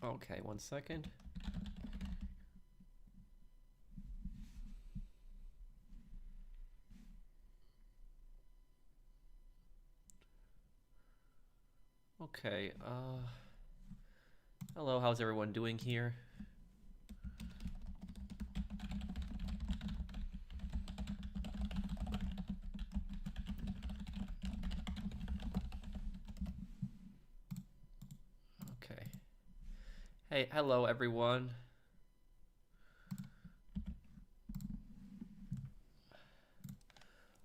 Okay, 1 second. Okay, hello, how's everyone doing here? Okay. Hey, hello everyone.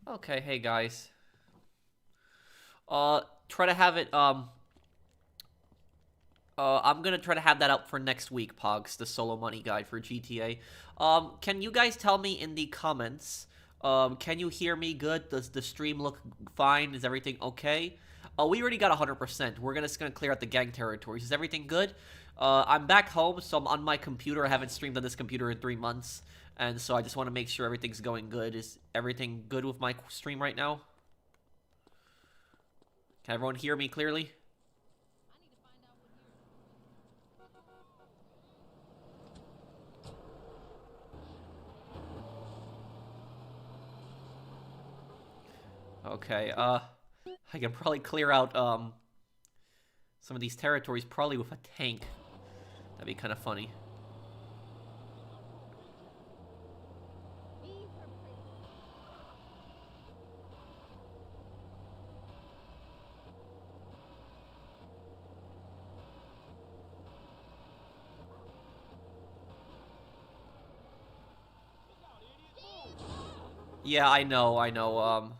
Okay, hey guys. Try to have it, I'm gonna try to have that up for next week, Pogs, the solo money guide for GTA. Can you guys tell me in the comments, can you hear me good? Does the stream look fine? Is everything okay? We already got 100%. We're just gonna clear out the gang territories. Is everything good? I'm back home, so I'm on my computer. I haven't streamed on this computer in 3 months, and so I just want to make sure everything's going good. Is everything good with my stream right now? Can everyone hear me clearly? Okay, I can probably clear out, some of these territories probably with a tank. That'd be kind of funny. Yeah, I know,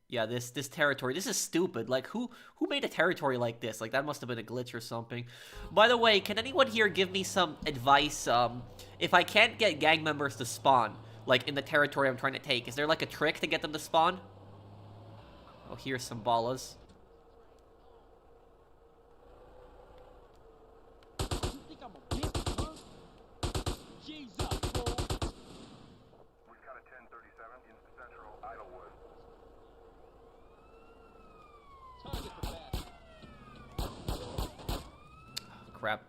yeah, this territory, this is stupid. Like, who made a territory like this? Like, that must have been a glitch or something. By the way, can anyone here give me some advice, if I can't get gang members to spawn, like, in the territory I'm trying to take, is there, like, a trick to get them to spawn? Oh, here's some ballas. Crap.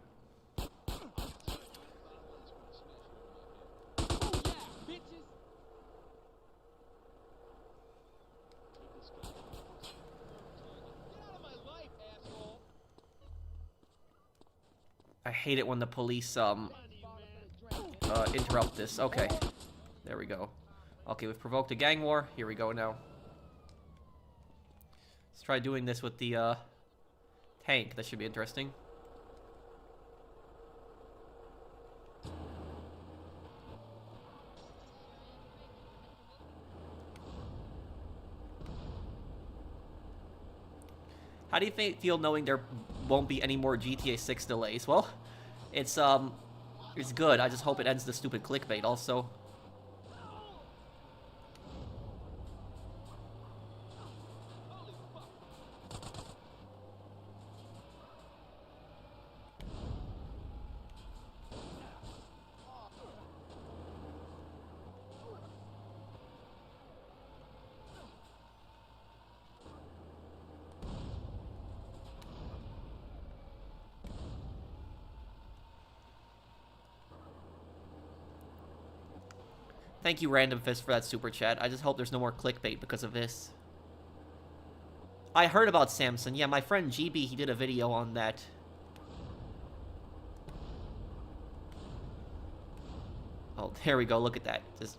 I hate it when the police, interrupt this. Okay. There we go. Okay, we've provoked a gang war. Here we go now. Let's try doing this with the, tank. That should be interesting. How do you feel knowing there won't be any more GTA 6 delays? Well, it's good. I just hope it ends the stupid clickbait also. Thank you, Random Fist, for that super chat. I just hope there's no more clickbait because of this. I heard about Samson. Yeah, my friend GB, he did a video on that. Oh, there we go. Look at that. Just...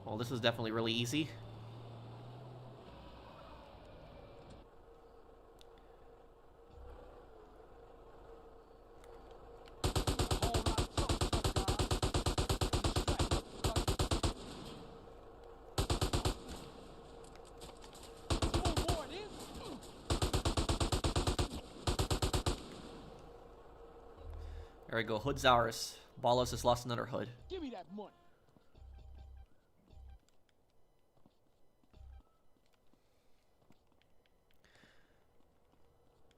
Well, this is definitely really easy. There we go. Hood's ours. Ballas has lost another hood. Give me that money.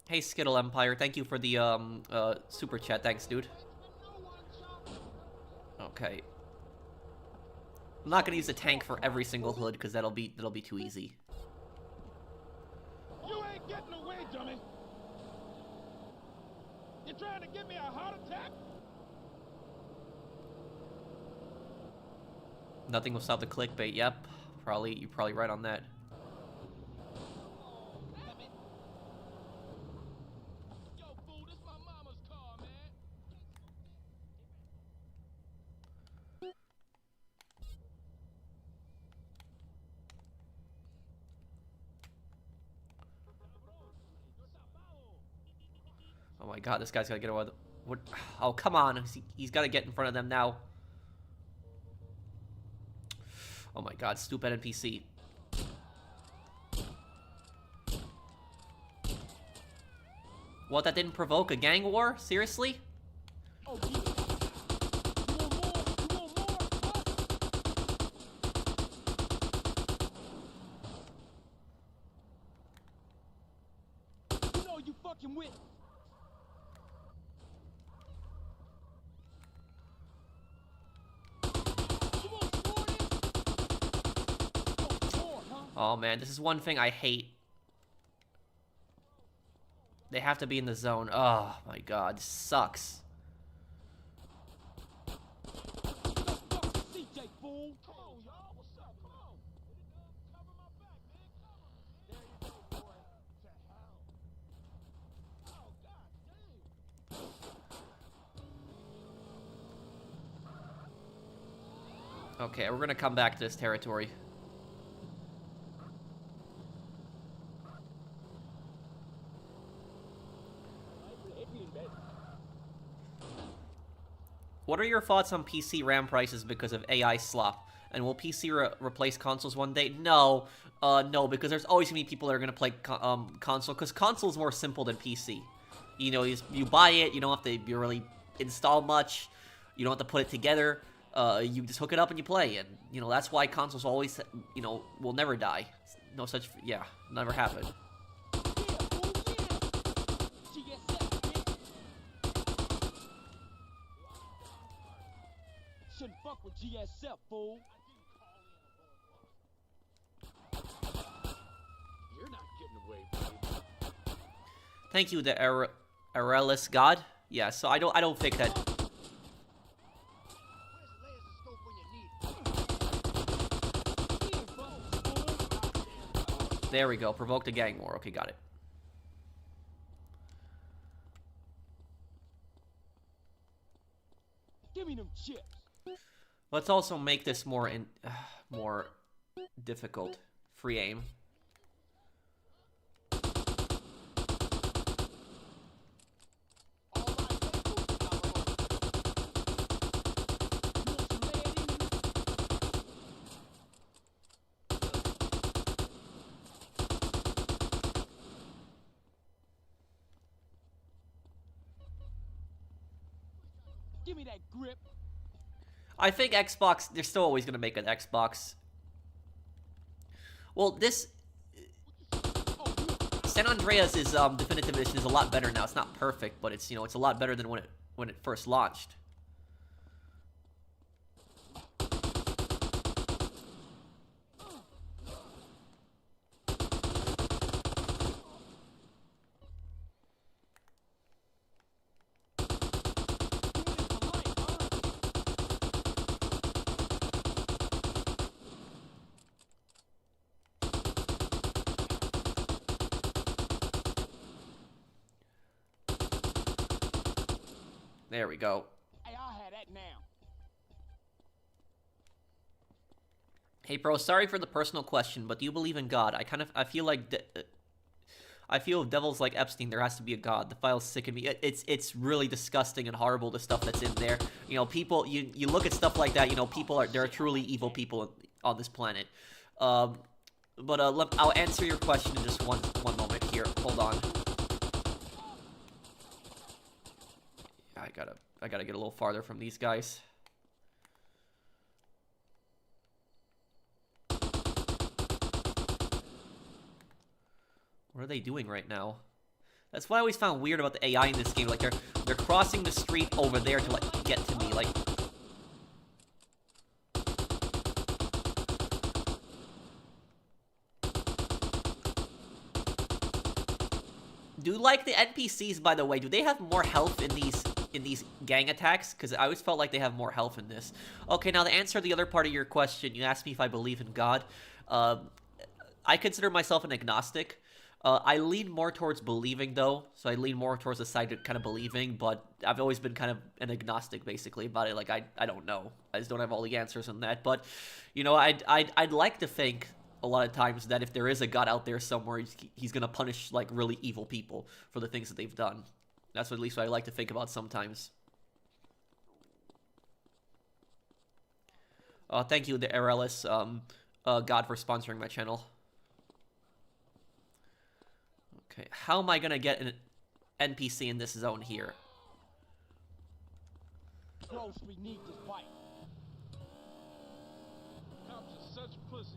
Hey, Skittle Empire, thank you for the super chat. Thanks, dude. Okay. I'm not gonna use a tank for every single hood because that'll be too easy. You ain't getting away, dummy. You trying to give me a heart attack? Nothing will stop the clickbait. Yep, you're probably right on that. Yo, fool, this my mama's car, man. Oh my god, this guy's gotta get away. What? Oh, come on. He's gotta get in front of them now. Oh my god, stupid NPC. What, that didn't provoke a gang war? Seriously? Oh, yeah. You want more? What? You know you fucking with. Oh man, this is one thing I hate. They have to be in the zone. Oh my god, this sucks. Okay, we're gonna come back to this territory. What are your thoughts on PC RAM prices because of AI slop? And will PC replace consoles one day? No, no, because there's always gonna be people that are gonna play console, because console is more simple than PC. You know, you buy it, you don't have to really install much, you don't have to put it together. You just hook it up and you play, and you know that's why consoles always, you know, will never die. No such, yeah, never happen. Shouldn't fuck with GSF, fool. You're not getting away, baby. Thank you, the Aurelius God. Yeah, so I don't think that. There we go. Provoked a gang war. Okay, got it. Give me them chips. Let's also make this more more difficult. Free aim. Give me that grip. I think Xbox, they're still always going to make an Xbox. Well, this San Andreas is definitive edition is a lot better now. It's not perfect, but it's, you know, it's a lot better than when it first launched. There we go. Hey, I'll have that now. Hey, bro, sorry for the personal question, but do you believe in God? I feel like, I feel if devils like Epstein, there has to be a God. The files sicken me. It's really disgusting and horrible, the stuff that's in there. You know, people, you look at stuff like that, you know, there are truly evil people on this planet. But I'll answer your question in just one moment here. Hold on. I gotta get a little farther from these guys. What are they doing right now? That's what I always found weird about the AI in this game. Like they're crossing the street over there to like get to me. Like, do like the NPCs, by the way? Do they have more health in these gang attacks? Because I always felt like they have more health in this. Okay, now to answer the other part of your question, you asked me if I believe in God. I consider myself an agnostic. I lean more towards believing, though, so I lean more towards the side of kind of believing, but I've always been kind of an agnostic, basically, about it. Like, I don't know. I just don't have all the answers on that, but, you know, I'd like to think a lot of times that if there is a God out there somewhere, he's gonna punish, like, really evil people for the things that they've done. That's at least what I like to think about sometimes. Thank you, the RLS, God, for sponsoring my channel. Okay, how am I gonna get an NPC in this zone here? Gross, we need this bite. Cops are such pussy.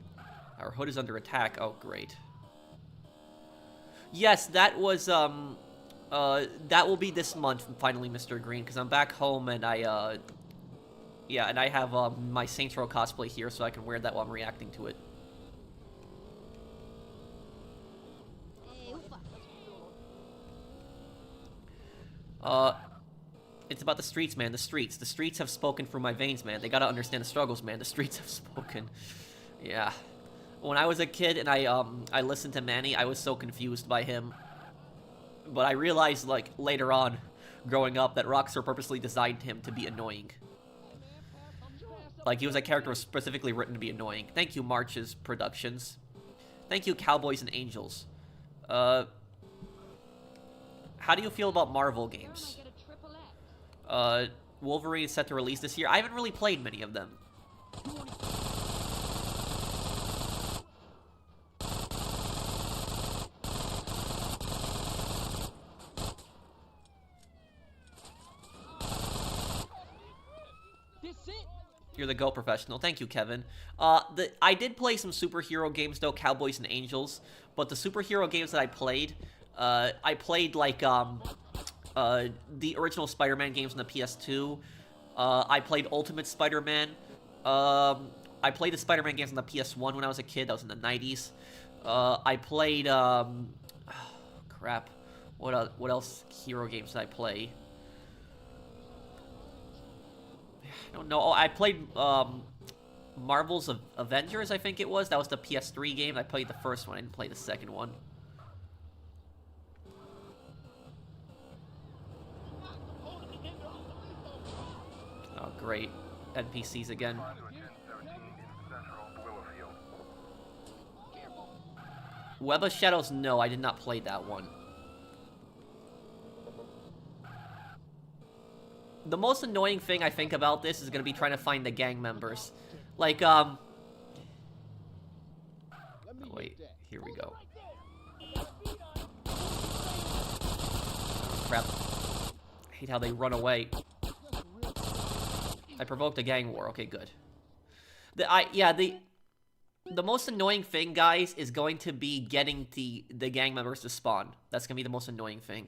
Our hood is under attack. Oh, great. Yes, that was, that will be this month, finally, Mr. Green, because I'm back home, and yeah, and I have, my Saints Row cosplay here, so I can wear that while I'm reacting to it. It's about the streets, man. The streets. The streets have spoken through my veins, man. They gotta understand the struggles, man. The streets have spoken. Yeah. When I was a kid and I listened to Manny, I was so confused by him. But I realized, like, later on, growing up, that Rockstar purposely designed him to be annoying. Like, he was a character specifically written to be annoying. Thank you, March's Productions. Thank you, Cowboys and Angels. How do you feel about Marvel games? Wolverine is set to release this year. I haven't really played many of them. You're the GO professional. Thank you, Kevin. I did play some superhero games, though, Cowboys and Angels. But the superhero games that I played like, the original Spider-Man games on the PS2. I played Ultimate Spider-Man. I played the Spider-Man games on the PS1 when I was a kid. That was in the 90s. I played, oh, crap. What else hero games did I play? I don't know. Oh, I played, Marvel's Avengers, I think it was. That was the PS3 game. I played the first one. I didn't play the second one. Oh, great. NPCs again. Web of Shadows, no, I did not play that one. The most annoying thing I think about this is gonna be trying to find the gang members. Like, oh, wait, here we go. Oh, crap. I hate how they run away. I provoked a gang war. Okay, good. The most annoying thing, guys, is going to be getting the gang members to spawn. That's gonna be the most annoying thing.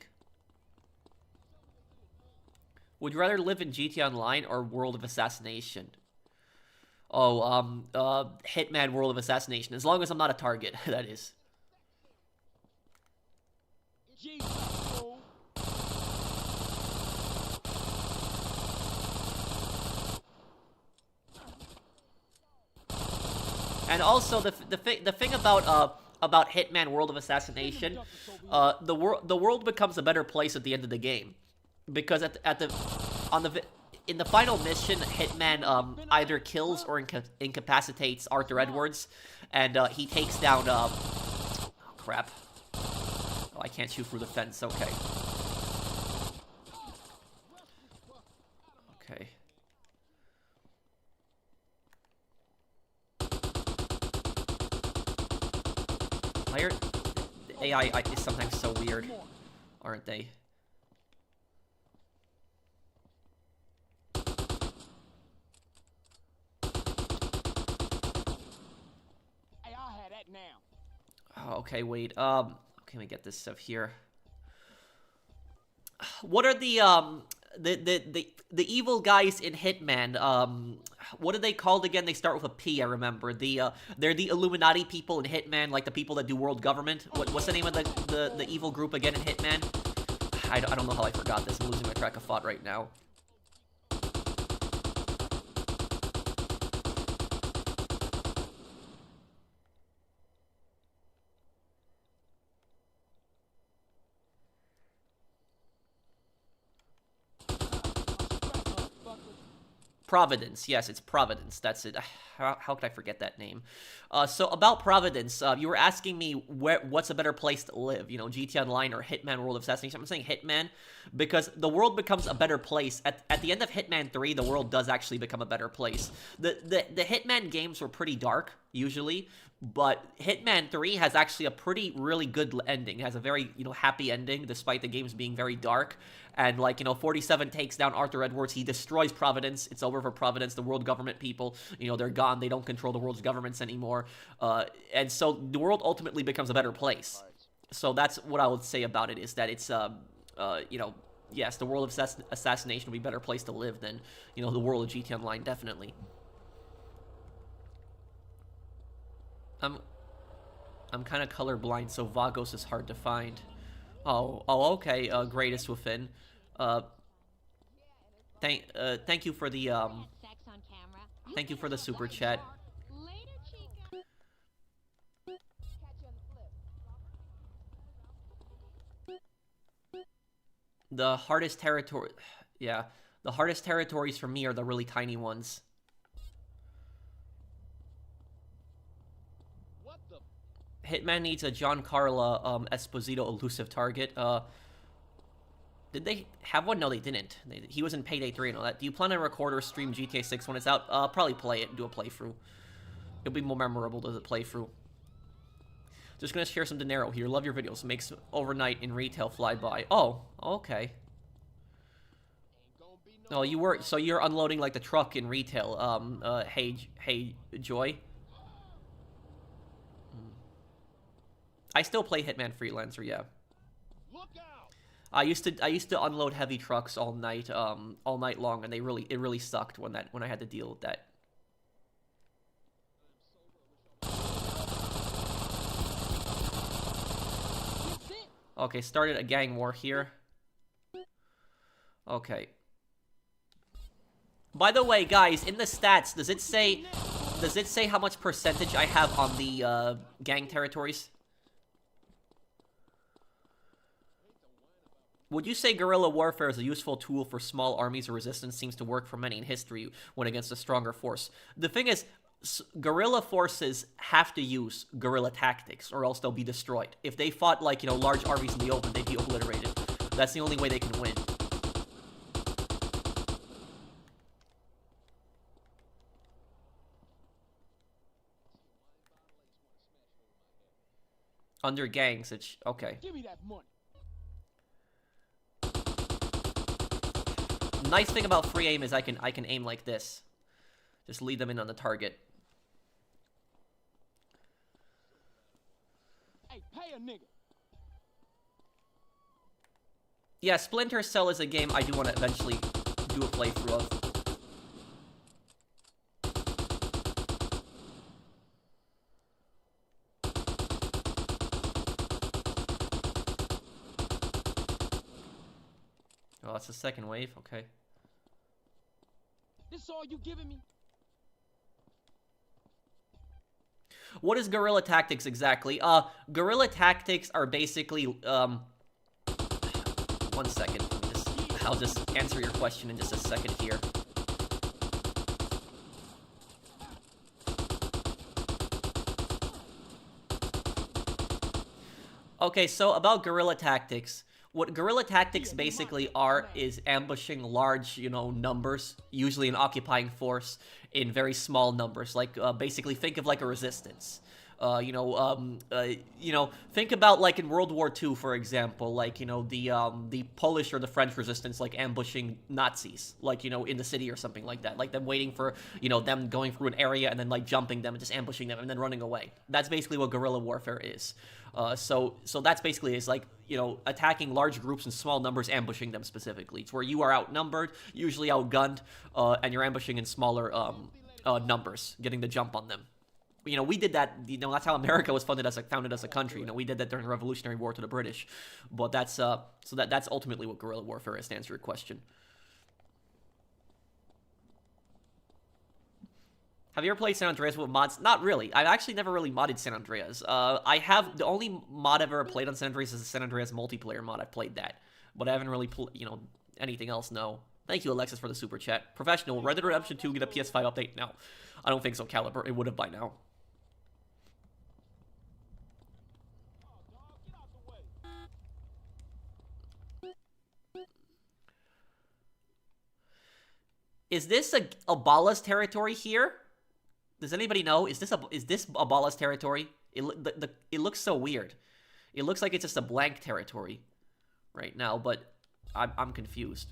Would you rather live in GTA Online or World of Assassination? Oh, Hitman World of Assassination. As long as I'm not a target, that is. And also the thing about Hitman World of Assassination, the world becomes a better place at the end of the game, because in the final mission, Hitman either kills or incapacitates Arthur Edwards, and he takes down oh, crap. Oh, I can't shoot through the fence. Okay. Okay. The AI is sometimes so weird, aren't they? Okay, wait. Okay, let me get this stuff here. What are the evil guys in Hitman? What are they called again? They start with a P, I remember. They're the Illuminati people in Hitman, like the people that do world government. What's the name of the evil group again in Hitman? I don't know how I forgot this. I'm losing my track of thought right now. Providence, yes, it's Providence. That's it. How could I forget that name? So about Providence, you were asking me what's a better place to live? You know, GTA Online or Hitman World of Assassination? I'm saying Hitman because the world becomes a better place at the end of Hitman 3. The world does actually become a better place. The Hitman games were pretty dark usually, but Hitman 3 has actually a really good ending. It has a very, happy ending despite the games being very dark. And, 47 takes down Arthur Edwards. He destroys Providence. It's over for Providence. The world government people, they're gone. They don't control the world's governments anymore. And so the world ultimately becomes a better place. So that's what I would say about it, is that it's, yes, the world of assassination would be a better place to live than, the world of GTA Online, definitely. I'm kind of colorblind, so Vagos is hard to find. Oh, okay. Greatest within. Thank you for the thank you for the super chat. The hardest territory, yeah, the hardest territories for me are the really tiny ones. Hitman needs a Giancarlo Esposito elusive target. Did they have one? No, they didn't. He was in Payday 3 and all that. Do you plan to record or stream GTA 6 when it's out? Probably play it and do a playthrough. It'll be more memorable to the playthrough. Just gonna share some dinero here. Love your videos. Makes overnight in retail fly by. Oh, okay. Oh, so you're unloading like the truck in retail. Hey, Joy. I still play Hitman Freelancer, yeah. I used to unload heavy trucks all night long, and it really sucked when I had to deal with that. Okay, started a gang war here. Okay. By the way, guys, in the stats, does it say how much percentage I have on the gang territories? Would you say guerrilla warfare is a useful tool for small armies or resistance? Seems to work for many in history when against a stronger force. The thing is, guerrilla forces have to use guerrilla tactics or else they'll be destroyed. If they fought large armies in the open, they'd be obliterated. That's the only way they can win. Under gangs, it's okay. Give me that money. Nice thing about free aim is I can aim like this. Just lead them in on the target. Hey, pay a nigga. Yeah, Splinter Cell is a game I do want to eventually do a playthrough of. Oh, that's the second wave. Okay. This all you giving me? What is guerrilla tactics exactly? Guerrilla tactics are basically, 1 second. I'll just answer your question in just a second here. Okay, so about guerrilla tactics. What guerrilla tactics basically are is ambushing large, numbers, usually an occupying force, in very small numbers. Like, basically think of like a resistance. Think about like in World War II, for example, like the Polish or the French resistance, like ambushing Nazis, like in the city or something like that, like them waiting for them going through an area and then like jumping them and just ambushing them and then running away. That's basically what guerrilla warfare is. So that's basically is like attacking large groups in small numbers, ambushing them specifically. It's where you are outnumbered, usually outgunned, and you're ambushing in smaller numbers, getting the jump on them. We did that. That's how America was founded as a country. We did that during the Revolutionary War to the British. But that's that's ultimately what guerrilla warfare is, to answer your question. Have you ever played San Andreas with mods? Not really. I've actually never really modded San Andreas. I have the only mod I've ever played on San Andreas is the San Andreas multiplayer mod. I've played that, but I haven't really anything else. No. Thank you, Alexis, for the super chat. Professional. Red Dead Redemption 2 get a PS5 update? No, I don't think so. Caliber. It would have by now. Is this a Ballas territory here? Does anybody know? Is this a Ballas territory? It looks so weird. It looks like it's just a blank territory right now, but I'm confused.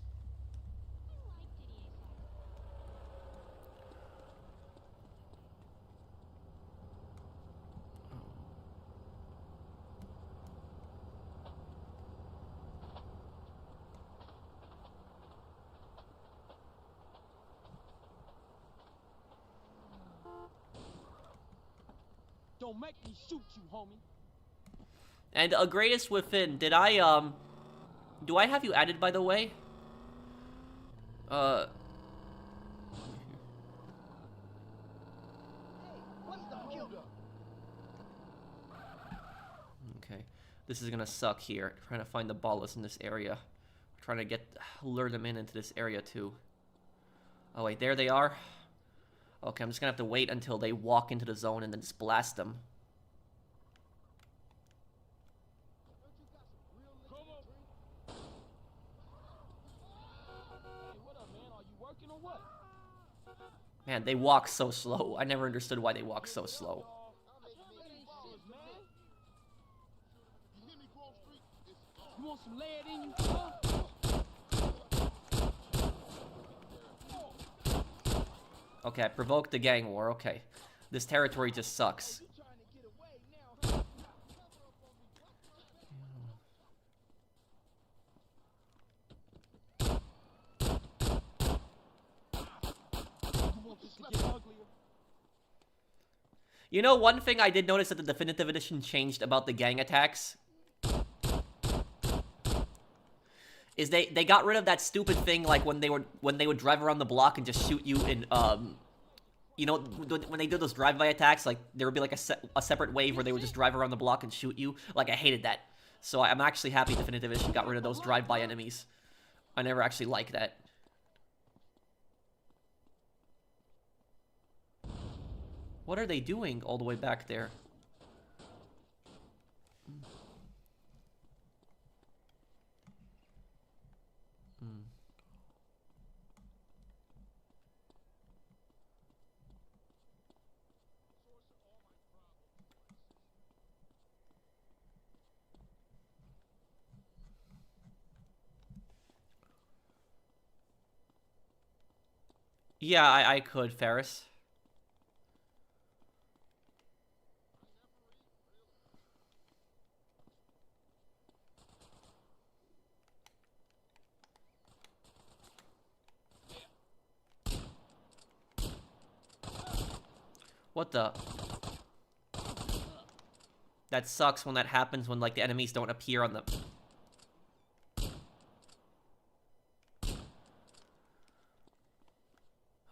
Don't make me shoot you, homie. And greatest within, do I have you added, by the way? Okay. This is gonna suck here. Trying to find the Ballas in this area. Trying to lure them into this area too. Oh wait, there they are. Okay, I'm just gonna have to wait until they walk into the zone and then just blast them. Man, they walk so slow. I never understood why they walk so slow. You want some lead in you? Okay, I provoked the gang war. Okay. This territory just sucks. One thing I did notice that the Definitive Edition changed about the gang attacks is they got rid of that stupid thing like when they would drive around the block and just shoot you in when they did those drive-by attacks, like there would be like a separate wave where they would just drive around the block and shoot you. Like I hated that. So I'm actually happy Definitive Edition got rid of those drive-by enemies. I never actually liked that. What are they doing all the way back there? Yeah, I could, Ferris. What the? That sucks when that happens, when like the enemies don't appear on the...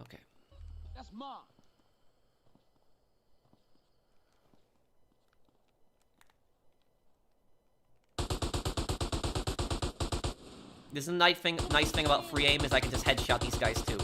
Okay. That's mine. This is a nice thing about free aim is I can just headshot these guys too.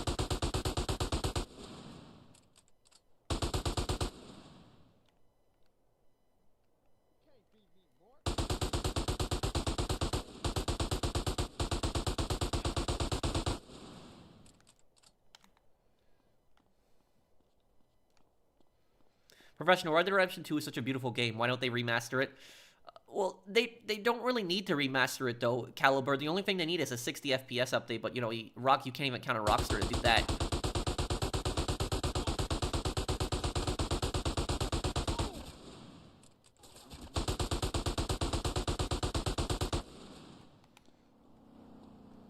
Professional Red Dead Redemption 2 is such a beautiful game. Why don't they remaster it? Well, they don't really need to remaster it though, Caliber. The only thing they need is a 60 FPS update, but you know, you can't even count a Rockstar to do that.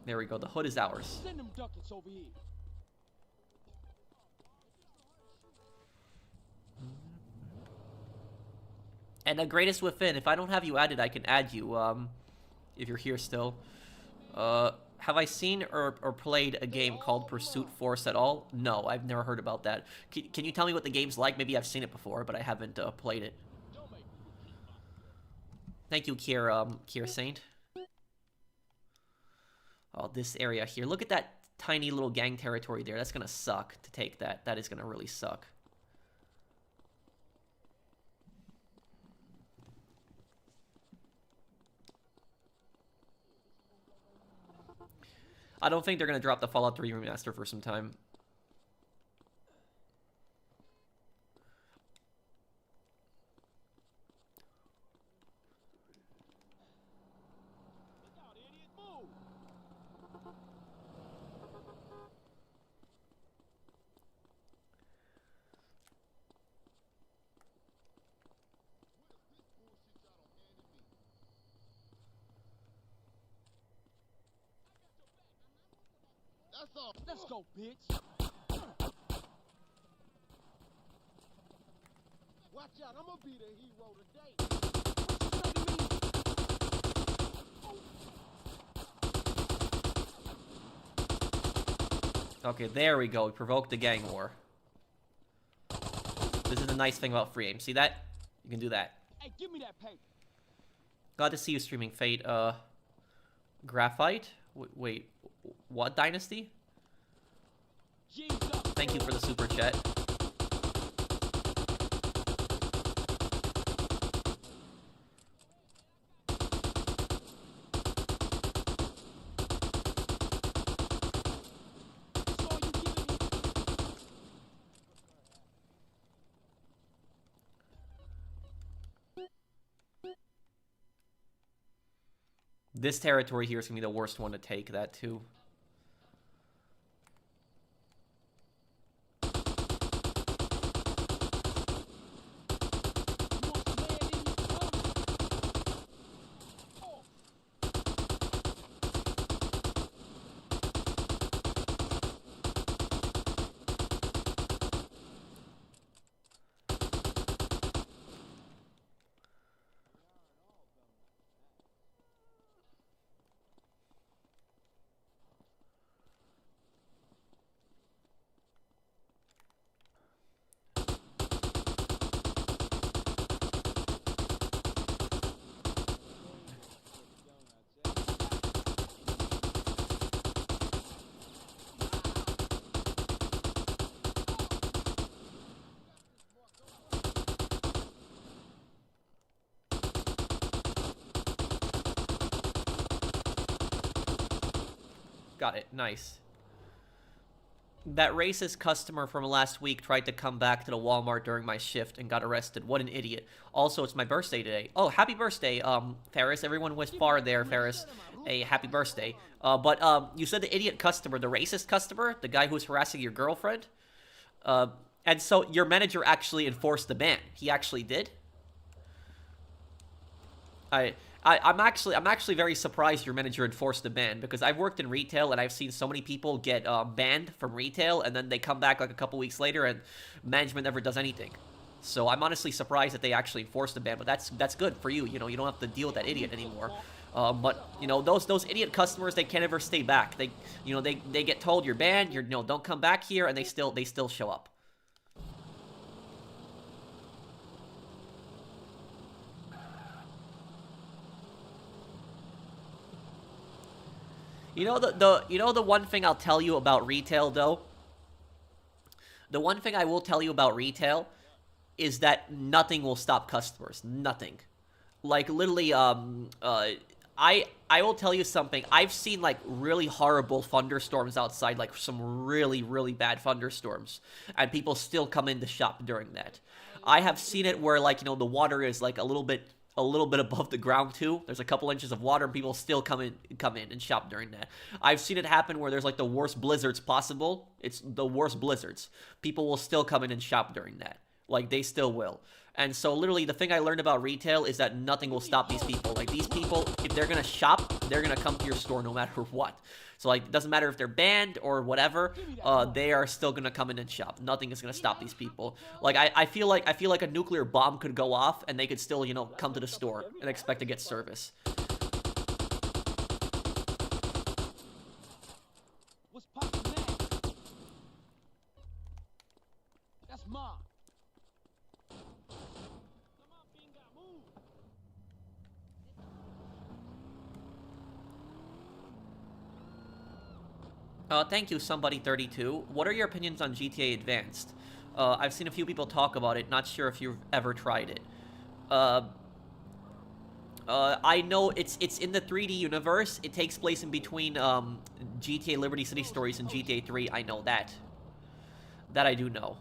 There we go. The hood is ours. Send them ducats over here. And the greatest within. If I don't have you added, I can add you. If you're here still. Have I seen or played a game called Pursuit Force at all? No, I've never heard about that. Can you tell me what the game's like? Maybe I've seen it before, but I haven't played it. Thank you, Kier Saint. Oh, this area here. Look at that tiny little gang territory there. That's gonna suck to take that. That is gonna really suck. I don't think they're gonna drop the Fallout 3 remaster for some time. Let's go, bitch. Watch out, I'm gonna be the hero today. Okay, there we go. We provoked the gang war. This is the nice thing about free aim. See that? You can do that. Hey, give me that paper. Glad to see you streaming, Fate. Graphite? Wait, what dynasty? Thank you for the super chat. This territory here is going to be the worst one to take, that too. Got it. Nice. That racist customer from last week tried to come back to the Walmart during my shift and got arrested. What an idiot. Also, it's my birthday today. Oh, happy birthday, Ferris. Everyone was far there, Ferris. A happy birthday. But you said the idiot customer, the racist customer, the guy who's harassing your girlfriend. And so your manager actually enforced the ban. He actually did. I'm actually very surprised your manager enforced the ban, because I've worked in retail and I've seen so many people get banned from retail and then they come back like a couple weeks later and management never does anything. So I'm honestly surprised that they actually enforced the ban, but that's good for you. You know, you don't have to deal with that idiot anymore. But you know, those idiot customers, they can't ever stay back. They get told you're banned, don't come back here, and they still show up. You know the one thing I'll tell you about retail though? The one thing I will tell you about retail is that nothing will stop customers. Nothing. Like literally I will tell you something. I've seen like really horrible thunderstorms outside, like some really, really bad thunderstorms, and people still come in to shop during that. I have seen it where like, you know, the water is like a little bit above the ground too. There's a couple inches of water and people still come in and shop during that. I've seen it happen where there's like the worst blizzards possible. It's the worst blizzards. People will still come in and shop during that. Like, they still will. And so literally the thing I learned about retail is that nothing will stop these people. Like, these people, if they're gonna shop, they're gonna come to your store no matter what. So like, it doesn't matter if they're banned or whatever, they are still gonna come in and shop. Nothing is gonna stop these people. Like, I feel like a nuclear bomb could go off and they could still, you know, come to the store and expect to get service. What's poppin' next? That's mine. Come on, Bingo, move. Thank you, somebody32. What are your opinions on GTA Advanced? I've seen a few people talk about it, not sure if you've ever tried it. I know it's in the 3D universe. It takes place in between GTA Liberty City Stories and GTA 3. I know that. That I do know.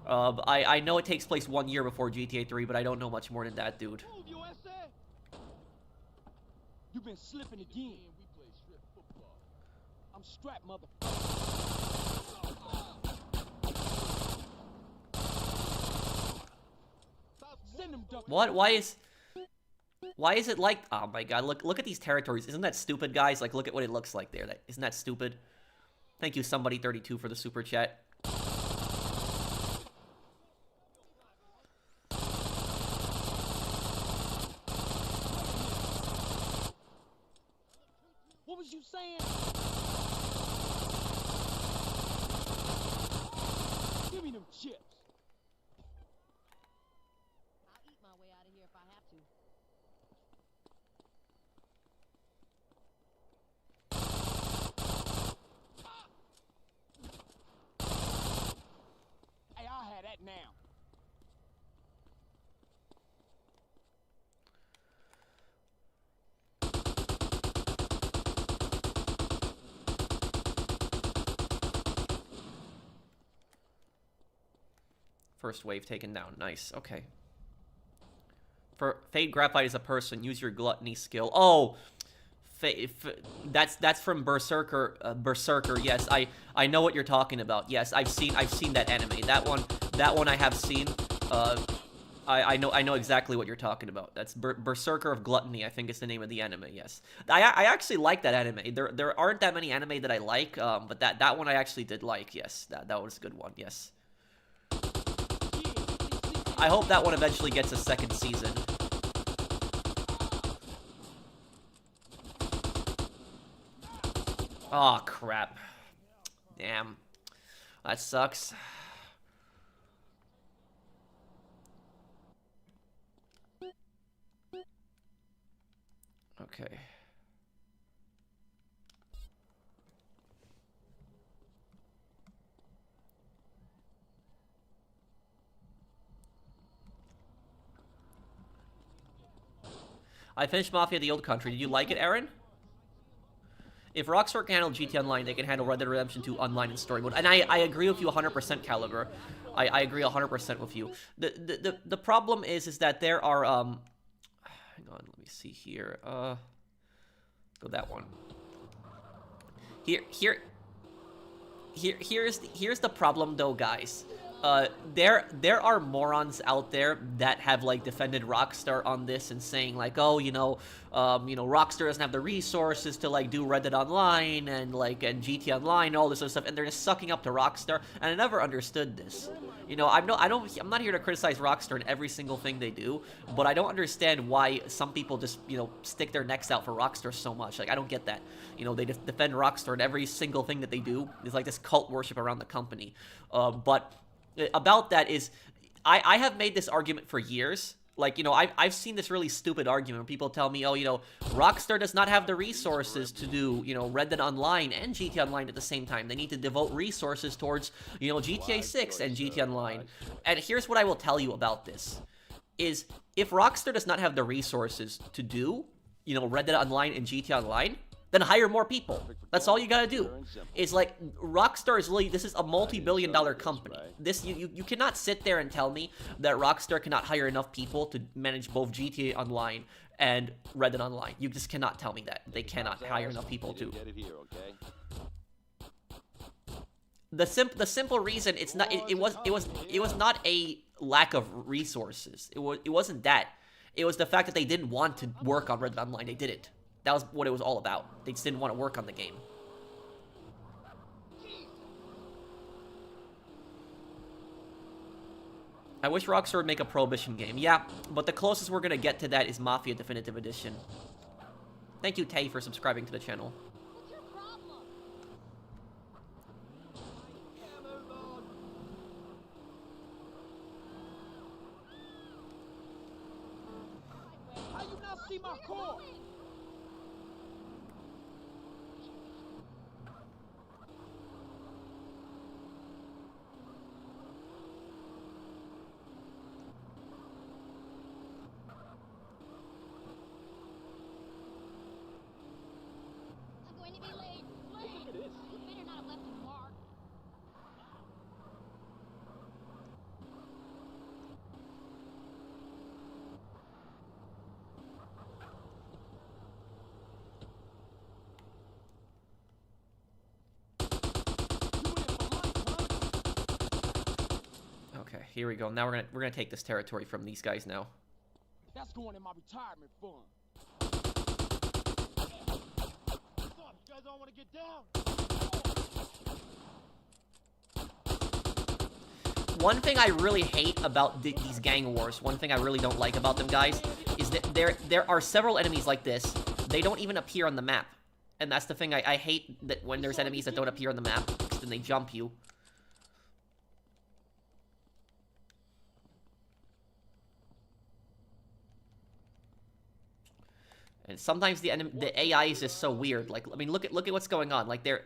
I know it takes place 1 year before GTA 3, but I don't know much more than that, dude. Move, you SA. You've been slipping again. We play strip football. I'm strapped, mother. Send them duck. What? Why is it like... Oh my god, look at these territories. Isn't that stupid, guys? Like, look at what it looks like there. Isn't that stupid? Thank you, somebody32, for the super chat. What was you saying? Give me them chips. I'll eat my way out of here if I have to. Hey, I'll have that now. First wave taken down. Nice. Okay. For Fade Graphite is a person. Use your gluttony skill. Oh, that's from Berserker. Berserker. Yes, I know what you're talking about. Yes, I've seen that anime. That one I have seen. I know exactly what you're talking about. That's Berserker of Gluttony, I think is the name of the anime. Yes, I actually like that anime. There aren't that many anime that I like. But that one I actually did like. Yes, that was a good one. Yes. I hope that one eventually gets a second season. Oh, crap. Damn. That sucks. Okay. I finished Mafia the Old Country. Did you like it, Aaron? If Rockstar can handle GT Online, they can handle Red Dead Redemption 2 Online and Story Mode. And I agree with you 100%, Caliber. I agree 100% with you. The problem is that there are, hang on, let me see here. Go that one. Here's the problem, though, guys. There are morons out there that have like defended Rockstar on this and saying like, oh, Rockstar doesn't have the resources to like do Red Dead Online and GT Online and all this other stuff, and they're just sucking up to Rockstar. And I never understood this. I'm not here to criticize Rockstar in every single thing they do, but I don't understand why some people just stick their necks out for Rockstar so much. Like, I don't get that. They defend Rockstar in every single thing that they do. There's like this cult worship around the company. But about that is, I have made this argument for years. Like, I've seen this really stupid argument where people tell me, oh, Rockstar does not have the resources to do, Red Dead Online and GTA Online at the same time. They need to devote resources towards, GTA 6 and GTA Online. And here's what I will tell you about this, is if Rockstar does not have the resources to do you know, Red Dead Online and GTA Online, then hire more people. That's all you gotta do. It's like, Rockstar is really, this is a multi-billion-dollar company. This, you cannot sit there and tell me that Rockstar cannot hire enough people to manage both GTA Online and Red Dead Online. You just cannot tell me that. They cannot hire enough people to. The simple reason it's not, it was not a lack of resources. It wasn't that. It was the fact that they didn't want to work on Red Dead Online. They didn't. That was what it was all about. They just didn't want to work on the game. I wish Rockstar would make a Prohibition game. Yeah, but the closest we're gonna get to that is Mafia Definitive Edition. Thank you, Tay, for subscribing to the channel. What's your problem? How you not see my car? I'm going to be late. Late! You better not have left a mark. Okay, here we go. Now we're gonna take this territory from these guys now. That's going in my retirement fund. What's up? You guys all want to get down? One thing I really hate about these gang wars, one thing I really don't like about them, guys, is that there are several enemies like this. They don't even appear on the map. And that's the thing, I hate that when there's enemies that don't appear on the map, because then they jump you. And sometimes the AI is just so weird. Like, I mean, look at what's going on. Like, they're...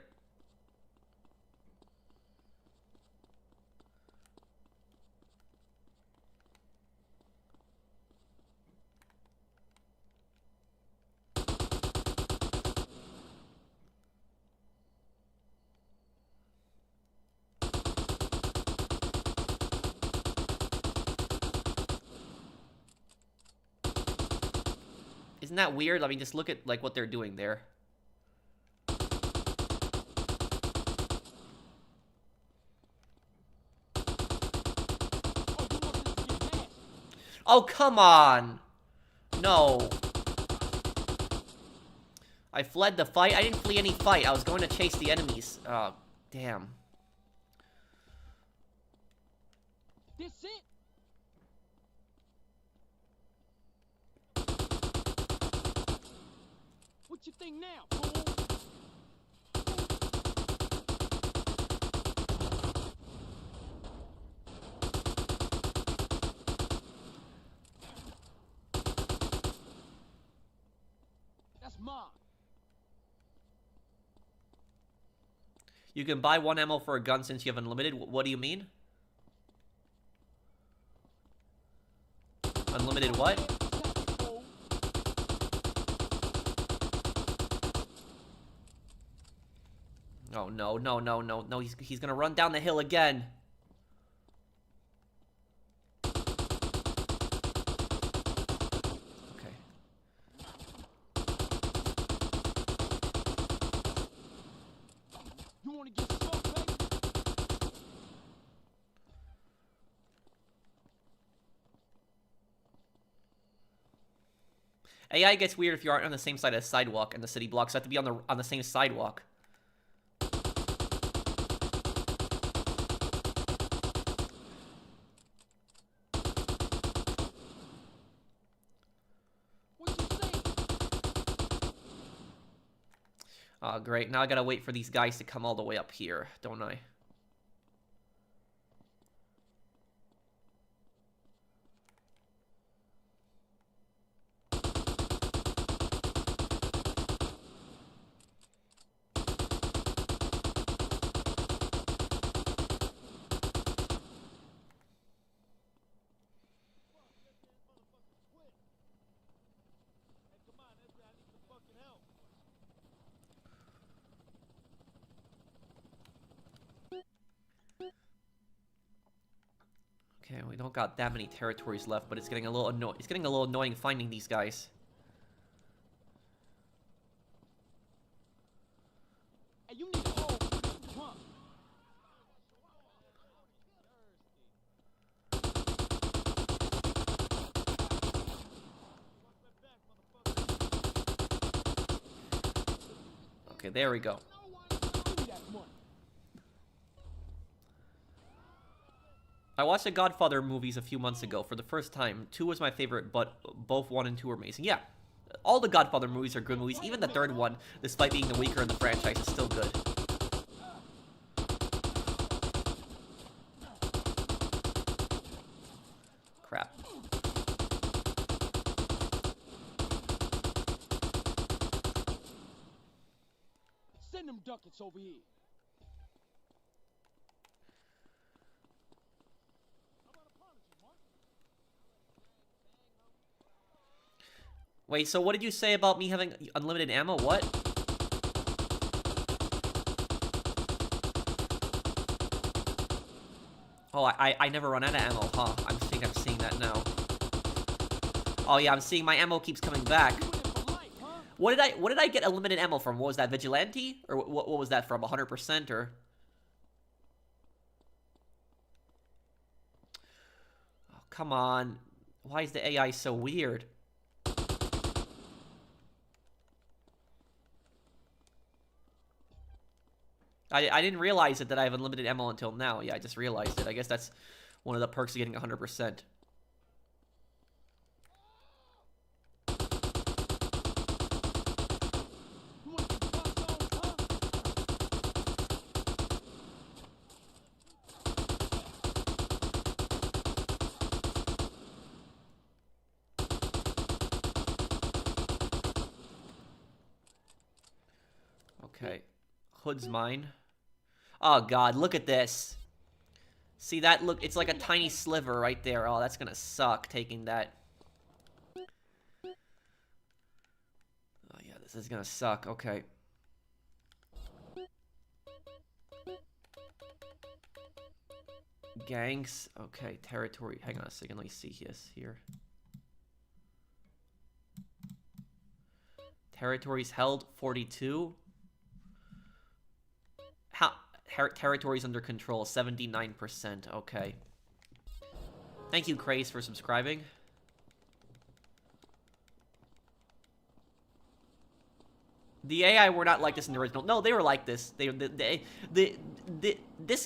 Isn't that weird? I mean, just look at, like, what they're doing there. Oh, come on! No. I fled the fight? I didn't flee any fight. I was going to chase the enemies. Oh, damn. This it? What you think now, fool? That's mine. You can buy one ammo for a gun since you have unlimited. What do you mean? Unlimited what? Oh, no, no, no, no, no, he's gonna run down the hill again. Okay. You wanna get stuck, baby? AI gets weird if you aren't on the same side as sidewalk and the city blocks have to be on the same sidewalk. Great. Now I gotta wait for these guys to come all the way up here, don't I? Okay, we don't got that many territories left, but it's getting a little annoying finding these guys. Hey, you need to hold. Huh? Okay, there we go. Give me that money. I watched the Godfather movies a few months ago for the first time. 2 was my favorite, but both 1 and 2 were amazing. Yeah, all the Godfather movies are good movies. Even the third one, despite being the weaker in the franchise, is still good. Crap. Send them ducats over here. Wait, so what did you say about me having unlimited ammo? What? Oh, I never run out of ammo, huh? I'm seeing that now. Oh yeah, I'm seeing my ammo keeps coming back. What did I get unlimited ammo from? What was that, Vigilante? Or what was that from? 100% or? Oh, come on. Why is the AI so weird? I didn't realize it that I have unlimited ammo until now. Yeah, I just realized it. I guess that's one of the perks of getting 100%. Okay. Hood's mine. Oh god, look at this. See that? Look, it's like a tiny sliver right there. Oh, that's gonna suck taking that. Oh yeah, this is gonna suck. Okay. Gangs. Okay, territory. Hang on a second. Let me see this here. Territories held 42. Territories under control 79%. Okay. Thank you, Craze, for subscribing. The AI were not like this in the original. No, they were like this. This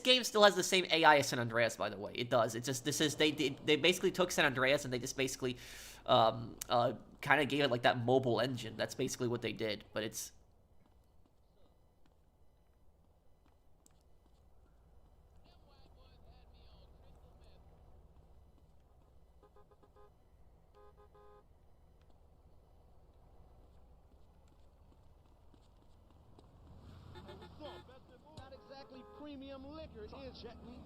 game still has the same AI as San Andreas, by the way. It does. It's just they basically took San Andreas and they just basically kind of gave it like that mobile engine. That's basically what they did. But it's Not exactly premium liquor, is Chutney?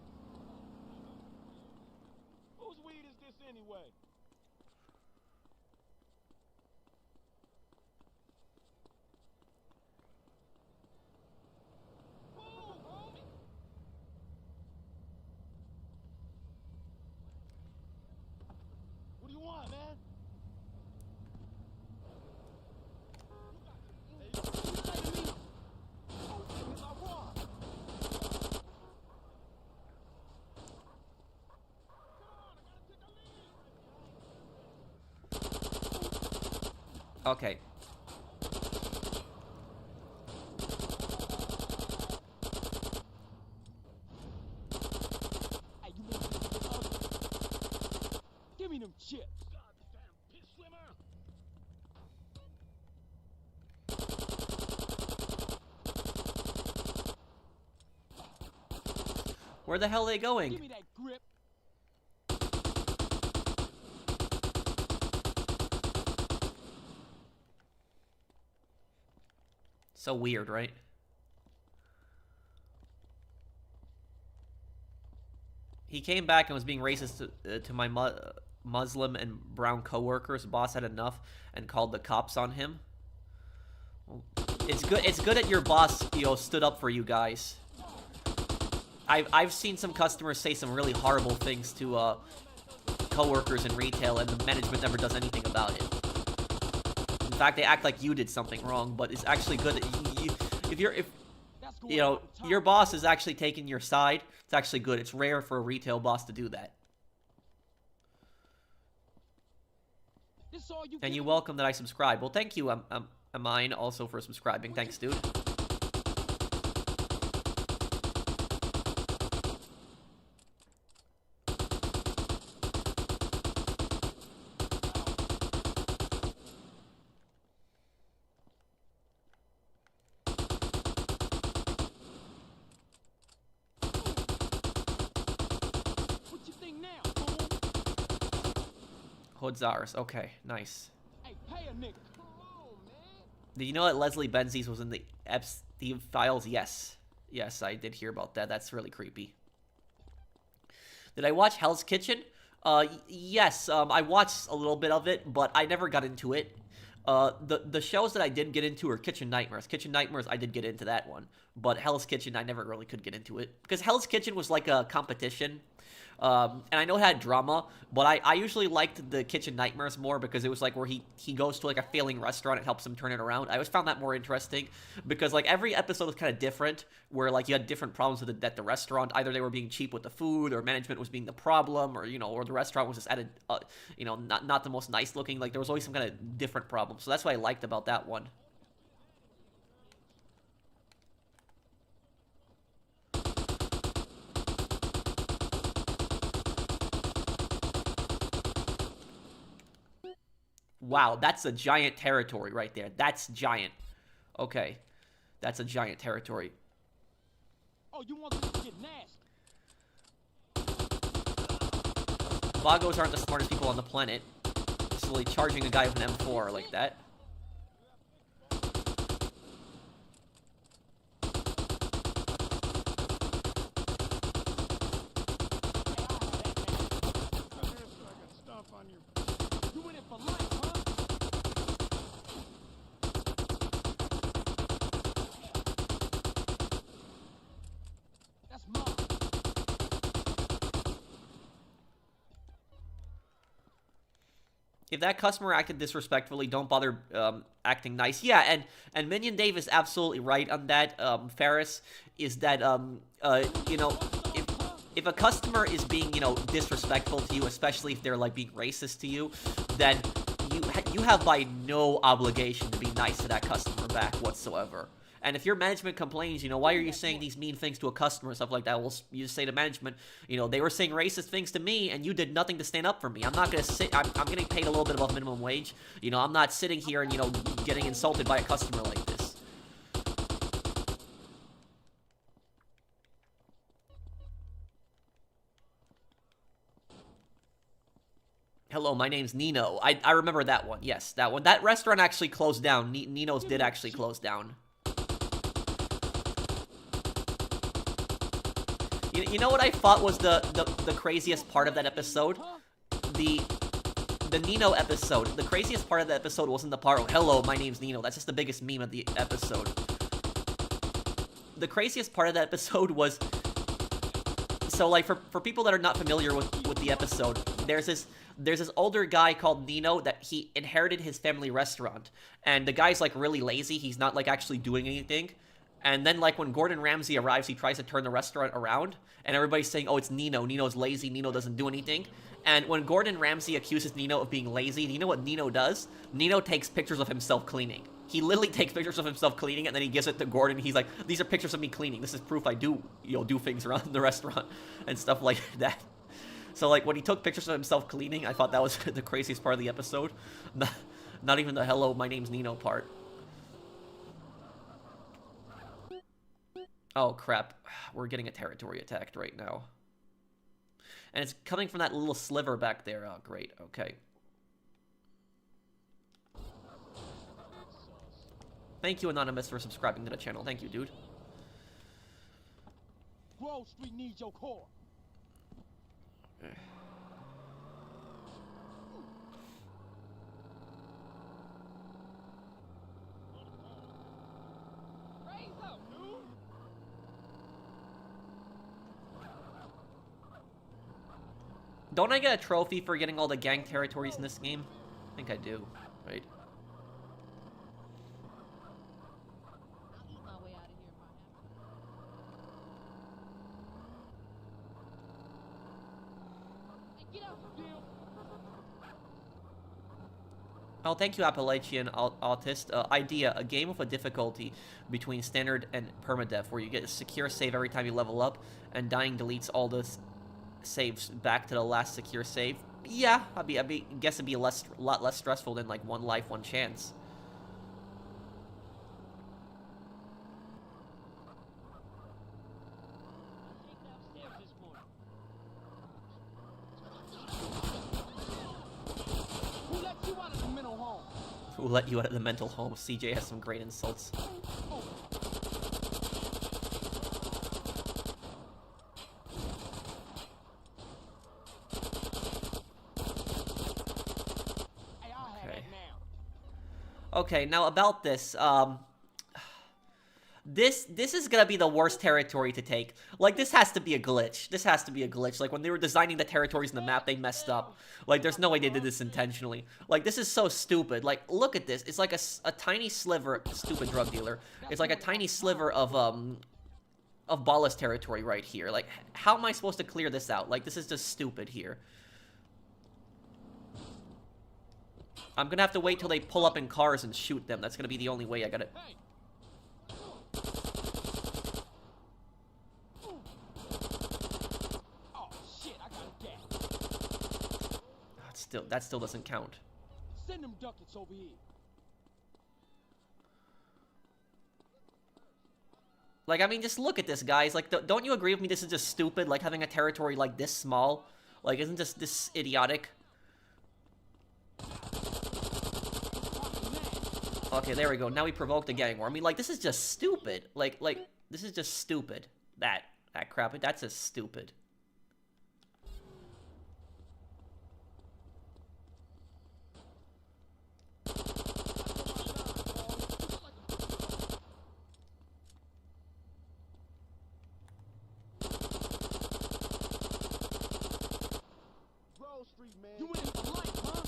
Whose weed is this anyway? Move, homie. What do you want, man? okay. Hey, you want this? Give me them chips. Goddamn piss swimmer. Where the hell are they Give going? me that grip. So weird, right? He came back and was being racist to my Muslim and brown coworkers. Boss had enough and called the cops on him. Well, it's good. It's good that your boss, stood up for you guys. I've seen some customers say some really horrible things to coworkers in retail, and the management never does anything about it. In fact, they act like you did something wrong, but it's actually good that if you know your boss is actually taking your side. It's actually good. It's rare for a retail boss to do that. And you welcome that I subscribe. Well, thank you, Amine, also for subscribing. Thanks, dude. Hood's ours. Okay, nice. Hey, pay a nigga. Come on, man. Did you know that Leslie Benzies was in the Epstein files? Yes. Yes, I did hear about that. That's really creepy. Did I watch Hell's Kitchen? Yes, I watched a little bit of it, but I never got into it. The shows that I did get into are Kitchen Nightmares. Kitchen Nightmares, I did get into that one. But Hell's Kitchen, I never really could get into it. Because Hell's Kitchen was like a competition. And I know it had drama, but I usually liked the Kitchen Nightmares more because it was like where he goes to like a failing restaurant and helps him turn it around. I always found that more interesting because like every episode was kind of different, where like you had different problems with at the restaurant. Either they were being cheap with the food, or management was being the problem, or or the restaurant was just at a not the most nice looking. Like there was always some kind of different problem. So that's what I liked about that one. Wow, that's a giant territory right there. That's giant. Okay. That's a giant territory. Oh, you want this to get nasty? Vagos aren't the smartest people on the planet. Slowly charging a guy with an M4 like that. You in it for life, huh? That's mine. If that customer acted disrespectfully, don't bother acting nice. Yeah, and Minion Dave is absolutely right on that. Ferris is that if a customer is being disrespectful to you, especially if they're like being racist to you, then you have by no obligation to be nice to that customer back whatsoever. And if your management complains, why are you saying these mean things to a customer and stuff like that? Well, you just say to management, they were saying racist things to me, and you did nothing to stand up for me. I'm not going to sit, I'm getting paid a little bit above minimum wage. I'm not sitting here and, getting insulted by a customer like this. Hello, my name's Nino. I remember that one. Yes, that one. That restaurant actually closed down. Nino's did actually close down. You know what I thought was the craziest part of that episode? The Nino episode. The craziest part of the episode wasn't the part, hello, my name's Nino. That's just the biggest meme of the episode. The craziest part of that episode was... So, like, for people that are not familiar with the episode, there's this older guy called Nino that he inherited his family restaurant. And the guy's, like, really lazy. He's not, like, actually doing anything. And then, like, when Gordon Ramsay arrives, he tries to turn the restaurant around. And everybody's saying, oh, it's Nino. Nino's lazy. Nino doesn't do anything. And when Gordon Ramsay accuses Nino of being lazy, do you know what Nino does? Nino takes pictures of himself cleaning. He literally takes pictures of himself cleaning, and then he gives it to Gordon. He's like, these are pictures of me cleaning. This is proof I do, do things around the restaurant and stuff like that. So, like, when he took pictures of himself cleaning, I thought that was the craziest part of the episode. Not even the hello, my name's Nino part. Oh, crap. We're getting a territory attacked right now. And it's coming from that little sliver back there. Oh, great. Okay. Thank you, Anonymous, for subscribing to the channel. Thank you, dude. Grove Street needs your core. Raise up, dude. Don't I get a trophy for getting all the gang territories in this game? I think I do, right? I'll eat my way out of here if I have to. Hey, get out the deal. Oh, thank you, Appalachian Autist. Idea, a game with a difficulty between standard and permadeath, where you get a secure save every time you level up, and dying deletes all the saves back to the last secure save. Yeah, guess it'd be a lot less stressful than, like, one life, one chance. Who let you out of the mental home? Who let you out of the mental home? CJ has some great insults. Hey, I'll have Okay. it now. Okay, now about this, this is gonna be the worst territory to take. Like, this has to be a glitch. This has to be a glitch. Like, when they were designing the territories in the map, they messed up. Like, there's no way they did this intentionally. Like, this is so stupid. Like, look at this. It's like a tiny sliver, stupid drug dealer. It's like a tiny sliver of Ballas territory right here. Like, how am I supposed to clear this out? Like, this is just stupid here. I'm gonna have to wait till they pull up in cars and shoot them. That's gonna be the only way I gotta... Hey. Oh shit, I got a gap. That still doesn't count. Send them ducats over here. Like, I mean, just look at this, guys. Like, don't you agree with me? This is just stupid. Like, having a territory like this small. Like, isn't this idiotic? Okay, there we go. Now we provoked a gang war. I mean, like, this is just stupid. Like, this is just stupid. That crap. That's just stupid. Grove Street, man. You in it for life, huh?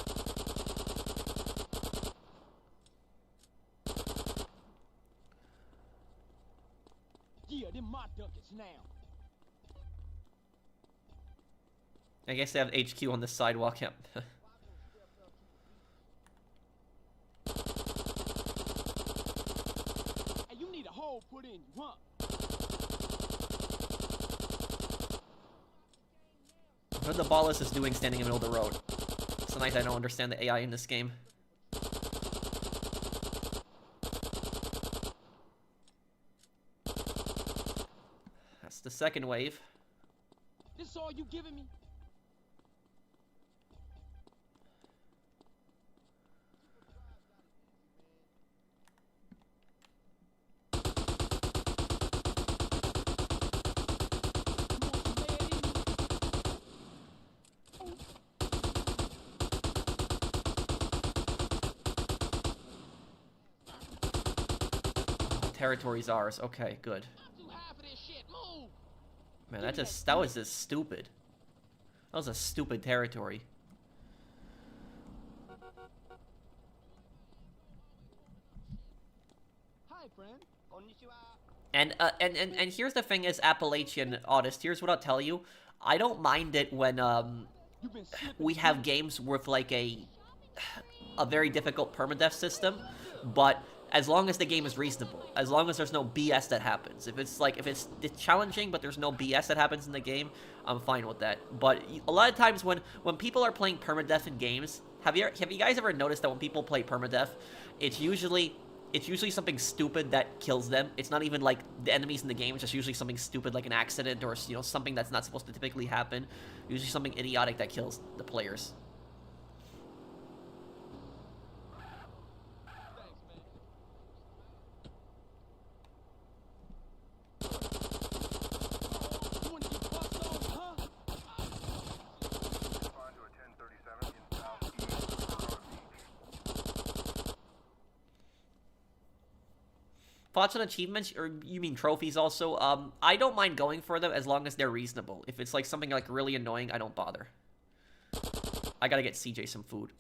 Yeah, them my ducats now. I guess they have HQ on the sidewalk. Yep. Hey, you need a hole put in you, huh? What the Ballas is doing standing in the middle of the road? It's nice I don't understand the AI in this game. That's the second wave. This all you giving me? Territory's ours. Okay, good. Do half of this shit. Move. Man, that was just stupid. That was a stupid territory. Hi, friend. And here's the thing is, Appalachian Autist, here's what I'll tell you. I don't mind it when You've been slipping we have games with like a very difficult permadeath system, but as long as the game is reasonable, as long as there's no BS that happens. If it's challenging but there's no BS that happens in the game, I'm fine with that. But a lot of times when people are playing permadeath in games, have you guys ever noticed that when people play permadeath, it's usually something stupid that kills them. It's not even like the enemies in the game. It's just usually something stupid like an accident or, you know, something that's not supposed to typically happen. Usually something idiotic that kills the players. You want to get bucked off, huh? Thoughts on achievements, or you mean trophies also? I don't mind going for them as long as they're reasonable. If it's like something like really annoying, I don't bother. I gotta get CJ some food.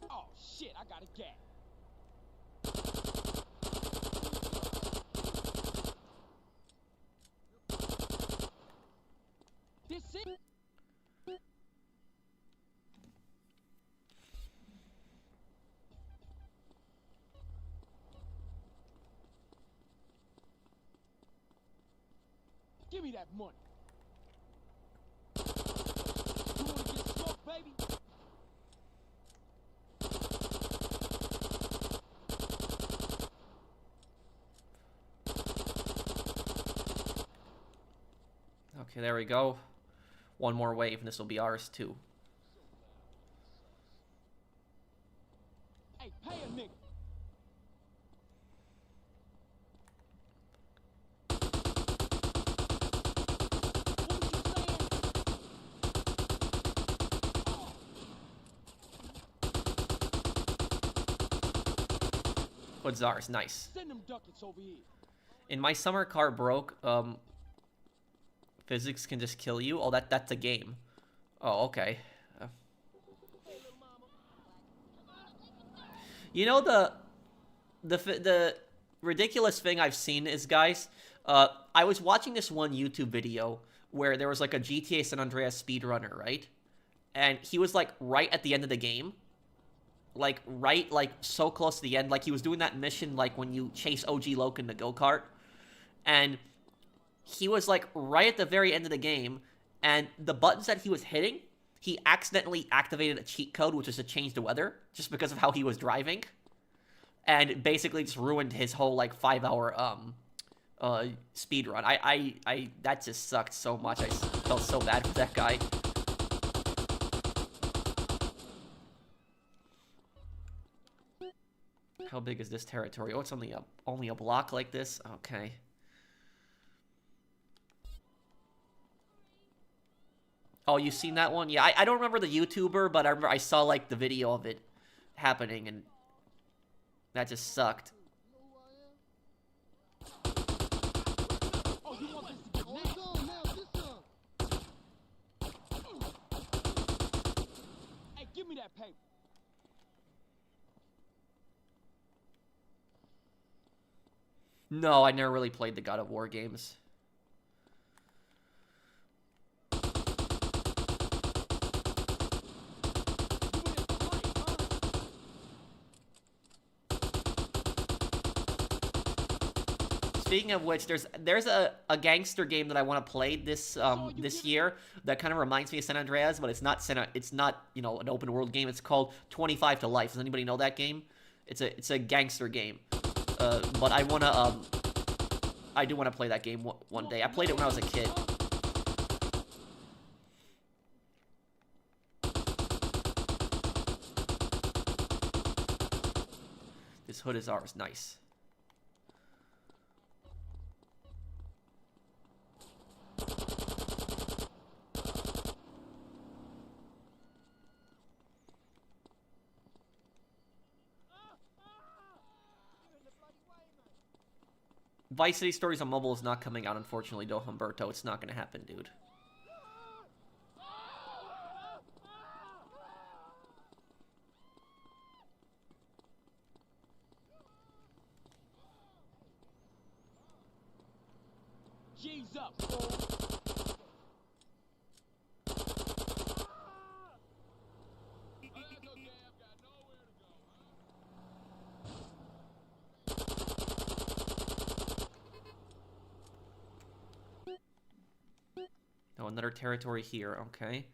Oh shit, I got a gap. This it? Give me that money. You wanna get smoked, baby? Okay, there we go. One more wave, and this will be ours too. Hey, pay a nigga. What was you saying? What's ours? Nice. Send them ducats over here. In my summer car broke. Physics can just kill you. Oh, that's a game. Oh, okay. You know the ridiculous thing I've seen is, guys, I was watching this one YouTube video where there was like a GTA San Andreas speedrunner, right? And he was like right at the end of the game. Like right, like so close to the end. Like he was doing that mission like when you chase OG Loke in the go-kart. And he was like right at the very end of the game, and the buttons that he was hitting, he accidentally activated a cheat code, which is to change the weather, just because of how he was driving, and basically just ruined his whole like 5-hour speed run. I that just sucked so much. I felt so bad for that guy. How big is this territory? Oh, it's only a block like this. Okay. Oh, you seen that one? Yeah, I don't remember the YouTuber, but I remember I saw, like, the video of it happening, and that just sucked. Oh, you want this to get next? Hey, give me that paper. No, I never really played the God of War games. Speaking of which, there's a gangster game that I want to play this year that kind of reminds me of San Andreas, but it's not you know, an open world game. It's called 25 to Life. Does anybody know that game? It's a gangster game. But I do want to play that game one day. I played it when I was a kid. This hood is ours. Nice. Vice City Stories on mobile is not coming out, unfortunately, though, Humberto. It's not going to happen, dude. G's up, fool. Oh, another territory here. Okay.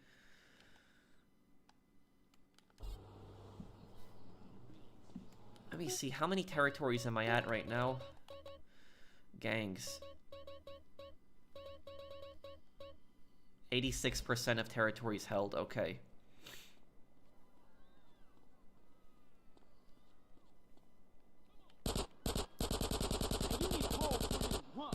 Let me see. How many territories am I at right now? Gangs. 86% of territories held. Okay. You need a whole friend, run.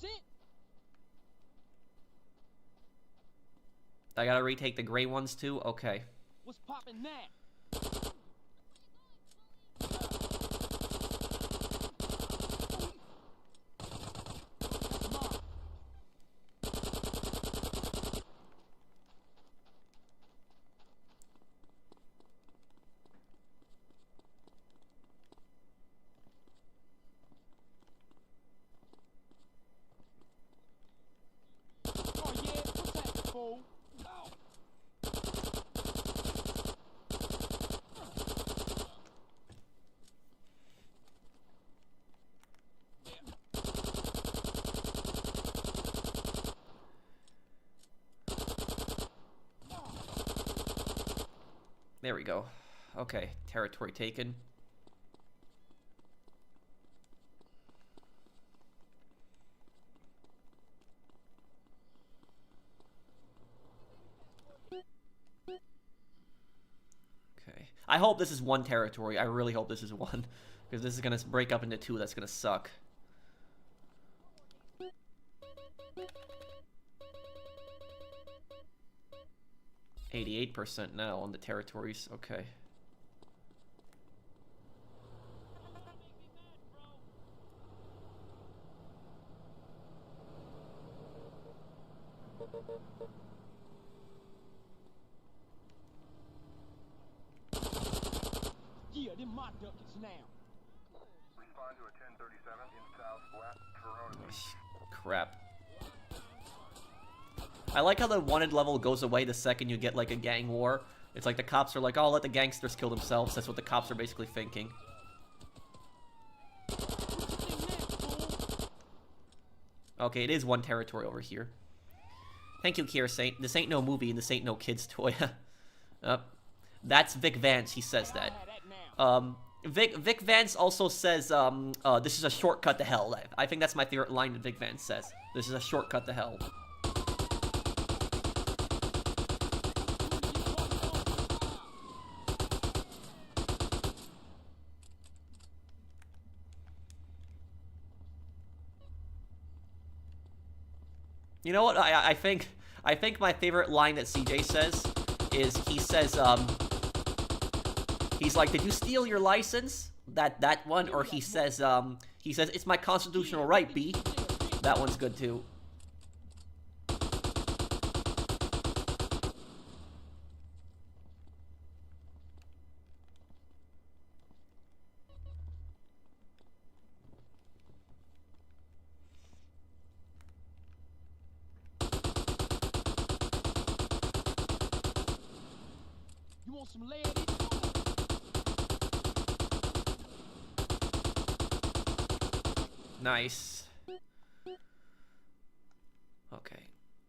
this it? I gotta retake the gray ones too? Okay. What's poppin' now? Oh yeah, what's that, fool? There we go. Okay, territory taken. Okay. I hope this is one territory. I really hope this is one. Because this is going to break up into two. That's going to suck. %88 now on the territories. Okay. Yeah, them my duckets now. Respond to a 1037 in southwest Toronto. Crap. I like how the wanted level goes away the second you get like a gang war. It's like the cops are like, oh, let the gangsters kill themselves. That's what the cops are basically thinking. Okay, it is one territory over here. Thank you, Kier Saint. This ain't no movie and this ain't no kid's toy. That's Vic Vance, he says that. Vic Vance also says, this is a shortcut to hell. I think that's my favorite line that Vic Vance says. This is a shortcut to hell. You know what? I think my favorite line that CJ says is he says he's like, did you steal your license? That one, or he says it's my constitutional right, B. That one's good too. You want some lead? Nice. Okay.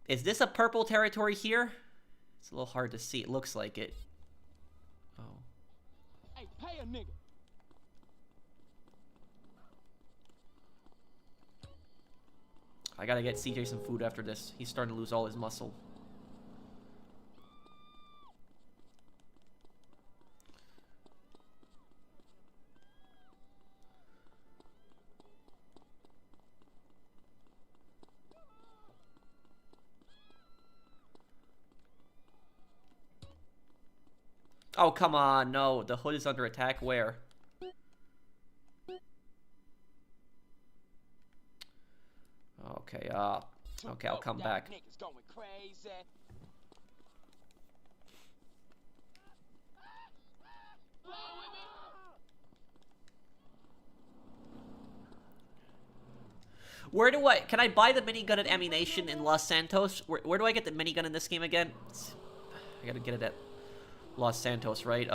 Is this a purple territory here? It's a little hard to see. It looks like it. Oh. Hey, pay a nigga. I gotta get CJ some food after this. He's starting to lose all his muscle. Oh, come on. No, the hood is under attack. Where? Okay, okay, I'll come back. Niggas going crazy. Where do can I buy the minigun and ammunition in Los Santos? Where do I get the minigun in this game again? I gotta get it at Los Santos, right?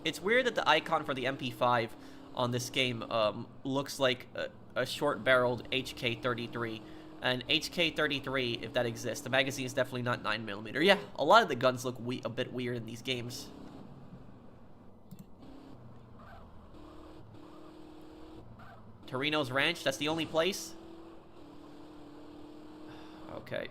It's weird that the icon for the MP5 on this game looks like a short-barreled HK-33. And HK-33, if that exists, the magazine is definitely not 9mm. Yeah, a lot of the guns look a bit weird in these games. Torino's Ranch, that's the only place? Okay.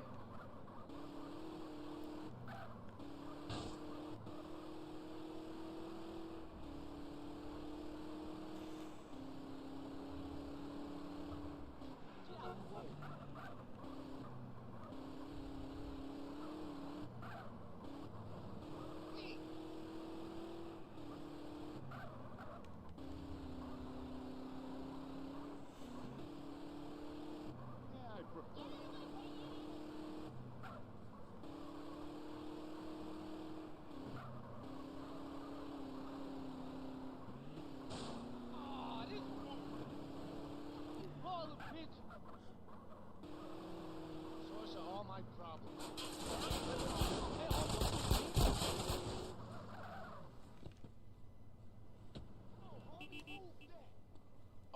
Source of all my problems.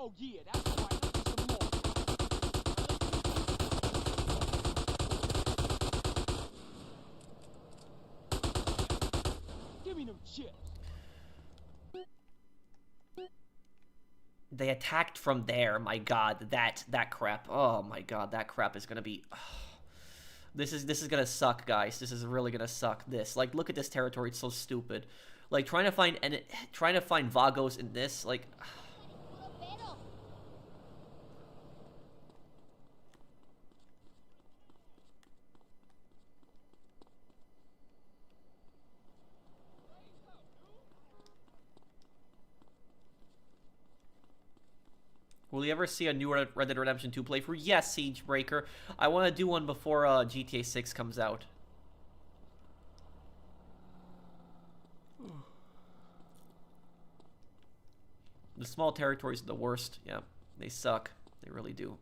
Oh yeah, that's right. Let's get some more. Give me them chips. They attacked from there. My God, that crap. Oh my God, that crap is gonna be. This is gonna suck, guys. This is really gonna suck. This, like, look at this territory. It's so stupid. Like trying to find Vagos in this, like. Will you ever see a new Red Dead Redemption 2 playthrough? Yes, Siegebreaker. I want to do one before GTA 6 comes out. The small territories are the worst. Yeah, they suck. They really do.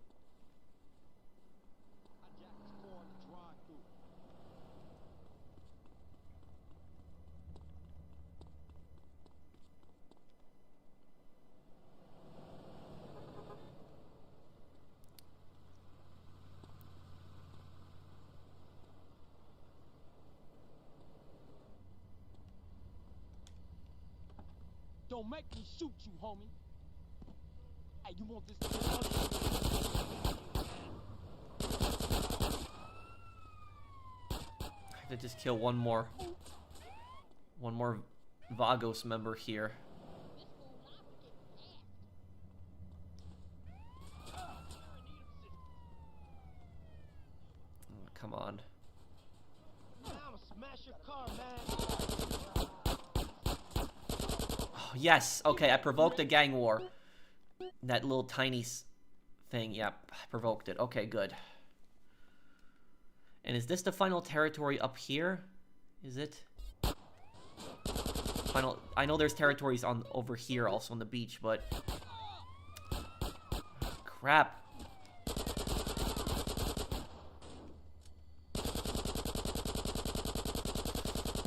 Don't make me shoot you, homie. Hey, you want this? I have to just kill one more Vagos member here. Oh, come on. I'ma smash your car, man. Yes, okay, I provoked a gang war. That little tiny thing, yep, I provoked it. Okay, good. And is this the final territory up here? Is it? Final. I know there's territories on over here also on the beach, but crap.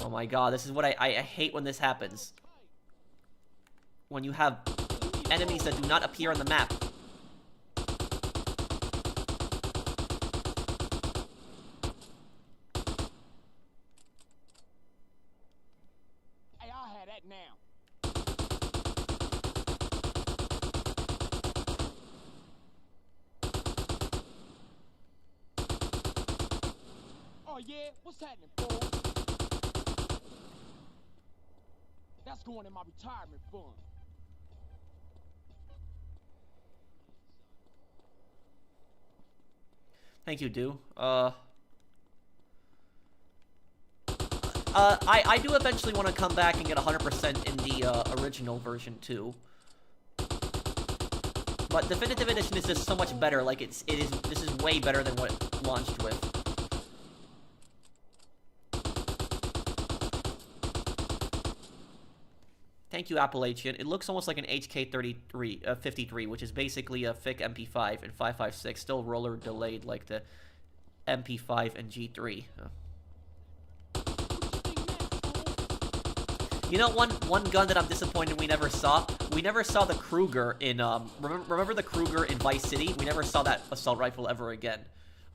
Oh my God, this is what I hate when this happens. When you have enemies that do not appear on the map. Hey, I'll have that now. Oh yeah, what's happening, fool? That's going in my retirement fund. Thank you, Do. I do eventually want to come back and get 100% in the original version too. But Definitive Edition is just so much better. Like this is way better than what it launched with. Thank you, Appalachian. It looks almost like an HK33, 53, which is basically a thick MP5 and 5.56, still roller delayed like the MP5 and G3. You know, one gun that I'm disappointed we never saw? We never saw the Kruger in, remember the Kruger in Vice City? We never saw that assault rifle ever again.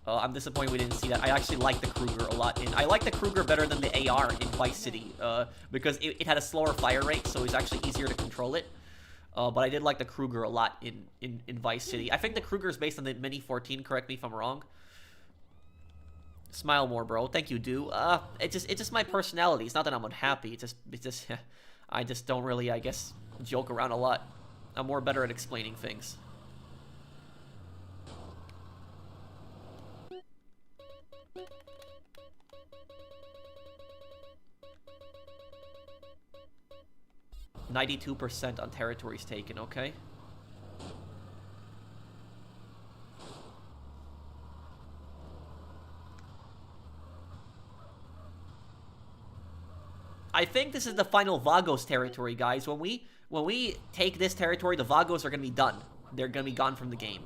I'm disappointed we didn't see that. I actually like the Kruger a lot. I like the Kruger better than the AR in Vice City, because it had a slower fire rate, so it was actually easier to control it. But I did like the Kruger a lot in Vice City. I think the Kruger is based on the Mini 14, correct me if I'm wrong. Smile more, bro. Thank you, Do. It's just my personality. It's not that I'm unhappy. It's just I just don't really, I guess, joke around a lot. I'm more better at explaining things. %92 on territories taken, okay? I think this is the final Vagos territory, guys. When we take this territory, the Vagos are gonna be done. They're gonna be gone from the game.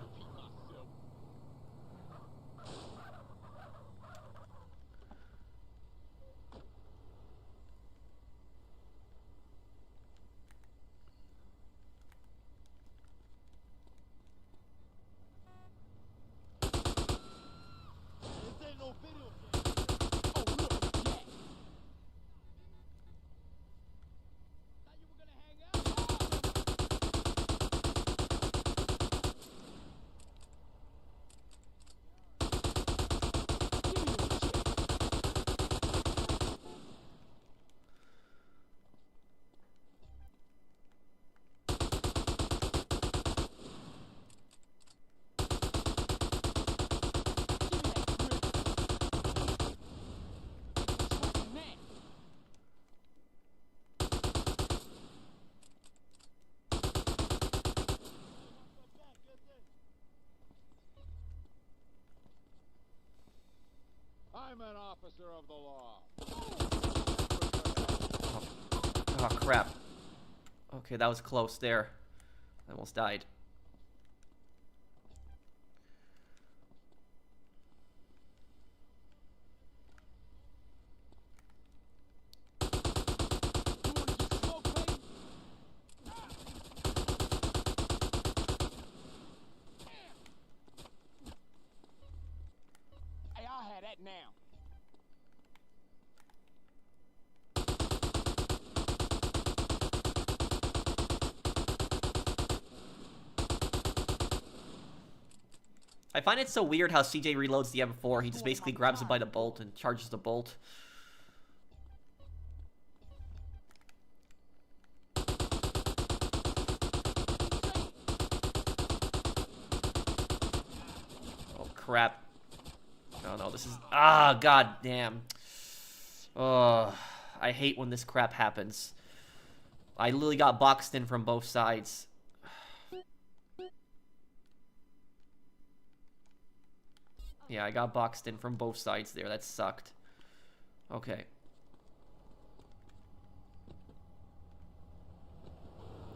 I'm an officer of the law. Oh, crap. Okay, that was close there. I almost died. Hey, I'll have that now. I find it so weird how CJ reloads the M4. He just basically grabs it by the bolt and charges the bolt. Oh, crap. Oh, no, this is... Ah, god damn. Oh, I hate when this crap happens. I literally got boxed in from both sides. Yeah, I got boxed in from both sides there. That sucked. Okay.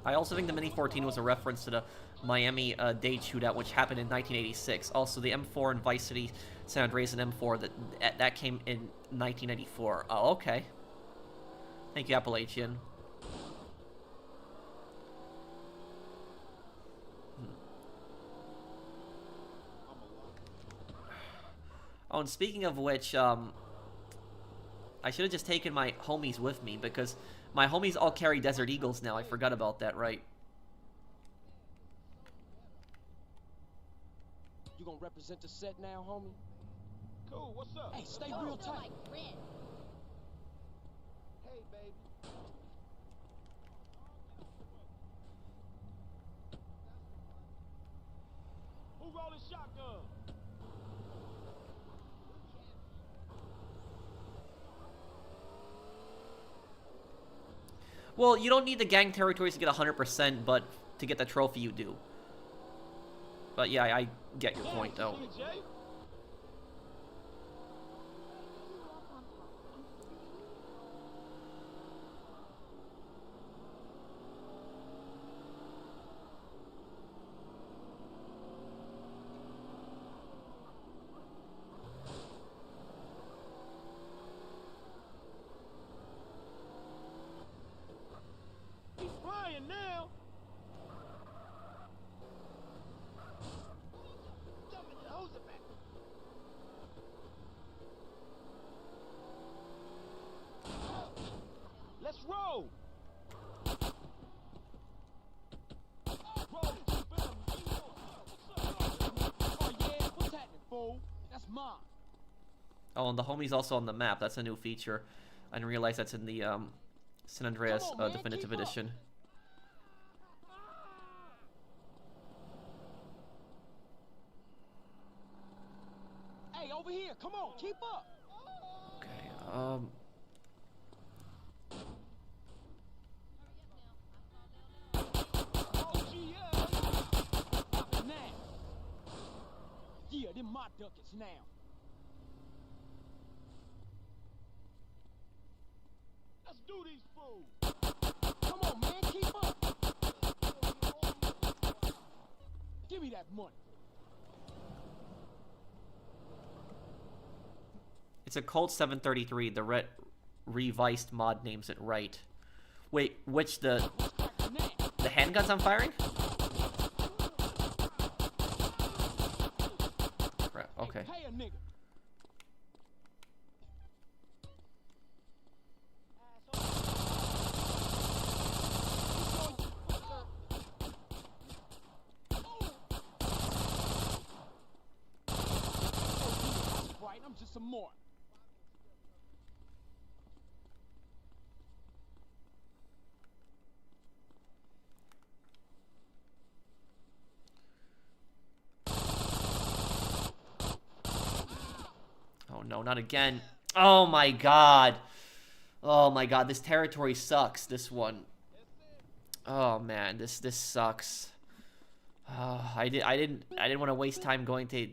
I also think the Mini 14 was a reference to the Miami Dade shootout, which happened in 1986. Also, the M4 in Vice City, San Andreas, and M4 that came in 1994. Oh, okay. Thank you, Appalachian. Oh, and speaking of which, I should have just taken my homies with me, because my homies all carry Desert Eagles now. I forgot about that, right? You gonna represent the set now, homie? Cool, what's up? Hey, stay Yo, real feel tight. like red. Hey, baby. Who rolling shotgun? Well, you don't need the gang territories to get 100%, but to get the trophy you do. But yeah, I get your point, though. He's flying now. Jumping the hose back. Let's roll. Roll. Oh yeah, what's happening, fool? That's mine. Oh, and the homie's also on the map. That's a new feature. I didn't realize that's in the San Andreas Come on, man, Definitive keep up. Edition. Hey, over here, come on, keep up. Okay, Oh, yeah. Poppin' now. Yeah, them my ducats now. Let's do these fools. Come on, man, keep up. Give me that money. it's a Colt 733. The revised mod names it right. Wait, which the handguns I'm firing? Crap, okay. Hey, a nigga. Right, I'm just some more. Oh no, not again. Oh my god. Oh my god, this territory sucks, this one. Oh man, this sucks. I didn't want to waste time going to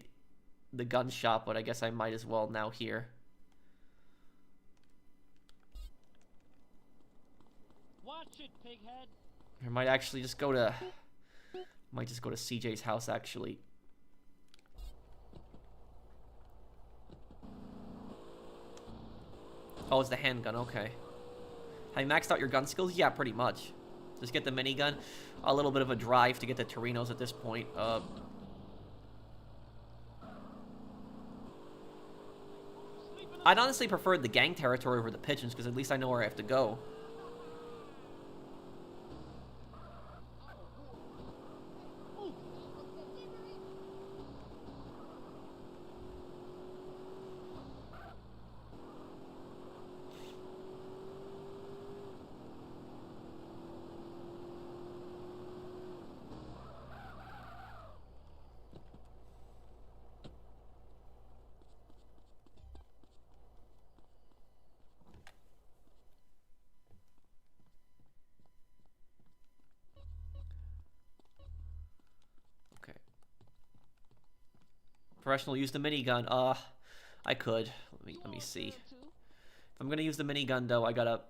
the gun shop, but I guess I might as well now here. shit, pighead. I might actually just go to... Might just go to CJ's house, actually. Oh, it's the handgun, okay. Have you maxed out your gun skills? Yeah, pretty much. Just get the minigun. A little bit of a drive to get the Torinos at this point. I'd honestly prefer the gang territory over the pigeons, because at least I know where I have to go. Okay. Professional, use the minigun. I could. Let me see. If I'm gonna use the minigun, though, I gotta...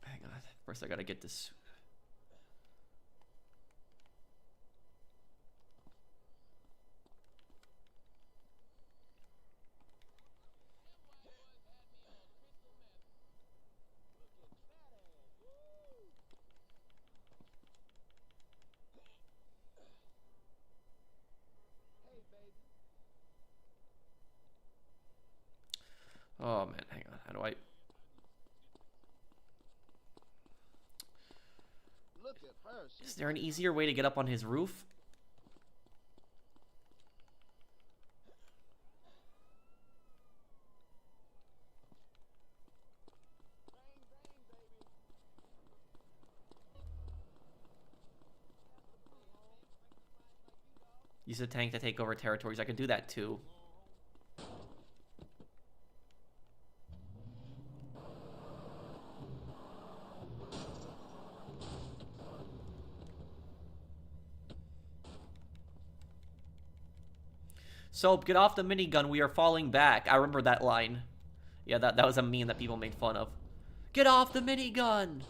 Hang on. First, I gotta get this... Oh, man. Hang on. How do I... Is there an easier way to get up on his roof? Use a tank to take over territories. I can do that, too. Soap, get off the minigun. We are falling back. I remember that line. Yeah, that was a meme that people made fun of. Get off the minigun!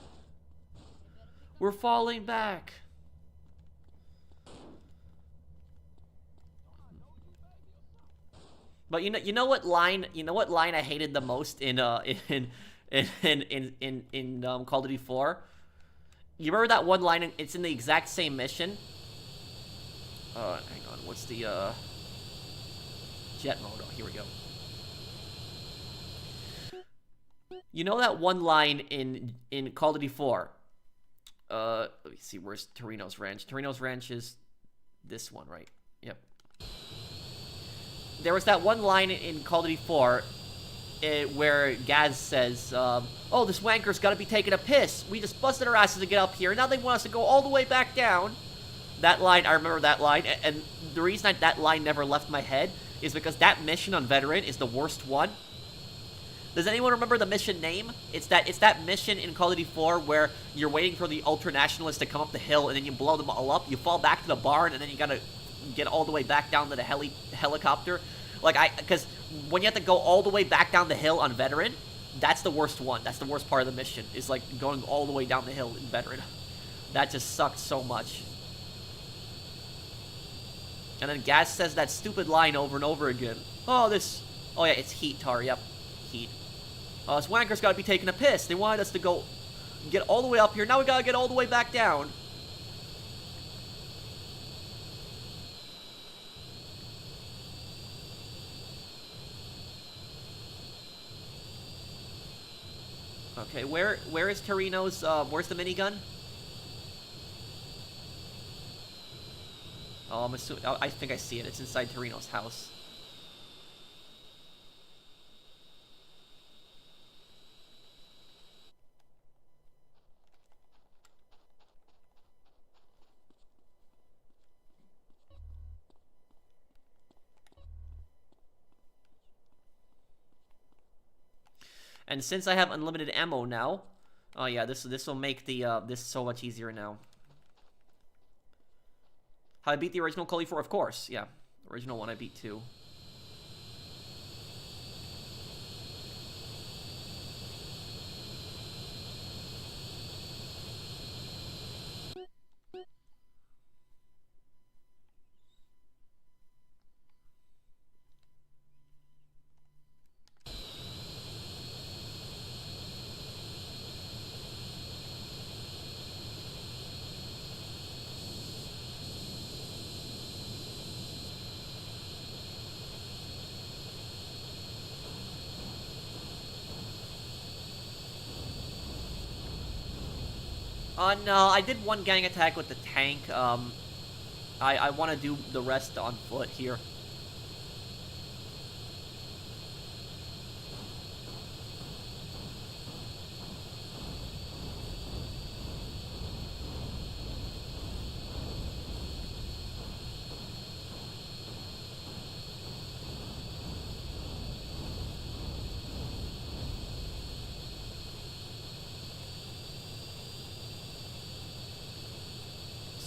We're falling back. But you know what line I hated the most in Call of Duty 4? You remember that one line? It's in the exact same mission. Hang on. What's the jet mode? Oh, here we go. You know that one line in Call of Duty 4? Let me see. Where's Torino's Ranch? Torino's Ranch is this one, right? Yep. There was that one line in Call of Duty 4 where Gaz says, oh, this wanker's gotta be taking a piss. We just busted our asses to get up here, and now they want us to go all the way back down. That line, I remember that line, and the reason that line never left my head is because that mission on Veteran is the worst one. Does anyone remember the mission name? It's that mission in Call of Duty 4 where you're waiting for the ultra-nationalists to come up the hill, and then you blow them all up, you fall back to the barn, and then you gotta get all the way back down to the helicopter. Because when you have to go all the way back down the hill on Veteran, that's the worst one. That's the worst part of the mission, is like going all the way down the hill in Veteran. That just sucked so much. And then Gaz says that stupid line over and over again. Oh yeah, it's heat, Tar, yep. Heat. This wanker's gotta be taking a piss. They wanted us to go get all the way up here. Now we gotta get all the way back down. Okay, where is Torino's, where's the minigun? Oh, I'm assuming, I think I see it. It's inside Torino's house. And since I have unlimited ammo now, oh yeah, this will make the this so much easier now. How I beat the original Call of Duty 4, of course, yeah. The original one I beat too. No, I did one gang attack with the tank. I want to do the rest on foot here.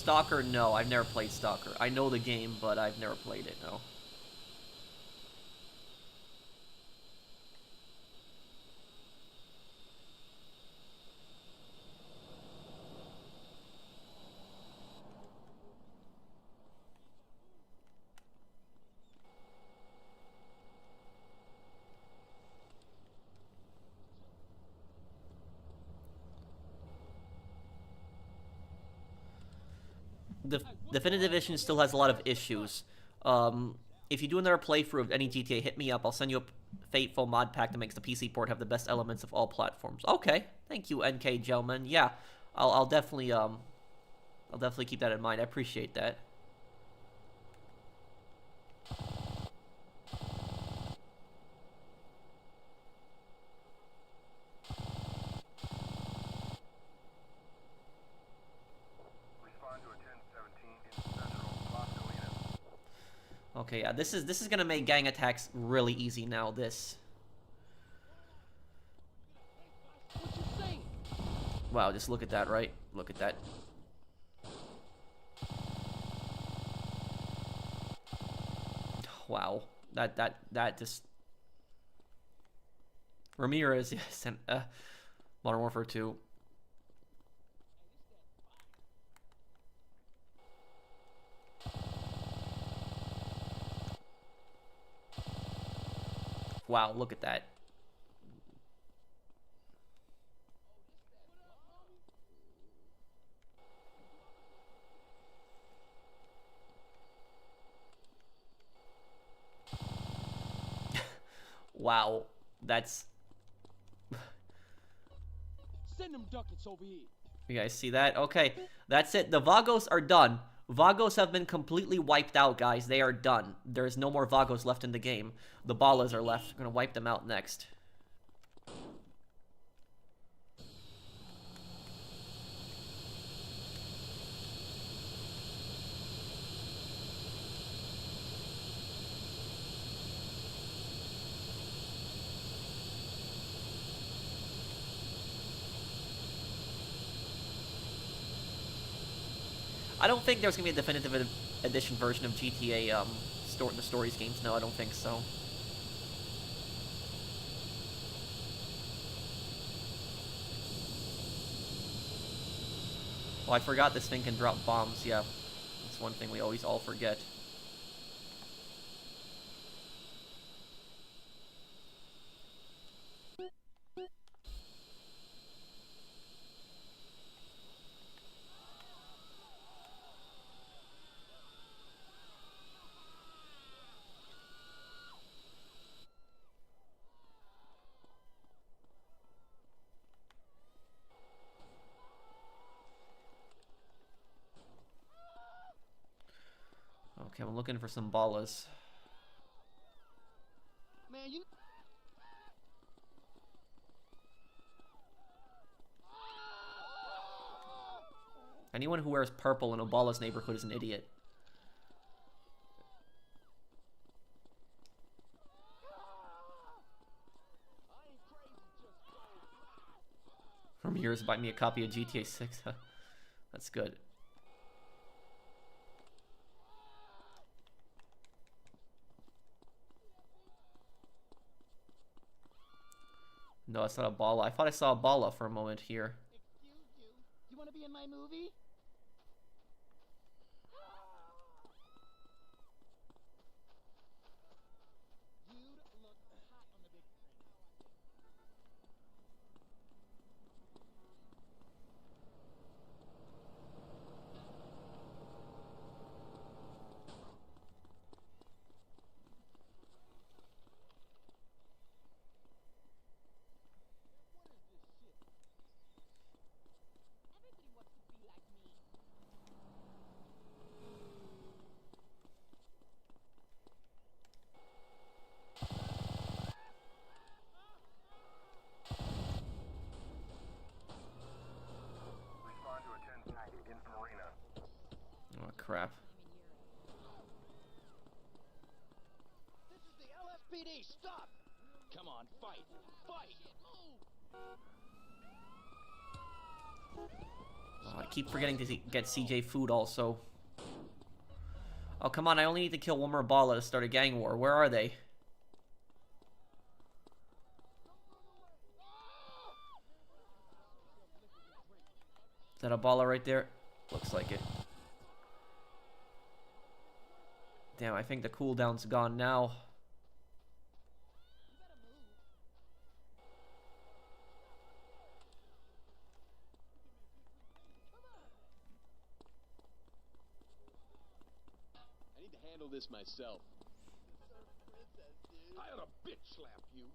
Stalker, no. I've never played Stalker. I know the game, but I've never played it, no. The Definitive Edition still has a lot of issues. If you do another playthrough of any GTA, hit me up. I'll send you a Fateful mod pack that makes the PC port have the best elements of all platforms. Okay, thank you, NK gentlemen. Yeah, I'll definitely keep that in mind. I appreciate that. Respond to a 1017 in Central Las Colinas. Okay, yeah, this is gonna make gang attacks really easy now. This. What you saying? Wow, just look at that, right? Look at that. Wow, that just. Ramirez, yes, and Modern Warfare 2. Wow, look at that. Wow, that's... Send them ducats over here. You guys see that? Okay, that's it. The Vagos are done. Vagos have been completely wiped out, guys. They are done. There's no more Vagos left in the game. The Ballas are left. I'm gonna wipe them out next. I don't think there's gonna be a definitive edition version of GTA, the stories games. No, I don't think so. Oh, I forgot this thing can drop bombs. Yeah, that's one thing we always all forget. Okay, I'm looking for some Ballas. Man, you... Anyone who wears purple in a Ballas neighborhood is an idiot. From years, buy me a copy of GTA 6. That's good. No, it's not a Balla. I thought I saw a Balla for a moment here. Excuse you. You want to be in my movie? You'd look hot on the big screen. Everybody crap. This is the LSPD. Stop! Come on, fight! Fight! Oh, I keep forgetting to get CJ food also. Oh, come on, I only need to kill one more Balla to start a gang war. Where are they? Is that a Balla right there? Looks like it. Damn, I think the cooldown's gone now. I need to handle this myself. I ought to bitch slap you.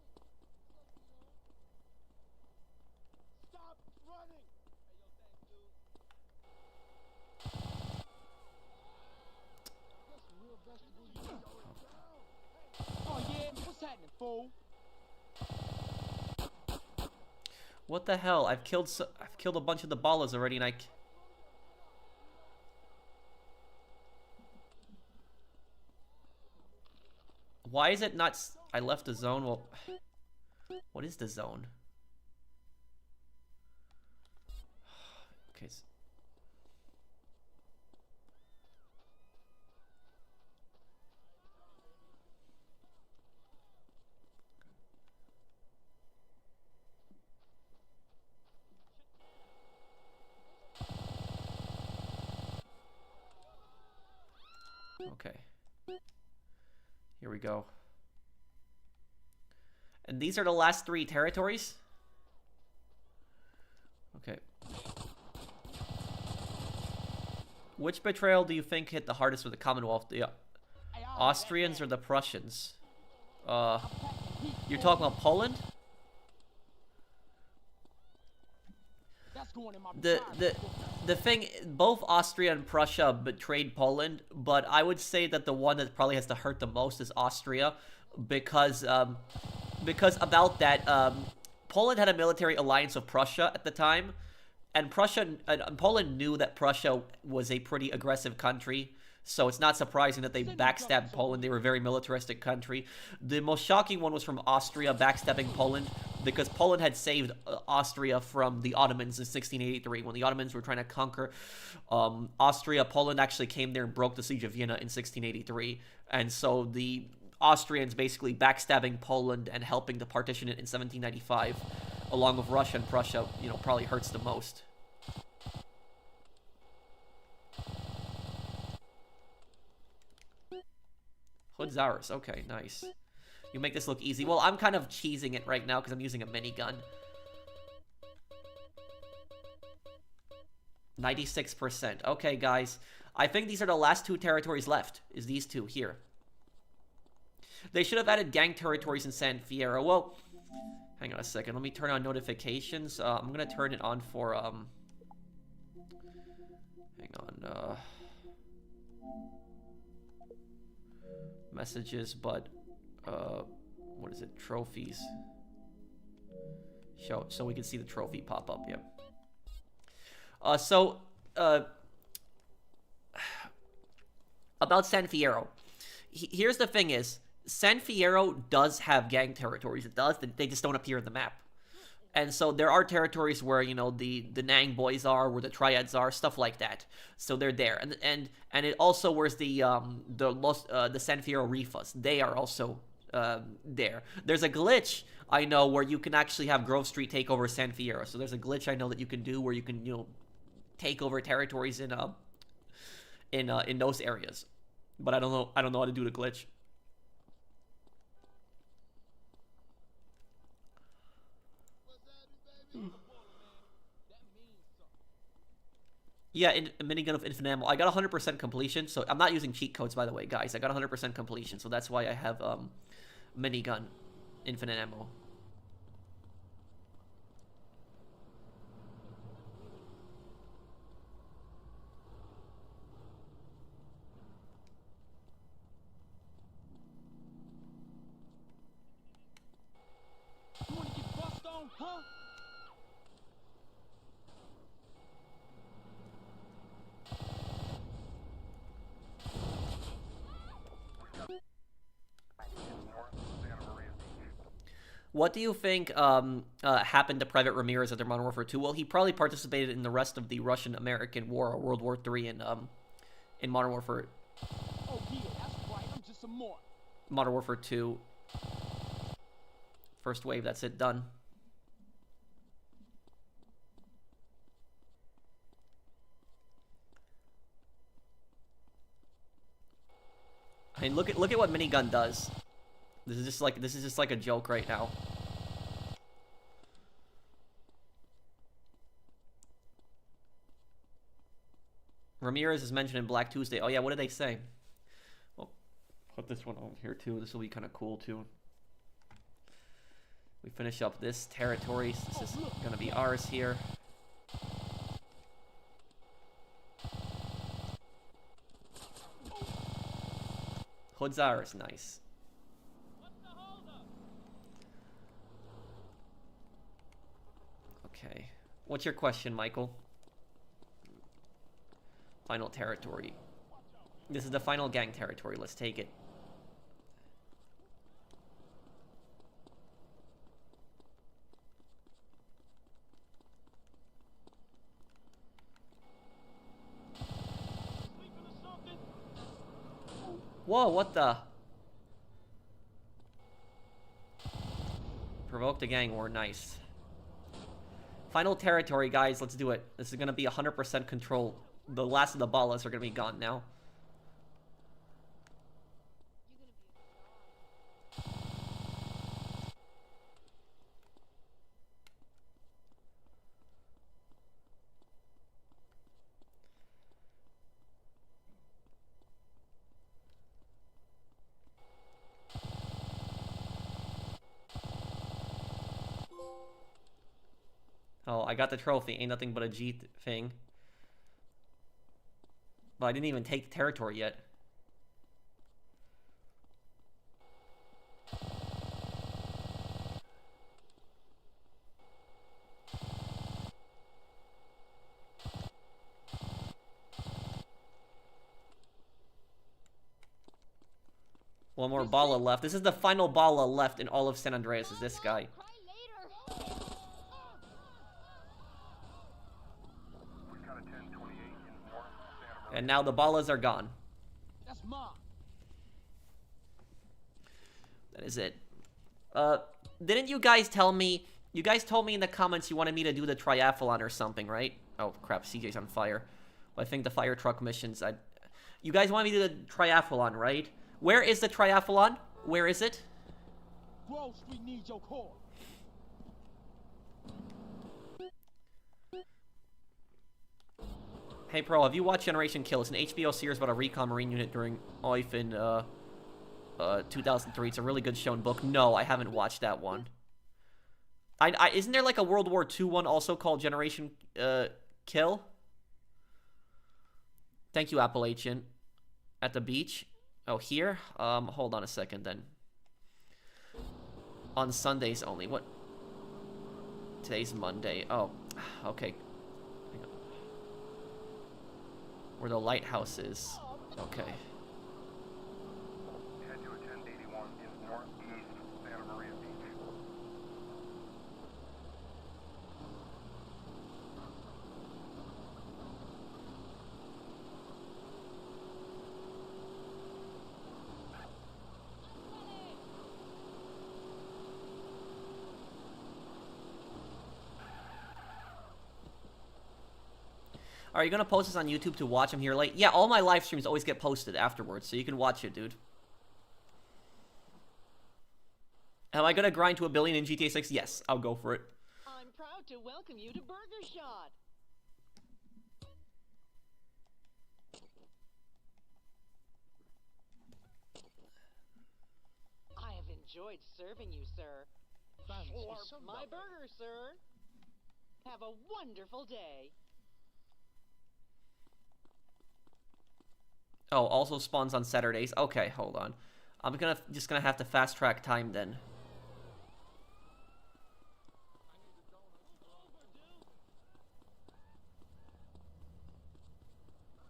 Stop running! Oh yeah, what's happening, fool? What the hell? I've killed a bunch of the Ballas already, and why is it not? I left the zone. Well, what is the zone? Okay. Okay. Here we go. And these are the last 3 territories? Okay. Which betrayal do you think hit the hardest with the Commonwealth? The Austrians or the Prussians? You're talking about Poland? The thing, both Austria and Prussia betrayed Poland, but I would say that the one that probably has to hurt the most is Austria, because about that, Poland had a military alliance with Prussia at the time, and Poland knew that Prussia was a pretty aggressive country, so it's not surprising that they backstabbed Poland. They were a very militaristic country. The most shocking one was from Austria backstabbing Poland, because Poland had saved Austria from the Ottomans in 1683. When the Ottomans were trying to conquer Austria, Poland actually came there and broke the siege of Vienna in 1683. And so the Austrians basically backstabbing Poland and helping to partition it in 1795, along with Russia and Prussia, you know, probably hurts the most. Hood's ours. Okay, nice. You make this look easy. Well, I'm kind of cheesing it right now because I'm using a minigun. 96%. Okay, guys. I think these are the last 2 territories left, is these 2 here. They should have added gang territories in San Fierro. Well, hang on a second. Let me turn on notifications. I'm going to turn it on for, hang on, messages, but what is it? Trophies. So we can see the trophy pop up. Yeah. About San Fierro. Here's the thing: is San Fierro does have gang territories. It does. They just don't appear in the map. And so there are territories where, you know, the Nang boys are, where the Triads are, stuff like that. So they're there, and it also where's the San Fierro Rifas. They are also there. There's a glitch I know where you can actually have Grove Street take over San Fierro. So there's a glitch I know that you can do where you can, you know, take over territories in those areas. But I don't know how to do the glitch. Yeah, a minigun of infinite ammo. I got 100% completion, so I'm not using cheat codes, by the way, guys. I got 100% completion, so that's why I have minigun infinite ammo. You wanna get bust on, huh? What do you think happened to Private Ramirez after Modern Warfare 2? Well, he probably participated in the rest of the Russian-American War, or World War 3 in Modern Warfare. Oh yeah, that's right. I'm just a mark. Modern Warfare 2. First wave, that's it, done. I mean, look at what minigun does. This is just like a joke right now. Ramirez is mentioned in Black Tuesday. Oh yeah, what did they say? Well, put this one over here too. This will be kind of cool too. We finish up this territory. This is gonna be ours here. Hood's ours, nice. Okay. What's your question, Michael? Final territory. This is the final gang territory. Let's take it. Whoa, what the? Provoke the gang war, nice. Final territory, guys, let's do it. This is gonna be 100% control. The last of the Ballas are gonna be gone now. Oh, I got the trophy. Ain't nothing but a G thing. But I didn't even take the territory yet. One more Balla left. This is the final Balla left in all of San Andreas, is this guy. And now the Ballas are gone. That's mine. That is it. Didn't you guys tell me... You guys told me in the comments you wanted me to do the triathlon or something, right? Oh, crap. CJ's on fire. Well, I think the fire truck missions... You guys want me to do the triathlon, right? Where is the triathlon? Where is it? Grove Street needs your core. Hey, Pro, have you watched Generation Kill? It's an HBO series about a recon marine unit during OIF in 2003. It's a really good shown book. No, I haven't watched that one. Isn't there like a World War II one also called Generation Kill? Thank you, Appalachian. At the beach. Oh, here? Hold on a second then. On Sundays only. What? Today's Monday. Oh, okay. Where the lighthouse is. Okay. Head to a 1081 in northeast Santa Maria Beach. Are you gonna post this on YouTube to watch them here late? Yeah, all my live streams always get posted afterwards, so you can watch it, dude. Am I gonna grind to 1 billion in GTA 6? Yes, I'll go for it. I'm proud to welcome you to Burger Shot. I have enjoyed serving you, sir. Slurp my burger, sir. Have a wonderful day. Oh, also spawns on Saturdays. Okay, hold on. I'm just gonna have to fast track time then.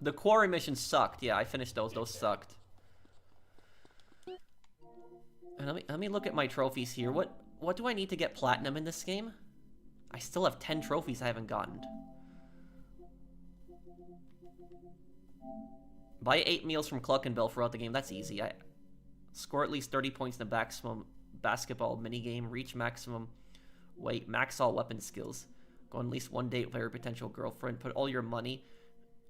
The quarry missions sucked. Yeah, I finished those. Those sucked. And let me look at my trophies here. What do I need to get platinum in this game? I still have 10 trophies I haven't gotten. Buy 8 meals from Cluckin Bell throughout the game. That's easy. Score at least 30 points in the maximum basketball minigame. Reach maximum weight. Max all weapon skills. Go on at least one date with your potential girlfriend. Put all your money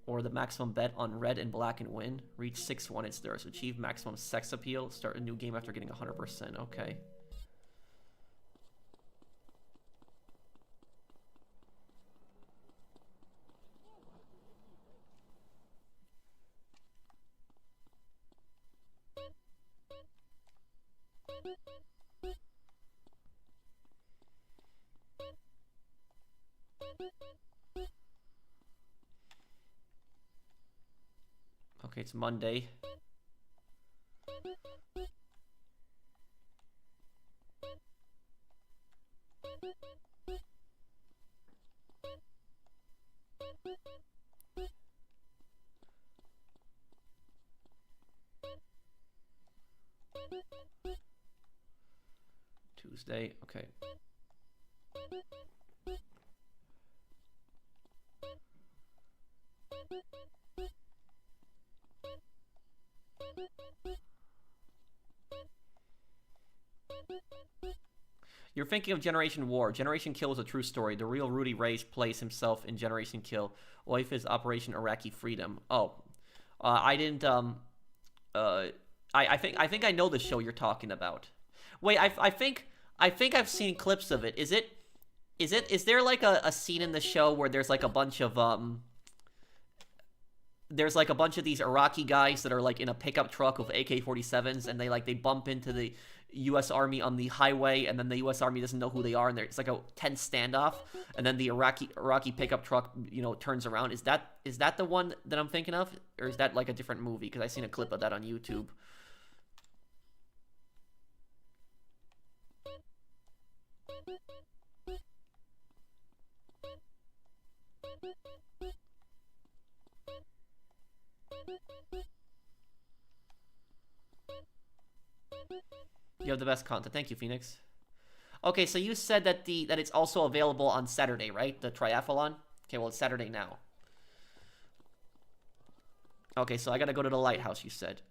or the maximum bet on red and black and win. Reach 6 wanted stars. Achieve maximum sex appeal. Start a new game after getting 100%. Okay. Okay, it's Monday. Tuesday, okay. You're thinking of Generation War. Generation Kill is a true story. The real Rudy Reyes plays himself in Generation Kill. Wife is Operation Iraqi Freedom. Oh, I didn't. I think I know the show you're talking about. Wait, I think I've seen clips of it. Is there like a scene in the show where there's like a bunch of there's like a bunch of these Iraqi guys that are like in a pickup truck with AK-47s, and they bump into the U.S. Army on the highway, and then the U.S. Army doesn't know who they are, and it's like a tense standoff, and then the Iraqi pickup truck, you know, turns around. Is that the one that I'm thinking of, or is that like a different movie? Because I seen a clip of that on YouTube. You have the best content. Thank you, Phoenix. Okay, so you said that it's also available on Saturday, right? The triathlon? Okay, well, it's Saturday now. Okay, so I gotta go to the lighthouse, you said.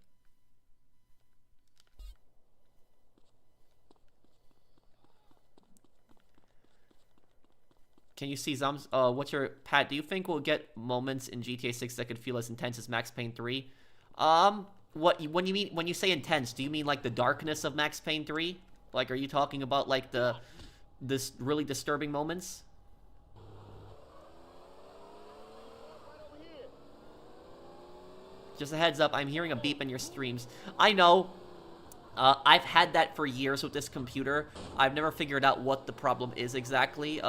Can you see Zom's? What's your Pat? Do you think we'll get moments in GTA 6 that could feel as intense as Max Payne 3? When you say intense, do you mean like the darkness of Max Payne 3? Like, are you talking about like this really disturbing moments? Just a heads up, I'm hearing a beep in your streams. I know. I've had that for years with this computer. I've never figured out what the problem is exactly.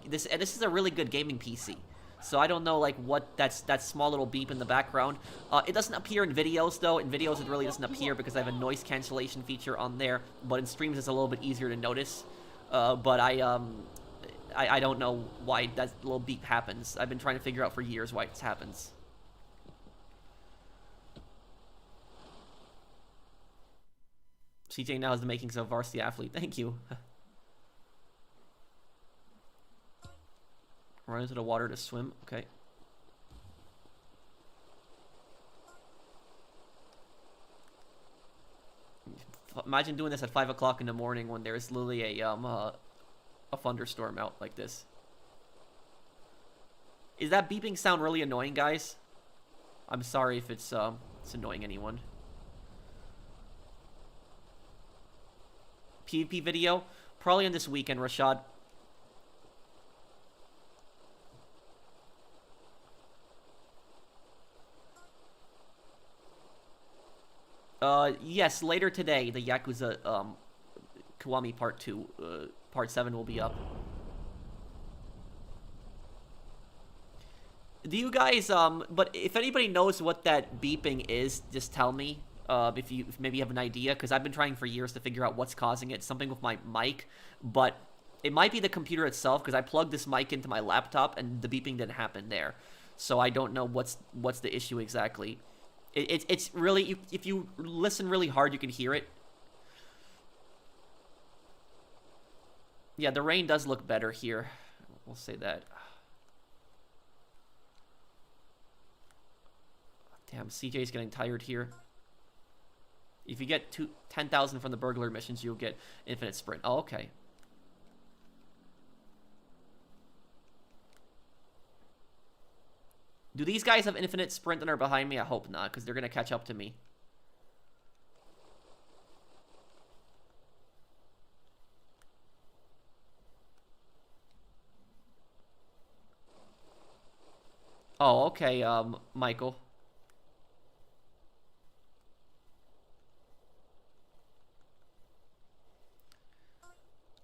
This is a really good gaming PC, so I don't know like what that small little beep in the background. It doesn't appear in videos though. In videos it really doesn't appear because I have a noise cancellation feature on there. But in streams it's a little bit easier to notice. But I don't know why that little beep happens. I've been trying to figure out for years why it happens. CJ now has the makings of a varsity athlete. Thank you. Run into the water to swim. Okay. Imagine doing this at 5 o'clock in the morning when there's literally a thunderstorm out like this. Is that beeping sound really annoying, guys? I'm sorry if it's annoying anyone. PvP video? Probably on this weekend, Rashad. Yes, later today, the Yakuza, Kiwami Part 2, Part 7 will be up. Do you guys, but if anybody knows what that beeping is, just tell me. If maybe you have an idea, because I've been trying for years to figure out what's causing it. Something with my mic, but it might be the computer itself, because I plugged this mic into my laptop and the beeping didn't happen there. So I don't know what's the issue exactly. It's really, if you listen really hard, you can hear it. Yeah, the rain does look better here. We'll say that. Damn, CJ's getting tired here. If you get 10,000 from the burglar missions, you'll get infinite sprint. Oh, okay. Do these guys have infinite sprint and are behind me? I hope not, because they're going to catch up to me. Oh, okay, Michael.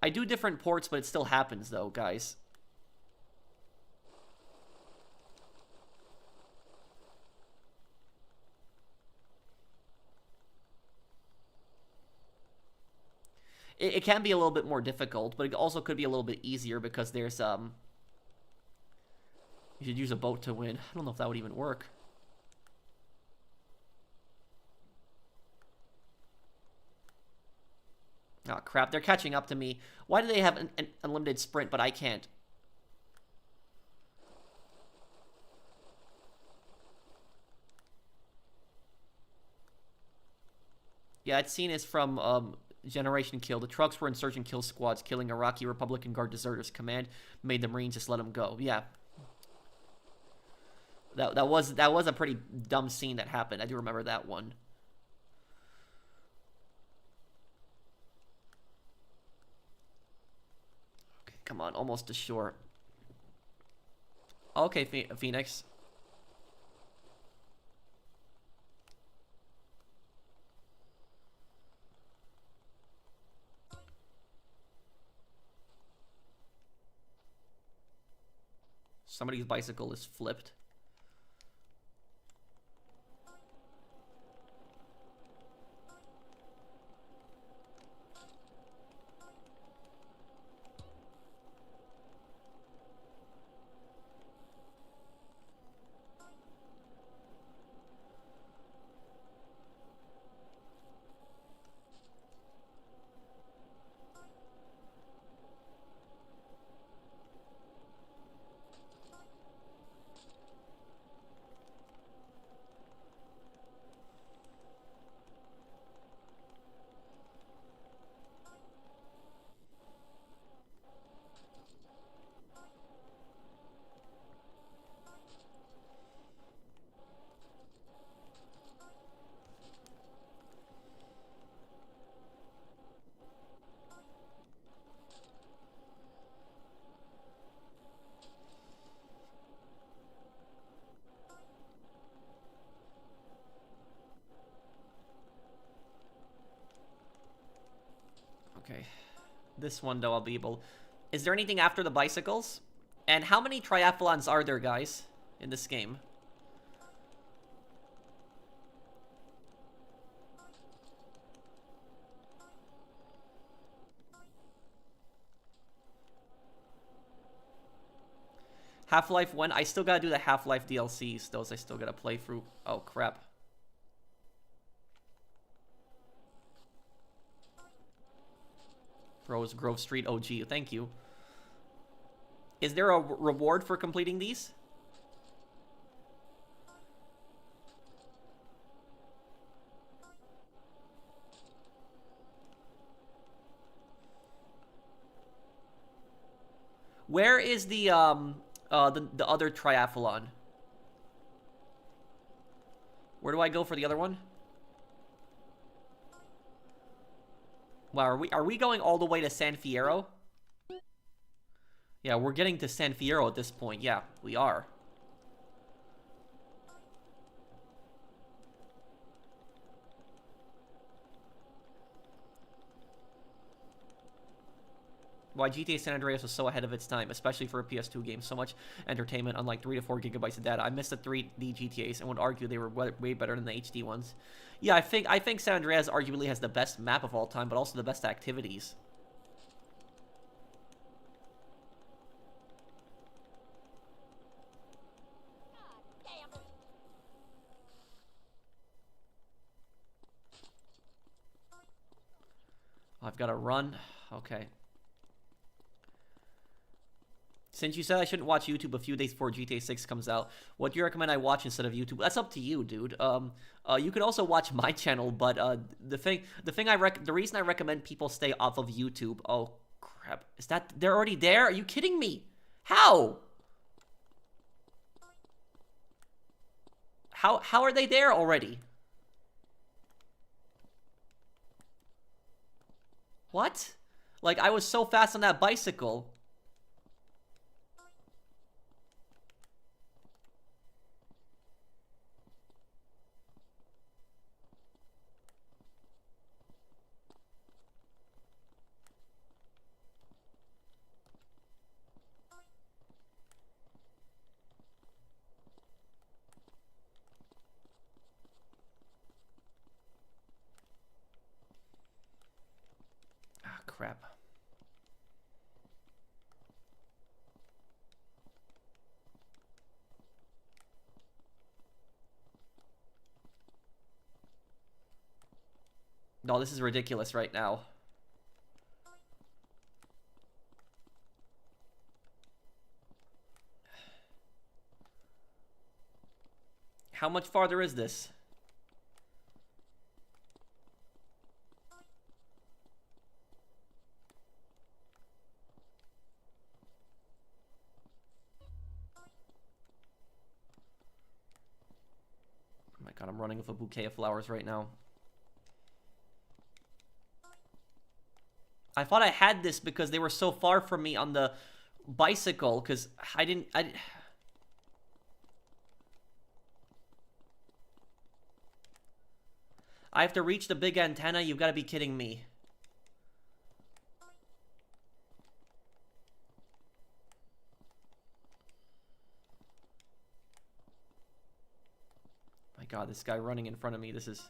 I do different ports, but it still happens, though, guys. It can be a little bit more difficult, but it also could be a little bit easier because there's, You should use a boat to win. I don't know if that would even work. Oh, crap. They're catching up to me. Why do they have an unlimited sprint, but I can't? Yeah, that scene is from Generation Kill. The trucks were insurgent kill squads, killing Iraqi Republican Guard deserters. Command made the Marines just let them go. Yeah. That was a pretty dumb scene that happened. I do remember that one. Okay, come on, almost to shore. Okay, Phoenix. Somebody's bicycle is flipped. Okay. This one, though, I'll be able... Is there anything after the bicycles? And how many triathlons are there, guys, in this game? Half-Life 1? I still gotta do the Half-Life DLCs. Those I still gotta play through. Oh, crap. Rose Grove Street OG. Thank you. Is there a reward for completing these? Where is the other triathlon? Where do I go for the other one? Wow, are we going all the way to San Fierro? Yeah, we're getting to San Fierro at this point. Yeah, we are. Why GTA San Andreas was so ahead of its time, especially for a PS2 game. So much entertainment, unlike 3 to 4 gigabytes of data. I miss the 3D GTAs and would argue they were way better than the HD ones. Yeah, I think San Andreas arguably has the best map of all time, but also the best activities. I've got to run. Okay. Since you said I shouldn't watch YouTube a few days before GTA 6 comes out, what do you recommend I watch instead of YouTube? That's up to you, dude. You could also watch my channel, but the reason I recommend people stay off of YouTube. Oh crap, is that they're already there? Are you kidding me? How? How are they there already? What? Like, I was so fast on that bicycle. Ah, crap. No, this is ridiculous right now. How much farther is this? Oh my god, I'm running with a bouquet of flowers right now. I thought I had this because they were so far from me on the bicycle, because I didn't... I have to reach the big antenna? You've got to be kidding me. My god, this guy running in front of me, this is...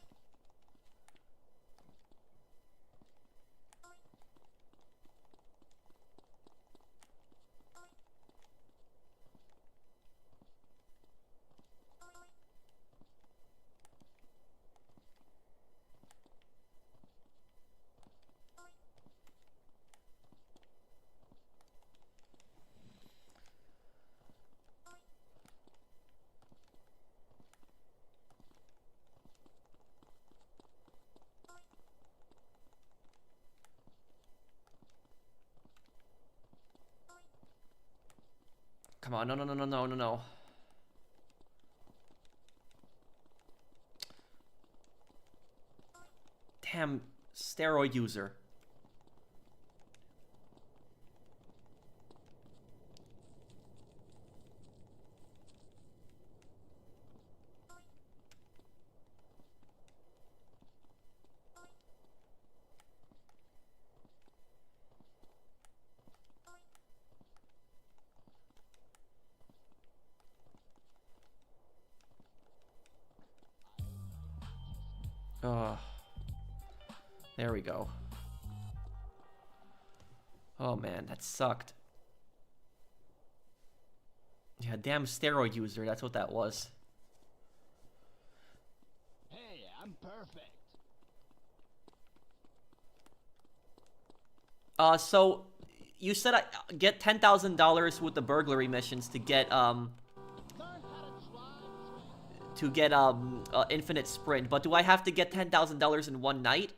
Come on, no. Damn, steroid user. There we go. Oh man, that sucked. Yeah, damn steroid user, that's what that was. Hey, I'm perfect. So you said I get $10,000 with the burglary missions to get infinite sprint, but do I have to get $10,000 in one night?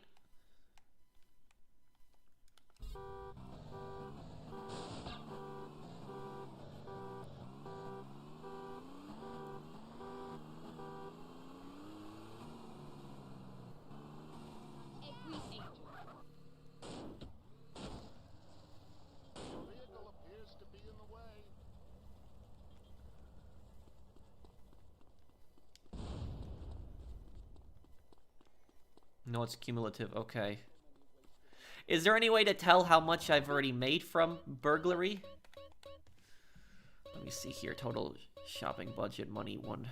No, it's cumulative. Okay. Is there any way to tell how much I've already made from burglary? Let me see here. Total shopping budget, money, one.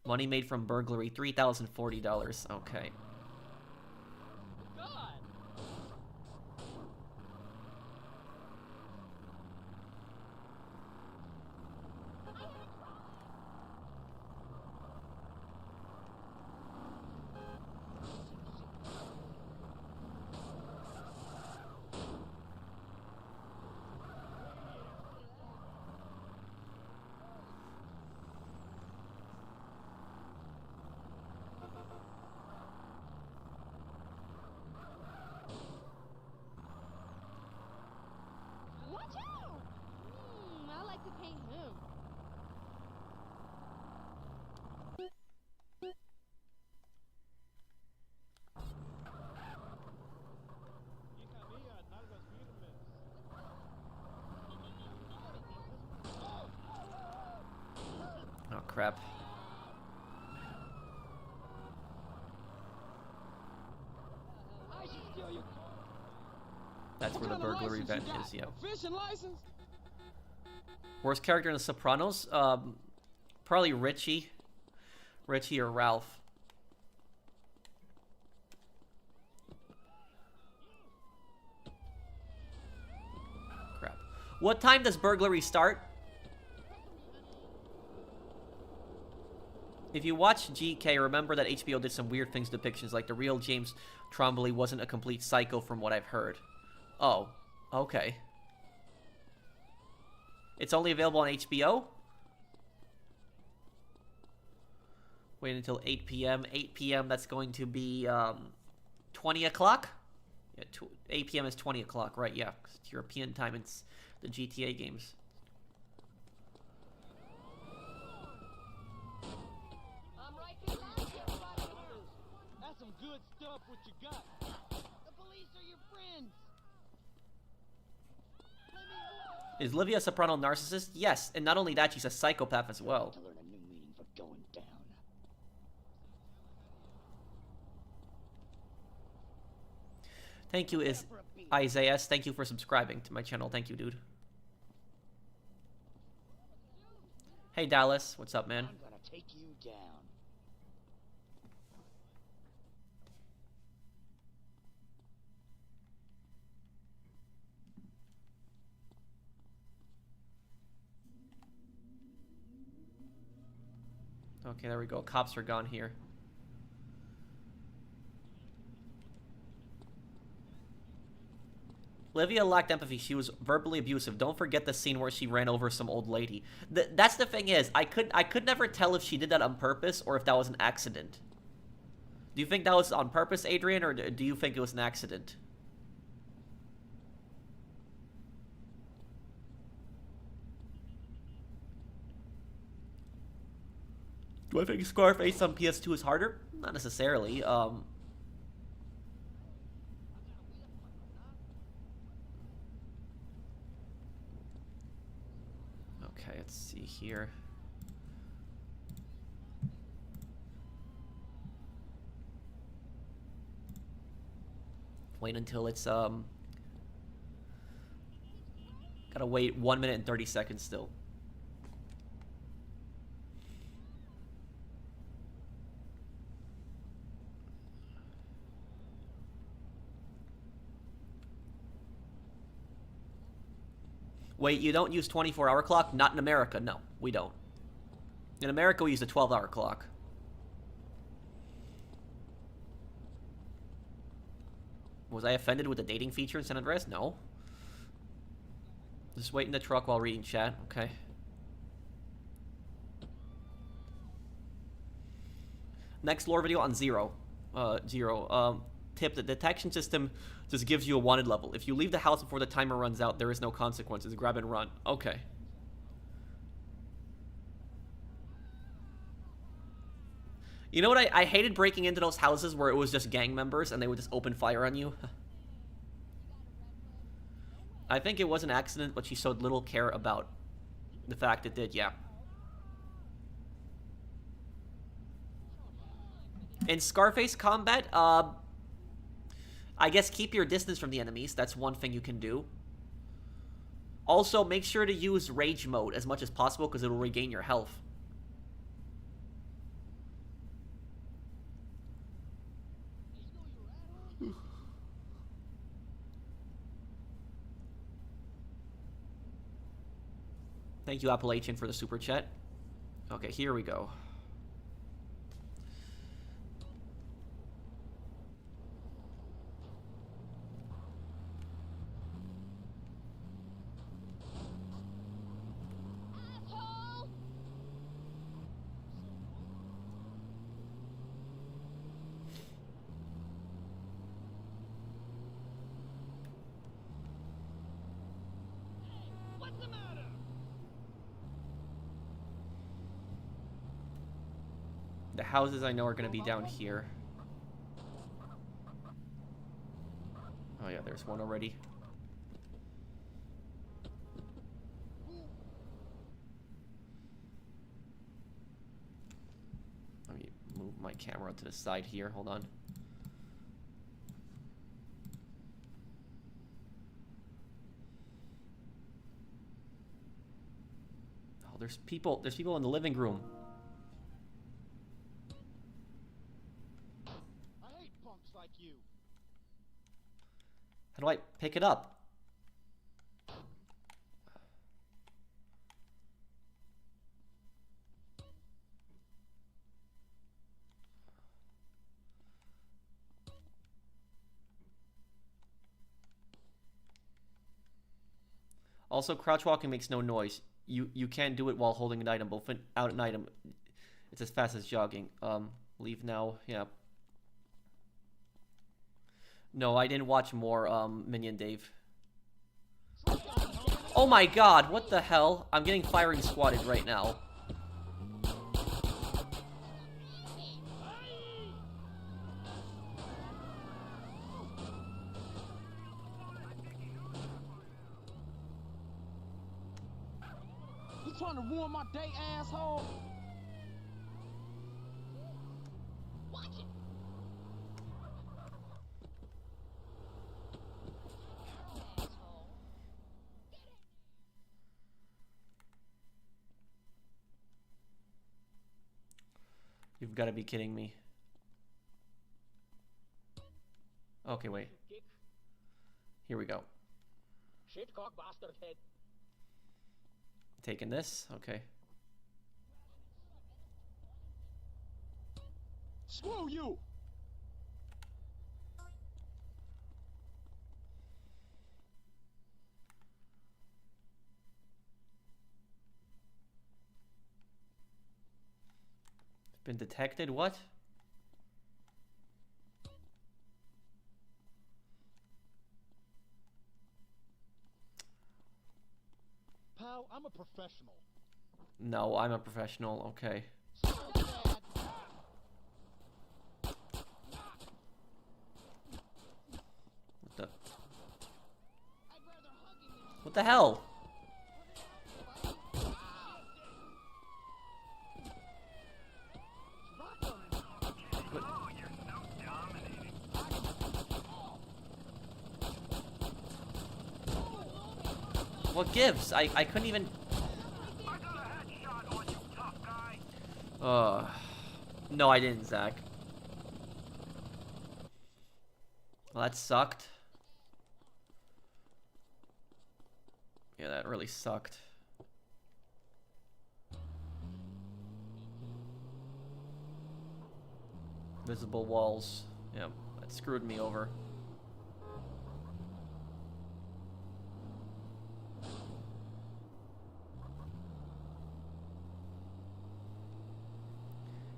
Money made from burglary, $3,040. Okay. crap. I should steal your car. That's where the What kind of burglary license event you got? is, yeah. A fishing license? Worst character in The Sopranos? Probably Richie. Richie or Ralph. Crap. What time does Burglary start? If you watch GK, remember that HBO did some weird things depictions, like the real James Trombley wasn't a complete psycho from what I've heard. Oh, okay. It's only available on HBO? Wait until 8 p.m. 8 p.m., that's going to be 20 o'clock? Yeah, 8 p.m. is 20 o'clock, right, yeah. It's European time, it's the GTA games. I'm right behind you, buddy. That's some good stuff, what you got. The police are your friends. Is Livia a Soprano narcissist? Yes, and not only that, she's a psychopath as well. To learn a new meaning for going down. Thank you, Isaiah. Thank you for subscribing to my channel. Thank you, dude. Hey, Dallas. What's up, man? I'm gonna take you down. Okay, there we go. Cops are gone here. Livia lacked empathy. She was verbally abusive. Don't forget the scene where she ran over some old lady. That's the thing is, I could never tell if she did that on purpose or if that was an accident. Do you think that was on purpose, Adrian, or do you think it was an accident? Do I think Scarface on PS2 is harder? Not necessarily. Okay, let's see here. Wait until it's gotta wait 1 minute and 30 seconds still. Wait, you don't use 24-hour clock? Not in America, no, we don't. In America, we use a 12-hour clock. Was I offended with the dating feature in San Andreas? No. Just wait in the truck while reading chat, okay. Next lore video on Zero. Tip, the detection system just gives you a wanted level. If you leave the house before the timer runs out, there is no consequences. Grab and run. Okay. You know what? I hated breaking into those houses where it was just gang members and they would just open fire on you. I think it was an accident, but she showed little care about the fact it did, yeah. In Scarface combat, I guess keep your distance from the enemies. That's one thing you can do. Also, make sure to use rage mode as much as possible because it will regain your health. Thank you, Appalachian, for the super chat. Okay, here we go. Asshole! What's the matter? The houses I know are going to be down here. Oh yeah, there's one already. camera to the side here. Hold on. Oh, there's people in the living room. I hate punks like you. How do I pick it up? Also, crouch walking makes no noise. You can't do it while holding an item. But out an item, it's as fast as jogging. Leave now. Yeah. No, I didn't watch more Minion Dave. Oh my god, what the hell? I'm getting firing squatted right now. You trying to ruin my day, asshole? Watch it. Asshole. You've got to be kidding me. Okay, wait. Here we go. Shitcock bastard head. Taking this. Okay. Screw you! Been detected? What? Pal, I'm a professional. No, I'm a professional. Okay. What the? What the hell? What gives? I couldn't even. No, I didn't, Zach. Well, that sucked. Yeah, that really sucked. Visible walls. Yeah, that screwed me over.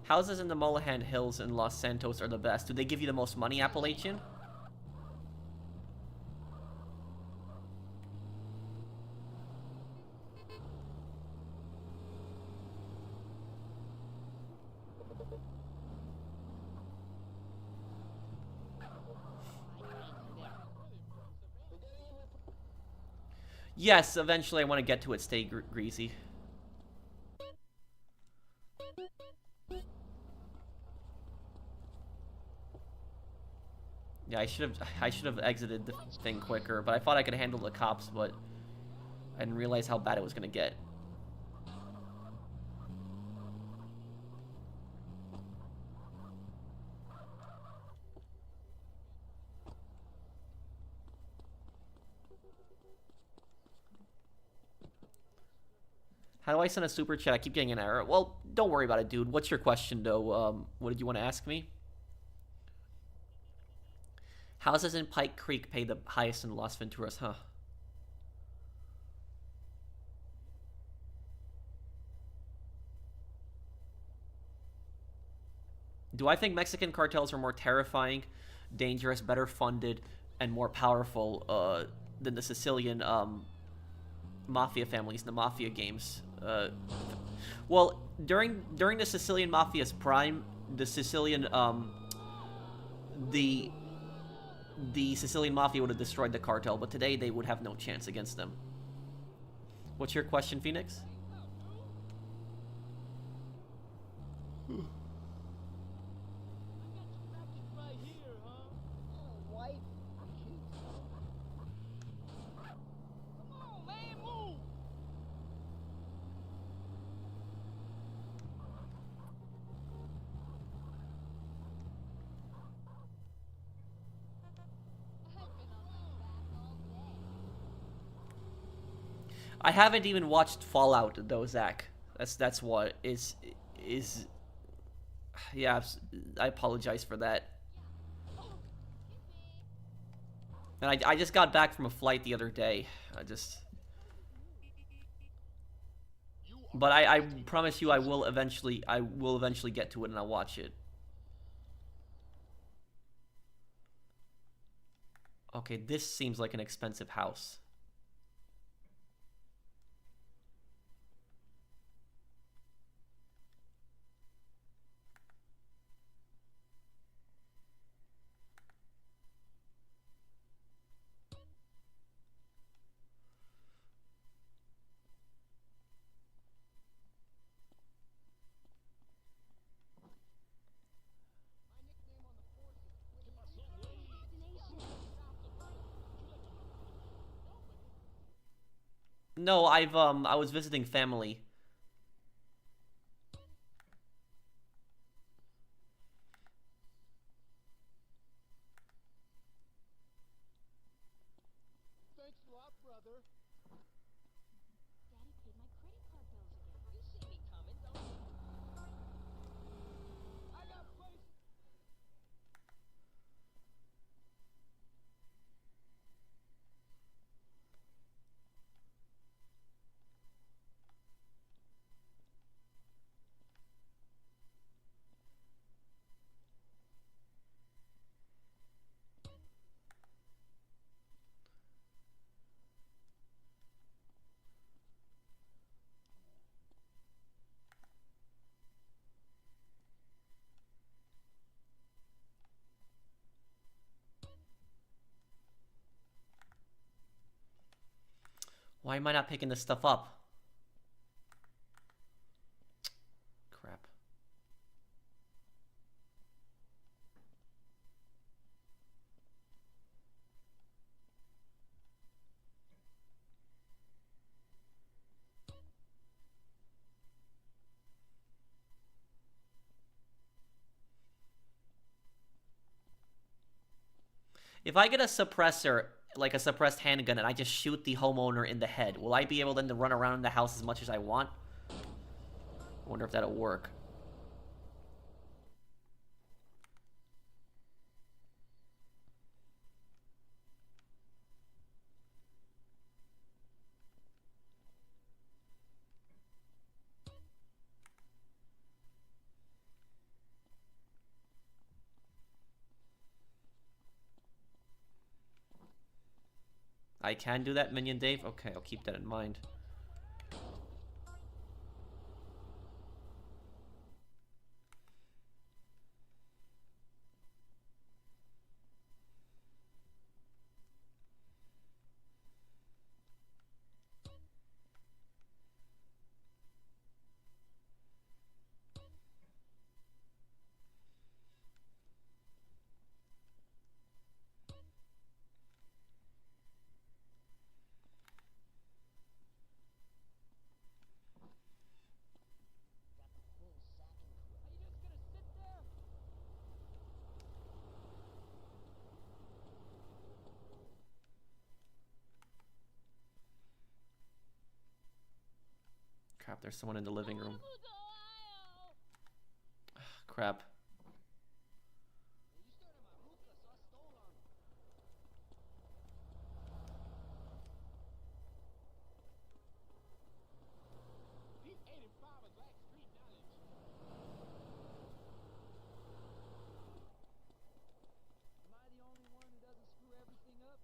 Houses in the Mullahan Hills in Los Santos are the best. Do they give you the most money, Appalachian? Yes, eventually I want to get to it. Stay greasy. Yeah, I should have exited the thing quicker, but I thought I could handle the cops, but I didn't realize how bad it was gonna get. How do I send a super chat? I keep getting an error. Well, don't worry about it, dude. What's your question, though? What did you want to ask me? Houses in Pike Creek pay the highest in Las Venturas, huh? Do I think Mexican cartels are more terrifying, dangerous, better funded, and more powerful than the Sicilian mafia families in the mafia games? Well, during the Sicilian mafia's prime, the Sicilian the Sicilian mafia would have destroyed the cartel, but today they would have no chance against them. What's your question, Phoenix? I haven't even watched Fallout though, Zach. That's what is. Yeah, I apologize for that. And I just got back from a flight the other day. But I promise you I will eventually get to it and I'll watch it. Okay, this seems like an expensive house. No, I was visiting family. Thanks a lot, brother. Daddy paid my credit card bills again. You see me coming, don't you? I got places. Why am I not picking this stuff up? Crap. If I get a suppressor, like a suppressed handgun, and I just shoot the homeowner in the head, will I be able then to run around in the house as much as I want? I wonder if that'll work. I can do that, Minion Dave? Okay, I'll keep that in mind. Crap, there's someone in the living room. Crap. These 85ers lack street knowledge. Am I the only one who doesn't screw everything up?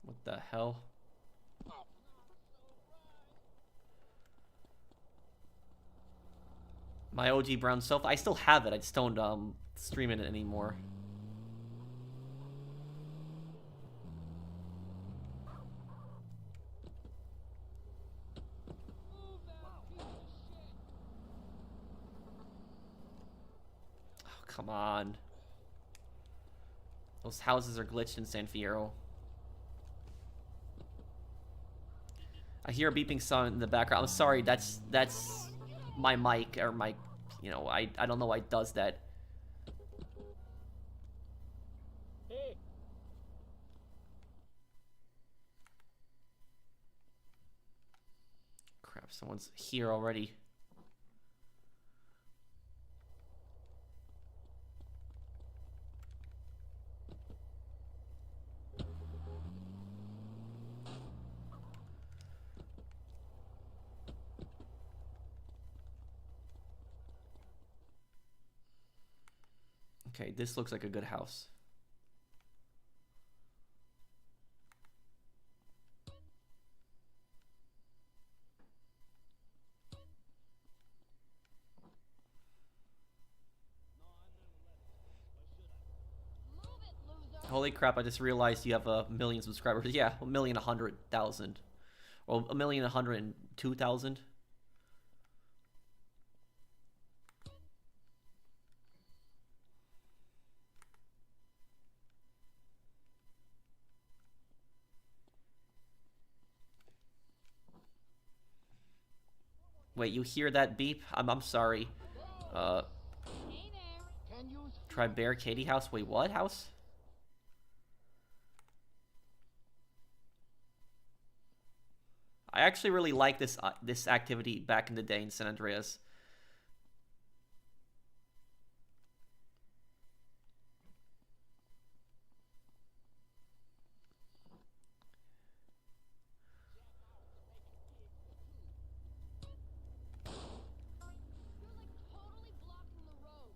What the hell? My OG brown sofa. I still have it. I just don't stream it anymore. Oh, come on. Those houses are glitched in San Fierro. I hear a beeping sound in the background. I'm sorry, that's my mic, or my, you know, I don't know why it does that. Hey, crap, someone's here already. Okay, this looks like a good house. Holy crap, I just realized you have a million subscribers. Yeah, 1,100,000. Or 1,102,000. Wait, you hear that beep? I'm sorry. Hey there. Can you Try Bear Katie house. Wait, what house? I actually really like this activity back in the day in San Andreas. You're like totally blocking the road.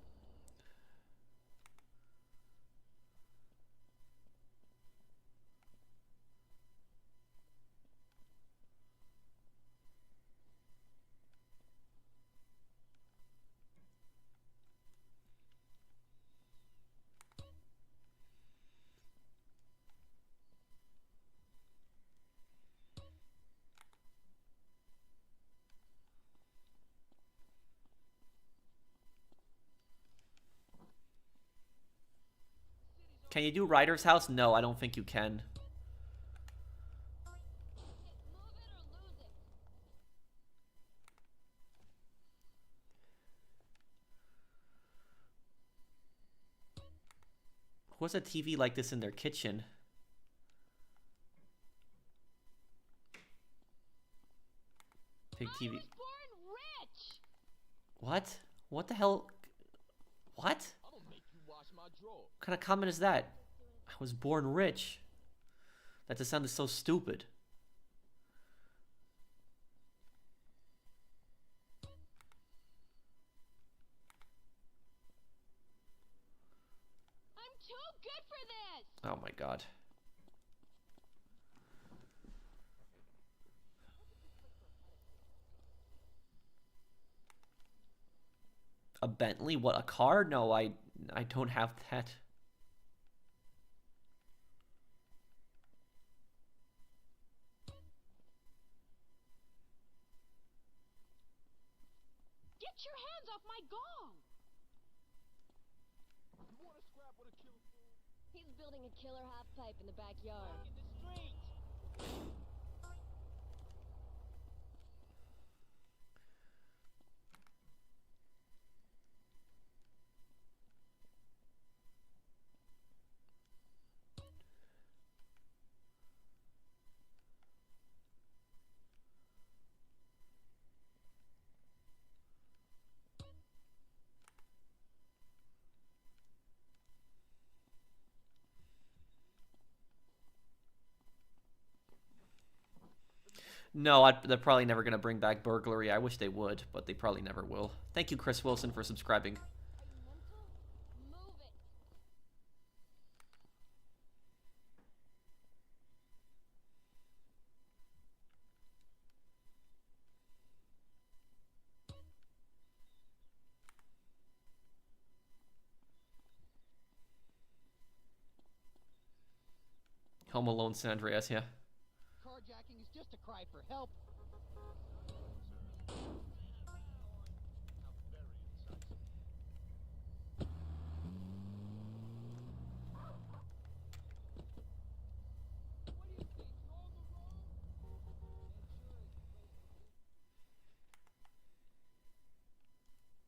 Can you do Ryder's house? No, I don't think you can. Move it or lose it. Who has a TV like this in their kitchen? Big I TV. was born rich. What? What the hell? What? I'm gonna make you wash my drawer. What kind of comment is that? I was born rich. That just sounded so stupid. I'm too good for this. Oh my god. A Bentley? What, a car? No, I don't have that. Get your hands off my gong. You wanna scrap with a killer fool? He's building a killer half pipe in the backyard. In the street. No, they're probably never going to bring back Burglary. I wish they would, but they probably never will. Thank you, Chris Wilson, for subscribing. Are you mental? Move it. Home Alone San Andreas, yeah. Carjacking is just a cry for help.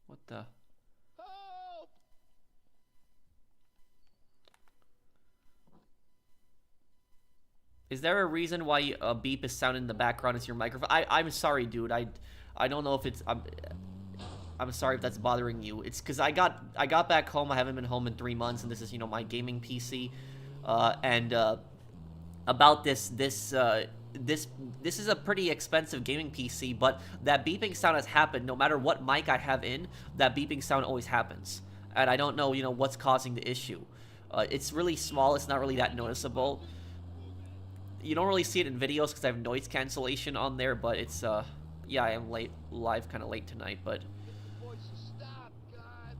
What the? Help! Is there a reason why a beep is sounding in the background as your microphone? I'm sorry, dude. I don't know if it's I'm sorry if that's bothering you. It's because I got back home. I haven't been home in 3 months, and this is, you know, my gaming PC. About this is a pretty expensive gaming PC, but that beeping sound has happened. No matter what mic I have in, that beeping sound always happens, and I don't know, you know, what's causing the issue. It's really small. It's not really that noticeable. You don't really see it in videos because I have noise cancellation on there, but it's yeah, I am live kind of late tonight, but. Boys, stop, God.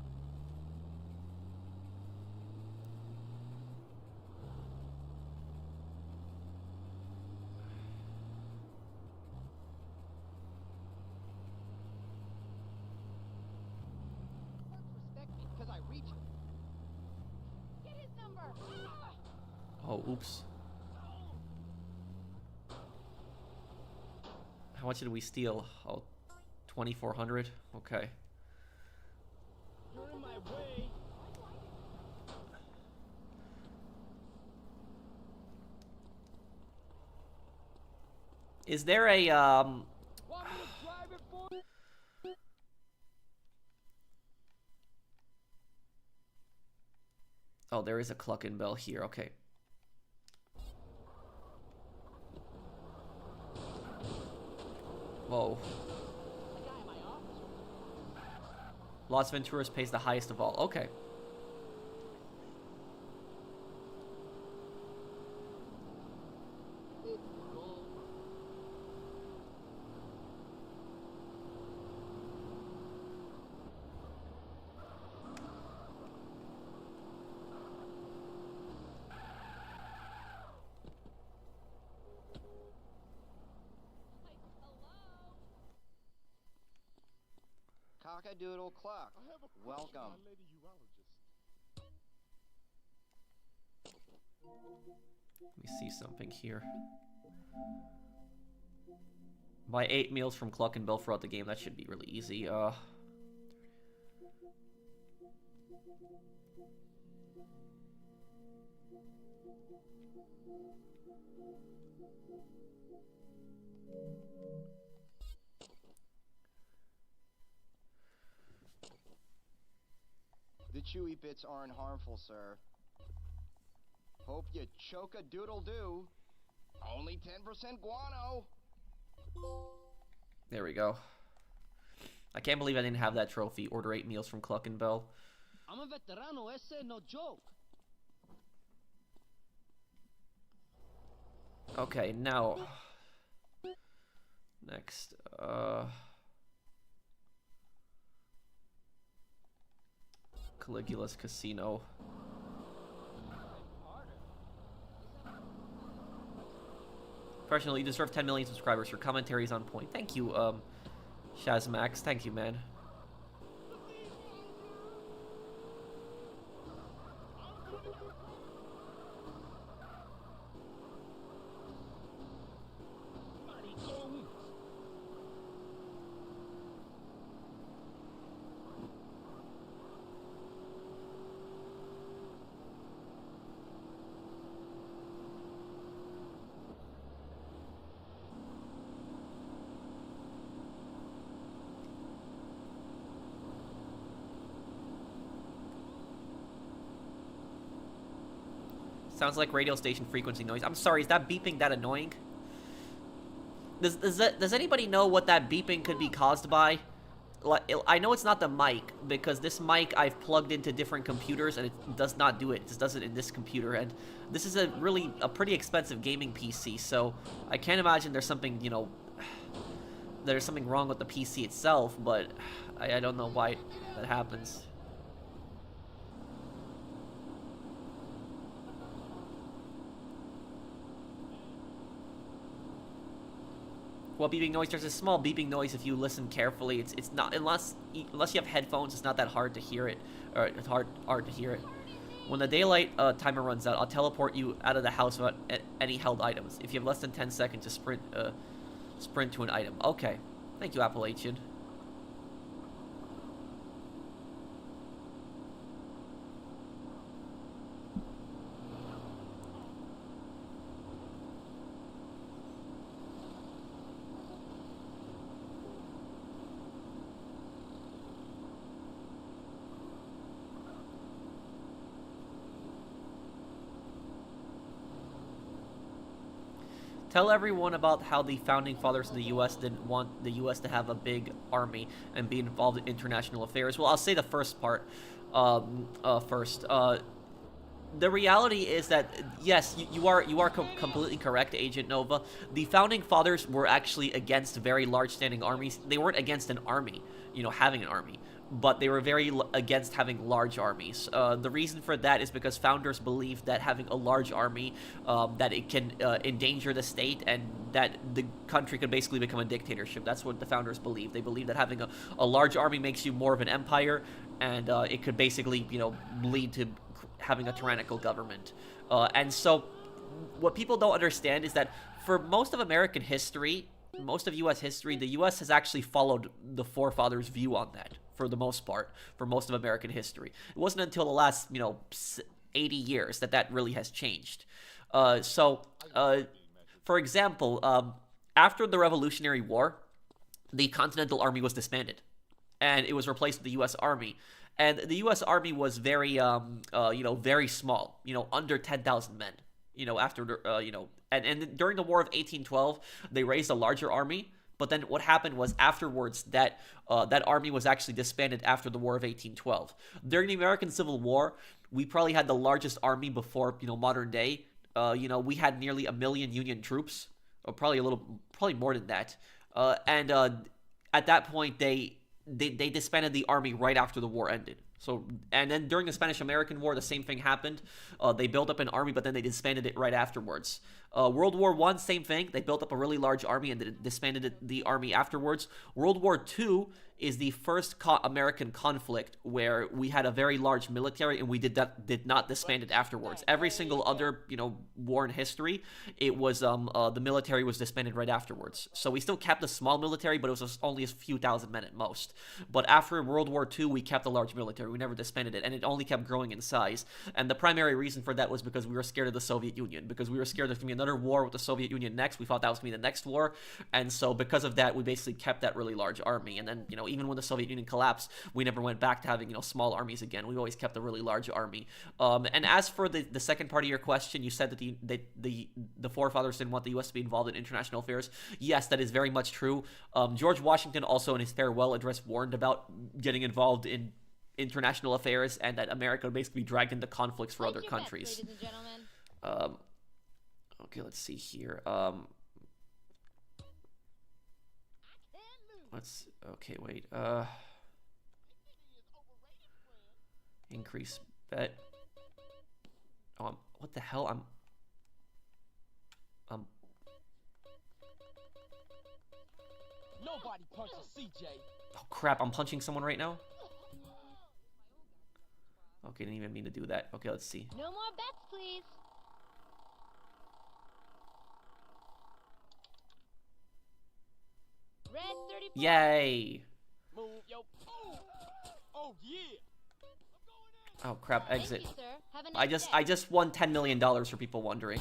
Respect me, because I reach it. Get his number. Oh, oops. How much did we steal? Oh, 2,400. Okay. You're in my way. Is there a Want me to drive it for you? Oh, there is a Cluckin Bell here. Okay. Whoa. The guy in my office. Las Venturas pays the highest of all. Okay. Cock-a-doodle cluck. I have a question, Welcome. my lady urologist. Let me see something here. Buy 8 meals from Cluckin Bell throughout the game. That should be really easy. The chewy bits aren't harmful, sir. Hope you choke a doodle doo. Only 10% guano. There we go. I can't believe I didn't have that trophy. Order 8 meals from Cluckin Bell. I'm a veterano, ese no joke. Okay, now. Next. Caligula's Casino. Professional, you deserve 10 million subscribers. Your commentary is on point. Thank you, Shazmax. Thank you, man. Sounds like radio station frequency noise. I'm sorry, is that beeping that annoying? Does anybody know what that beeping could be caused by? Like, I know it's not the mic, because this mic I've plugged into different computers and it does not do it. It just does it in this computer, and this is a pretty expensive gaming PC, so I can't imagine there's something, you know, there's something wrong with the PC itself, but I don't know why that happens. Well, beeping noise, there's a small beeping noise if you listen carefully. It's not, unless you have headphones, it's not that hard to hear it, or it's hard to hear it. When the daylight timer runs out, I'll teleport you out of the house without any held items. If you have less than 10 seconds to sprint to an item. Okay. Thank you, Appalachian. Tell everyone about how the founding fathers of the U.S. didn't want the U.S. to have a big army and be involved in international affairs. Well, I'll say the first part first. The reality is that, yes, you are completely correct, Agent Nova. The founding fathers were actually against very large standing armies. They weren't against an army, having an army, but they were very against having large armies. The reason for that is because founders believed that having a large army, that it can endanger the state, and that the country could basically become a dictatorship. That's what the founders believed. They believed that having a large army makes you more of an empire, and it could basically, lead to having a tyrannical government. And so what people don't understand is that for most of American history, most of U.S. history, the U.S. has actually followed the forefathers' view on that, for the most part, for most of American history. It wasn't until the last, 80 years that really has changed. For example, after the Revolutionary War, the Continental Army was disbanded, and it was replaced with the U.S. Army. And the U.S. Army was very, very small, under 10,000 men, and during the War of 1812, they raised a larger army. But then what happened was afterwards that army was actually disbanded after the War of 1812. During the American Civil War, we probably had the largest army before, modern day. We had nearly 1 million Union troops, or probably more than that. And at that point, they disbanded the army right after the war ended. So, and then during the Spanish-American War, the same thing happened. They built up an army, but then they disbanded it right afterwards. World War I, same thing. They built up a really large army and disbanded the army afterwards. World War II is the first American conflict where we had a very large military, and we did not disband it afterwards. Every single other, war in history, it was the military was disbanded right afterwards. So we still kept a small military, but it was only a few thousand men at most. But after World War II, we kept a large military. We never disbanded it, and it only kept growing in size. And the primary reason for that was because we were scared of the Soviet Union, because we were scared there's going to be another war with the Soviet Union next. We thought that was going to be the next war, and so because of that, we basically kept that really large army. And then, even when the Soviet Union collapsed, we never went back to having, small armies again. We've always kept a really large army. And as for the second part of your question, you said that the forefathers didn't want the U.S. to be involved in international affairs. Yes, that is very much true. George Washington also in his farewell address warned about getting involved in international affairs, and that America would basically be dragged into conflicts for other countries. Ladies and gentlemen. Okay, let's see here. Wait. Increase bet. Oh, what the hell? Nobody punches CJ. Oh crap! I'm punching someone right now. Okay, didn't even mean to do that. Okay, let's see. No more bets, please. Red 34. Yay! Move, yo. Oh yeah. Oh crap! Exit. Thank you, sir. Have a nice I day. just won $10 million for people wondering.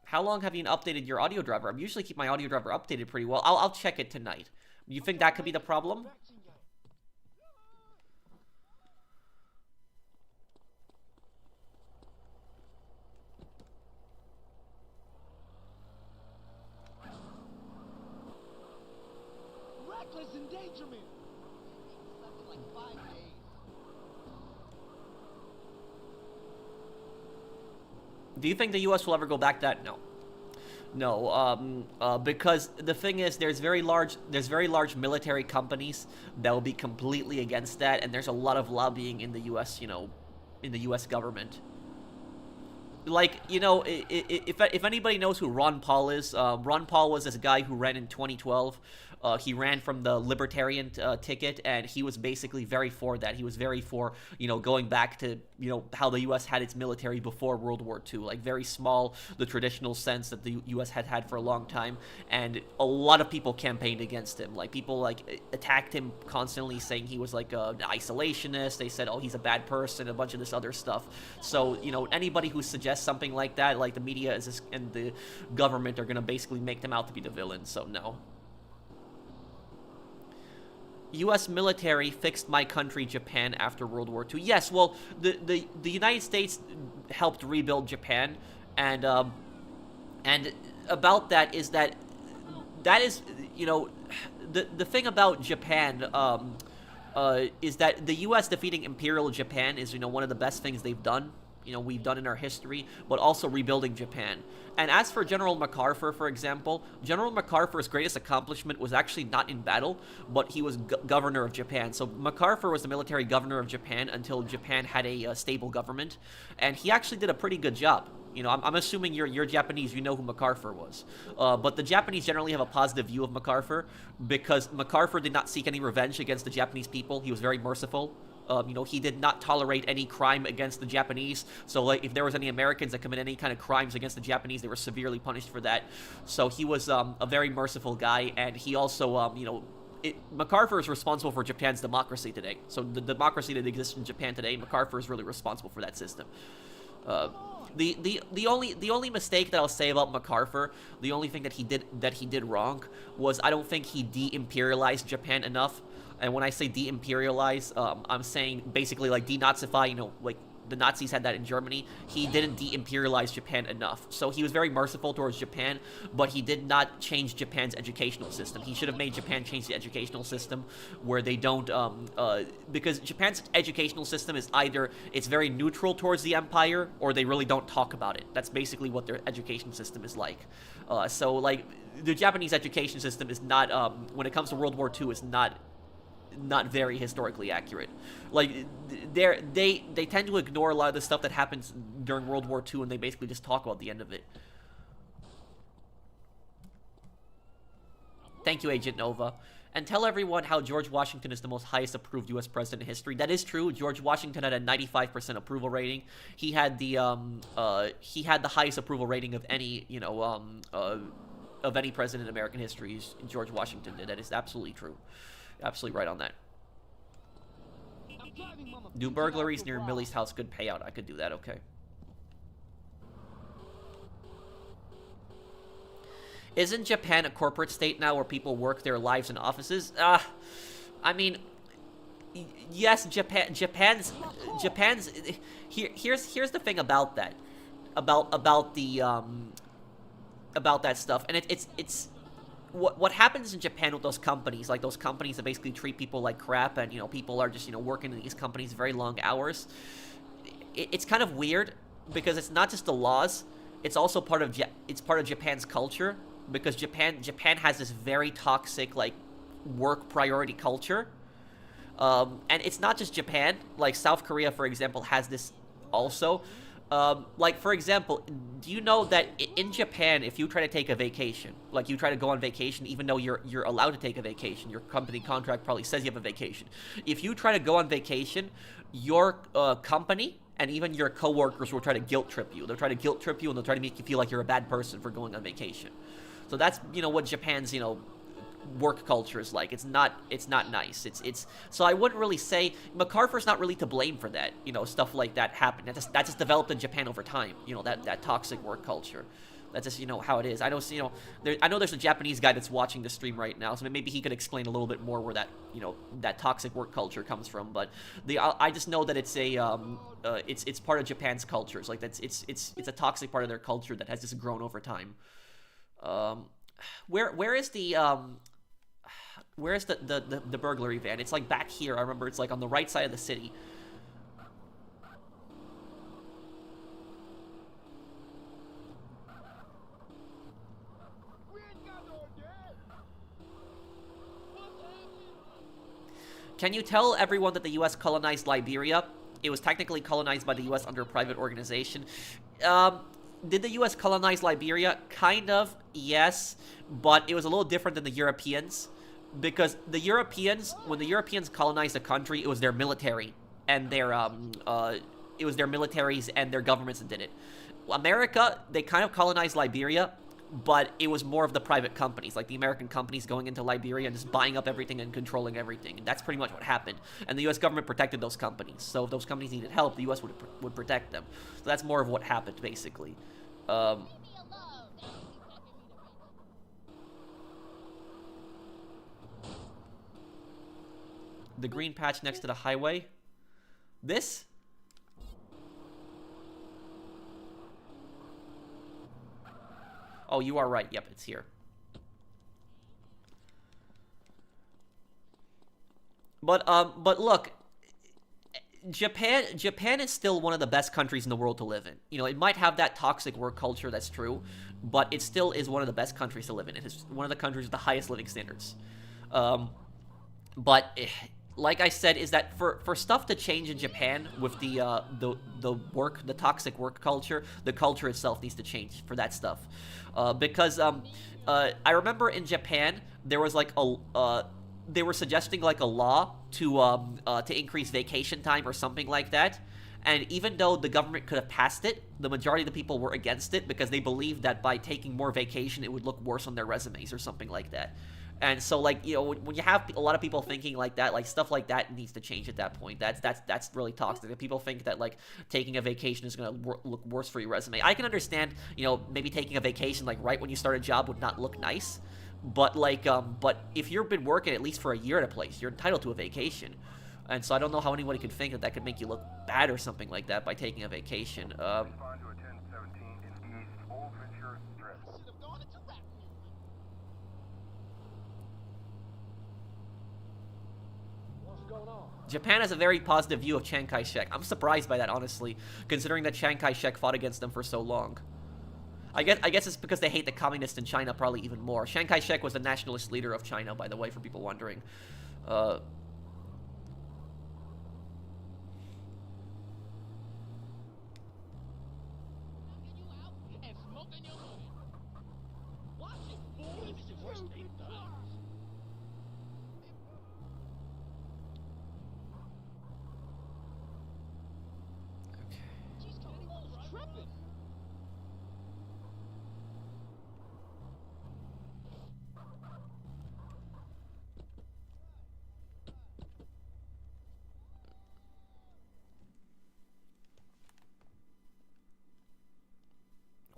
How long have you updated your audio driver? I usually keep my audio driver updated pretty well. I'll check it tonight. You think that could be the problem? Reckless endangerment. Slept in like 5 days. Do you think the U.S. will ever go back to that? No. No, because the thing is, there's very large military companies that will be completely against that, and there's a lot of lobbying in the U.S., in the U.S. government. Like, if anybody knows who Ron Paul is, Ron Paul was this guy who ran in 2012. He ran from the Libertarian ticket, and he was basically very for that. He was very for, going back to, how the U.S. had its military before World War II, like very small, the traditional sense that the U.S. had for a long time, and a lot of people campaigned against him. Like, people, attacked him constantly, saying he was, an isolationist. They said, oh, he's a bad person, a bunch of this other stuff. So, anybody who suggests something like that, the media and the government are going to basically make them out to be the villain, so no. U.S. military fixed my country, Japan, after World War II. Yes, well, the United States helped rebuild Japan, and about that is that is, you know, the thing about Japan is that the U.S. defeating Imperial Japan is, you know, one of the best things they've done. You know, we've done in our history, but also rebuilding Japan. And as for General MacArthur, for example, General MacArthur's greatest accomplishment was actually not in battle, but he was governor of Japan. So MacArthur was the military governor of Japan until Japan had a stable government, and he actually did a pretty good job. You know, I'm assuming you're Japanese, you know who MacArthur was. But the Japanese generally have a positive view of MacArthur because MacArthur did not seek any revenge against the Japanese people. He was very merciful. You know, he did not tolerate any crime against the Japanese. So, like, if there was any Americans that commit any kind of crimes against the Japanese, they were severely punished for that. So he was a very merciful guy, and he also, you know, MacArthur is responsible for Japan's democracy today. So the democracy that exists in Japan today, MacArthur is really responsible for that system. The only mistake that I'll say about MacArthur, the only thing that he did wrong was I don't think he de-imperialized Japan enough. And when I say de-imperialize, I'm saying basically like denazify, you know, like the Nazis had that in Germany. He didn't de-imperialize Japan enough. So he was very merciful towards Japan, but he did not change Japan's educational system. He should have made Japan change the educational system where they don't, because Japan's educational system is either it's very neutral towards the empire or they really don't talk about it. That's basically what their education system is like. So like the Japanese education system is not, when it comes to World War II, is not very historically accurate. Like they tend to ignore a lot of the stuff that happens during World War II, and they basically just talk about the end of it. Thank you, Agent Nova. And tell everyone how George Washington is the most highest approved U.S. president in history. That is true. George Washington had a 95% approval rating. He had the highest approval rating of any, you know, of any president in American history. George Washington did. That is absolutely true. Absolutely right on that. Do burglaries near Millie's house, good payout. I could do that, okay. Isn't Japan a corporate state now where people work their lives in offices? I mean, yes, Japan's here's the thing about that. About that stuff. And it's what happens in Japan with those companies, like those companies that basically treat people like crap, and, you know, people are just, you know, working in these companies very long hours. It's kind of weird because it's not just the laws; it's also part of Japan's culture, because Japan has this very toxic, like, work priority culture. And it's not just Japan. Like South Korea, for example, has this also. Like, for example, do you know that in Japan, if you try to take a vacation, like you try to go on vacation, even though you're allowed to take a vacation, your company contract probably says you have a vacation. If you try to go on vacation, your company and even your coworkers will try to guilt trip you. They'll try to guilt trip you, and they'll try to make you feel like you're a bad person for going on vacation. So that's, you know, what Japan's, you know, work culture is like. It's not nice. It's so I wouldn't really say MacArthur's not really to blame for that. You know, stuff like that happened. That just developed in Japan over time. You know, that toxic work culture. That's just, you know, how it is. I know, you know, I know there's a Japanese guy that's watching the stream right now, so maybe he could explain a little bit more where that, you know, that toxic work culture comes from. But I just know that it's it's part of Japan's culture. It's like it's a toxic part of their culture that has just grown over time. Where's the burglary van? It's like back here. I remember it's like on the right side of the city. Can you tell everyone that the U.S. colonized Liberia? It was technically colonized by the U.S. under a private organization. Did the U.S. colonize Liberia? Kind of, yes, but it was a little different than the Europeans, because the Europeans, when the Europeans colonized a country, it was their military and their it was their militaries and their governments that did it. America, they kind of colonized Liberia, but it was more of the private companies, like the American companies going into Liberia and just buying up everything and controlling everything. And that's pretty much what happened. And the U.S. government protected those companies. So if those companies needed help, the U.S. would protect them. So that's more of what happened, basically. The green patch next to the highway. This? Oh, you are right. Yep, it's here. But look, Japan is still one of the best countries in the world to live in. You know, it might have that toxic work culture, that's true, but it still is one of the best countries to live in. It is one of the countries with the highest living standards. But like I said, is that for stuff to change in Japan with the toxic work culture, the culture itself needs to change for that stuff. Because I remember in Japan there was like they were suggesting like a law to increase vacation time or something like that. And even though the government could have passed it, the majority of the people were against it because they believed that by taking more vacation, it would look worse on their resumes or something like that. And so, like, you know, when you have a lot of people thinking like that, like, stuff like that needs to change at that point. That's really toxic. If people think that, like, taking a vacation is going to look worse for your resume. I can understand, you know, maybe taking a vacation, like, right when you start a job would not look nice. But, like, but if you've been working at least for a year at a place, you're entitled to a vacation. And so I don't know how anybody could think that that could make you look bad or something like that by taking a vacation. Respond to a 1017 in East Old Ventura Strip. Japan has a very positive view of Chiang Kai-shek. I'm surprised by that, honestly, considering that Chiang Kai-shek fought against them for so long. I guess it's because they hate the communists in China probably even more. Chiang Kai-shek was the nationalist leader of China, by the way, for people wondering.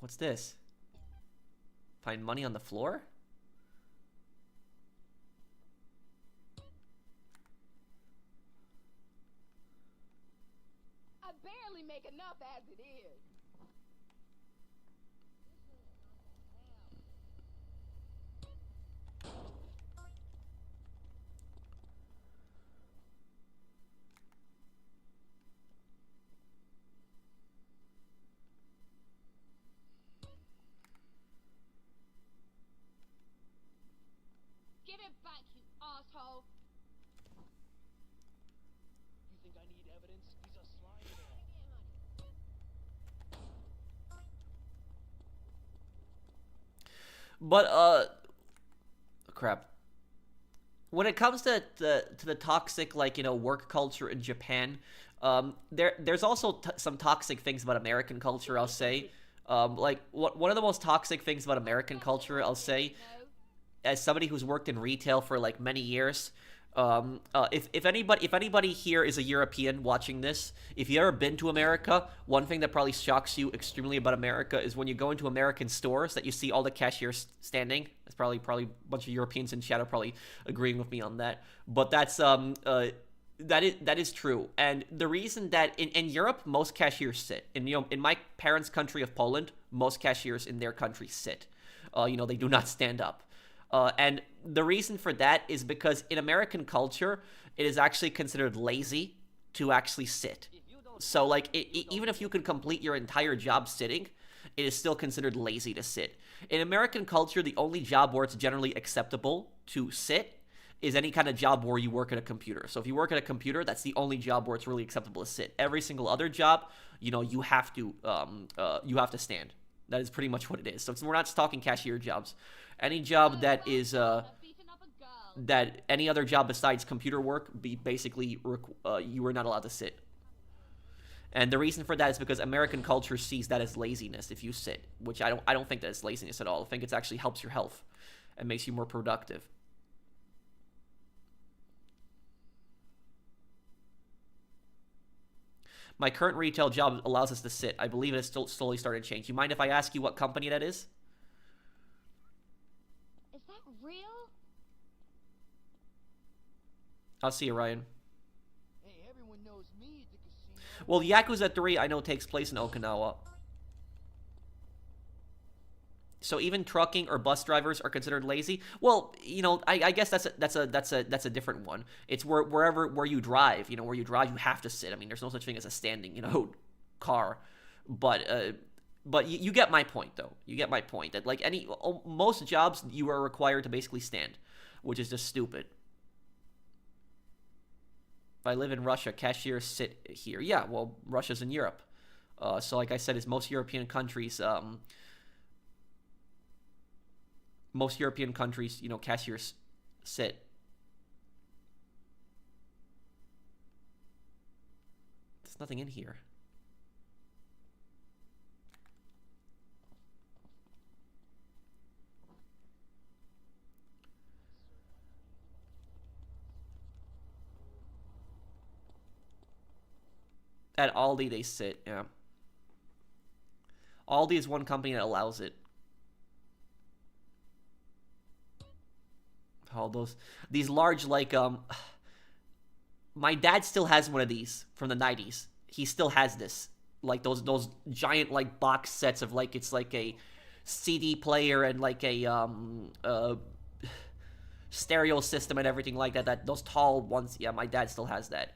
What's this? Find money on the floor? I barely make enough as it is. Give it back, you asshole. You think I need evidence? He's a slime ball. But, crap. When it comes to the toxic, like, you know, work culture in Japan, there's also some toxic things about American culture, I'll say. Like, one of the most toxic things about American culture, I'll say, as somebody who's worked in retail for, like, many years, if anybody here is a European watching this, if you've ever been to America, one thing that probably shocks you extremely about America is when you go into American stores that you see all the cashiers standing. That's probably a bunch of Europeans in chat are probably agreeing with me on that. But that's that is true. And the reason that in Europe most cashiers sit. In my parents' country of Poland, most cashiers in their country sit. They do not stand up. And the reason for that is because in American culture, it is actually considered lazy to actually sit. So, like, even if you can complete your entire job sitting, it is still considered lazy to sit. In American culture, the only job where it's generally acceptable to sit is any kind of job where you work at a computer. So if you work at a computer, that's the only job where it's really acceptable to sit. Every single other job, you have to stand. That is pretty much what it is. So we're not just talking cashier jobs. Any job that is that any other job besides computer work, basically you are not allowed to sit. And the reason for that is because American culture sees that as laziness if you sit, which I don't think that it's laziness at all. I think it actually helps your health and makes you more productive. My current retail job allows us to sit. I believe it has still slowly started to change. You mind if I ask you what company that is? Is that real? I'll see you, Ryan. Hey, everyone knows me at the casino. Well, Yakuza 3 I know takes place in Okinawa. So even trucking or bus drivers are considered lazy. Well, you know, I guess that's a different one. It's where you drive. You know, where you drive, you have to sit. I mean, there's no such thing as a standing, you know, car. But you get my point, though. You get my point that like most jobs you are required to basically stand, which is just stupid. If I live in Russia, cashiers sit here. Yeah, well, Russia's in Europe. So like I said, is most European countries. Most European countries, you know, cashiers sit. There's nothing in here. At Aldi, they sit, yeah. Aldi is one company that allows it. All these large, like, my dad still has one of these from the 90s. He still has this. Like, those giant, like, box sets of, like, it's like a CD player and, like, a stereo system and everything like that. Those tall ones, yeah, my dad still has that.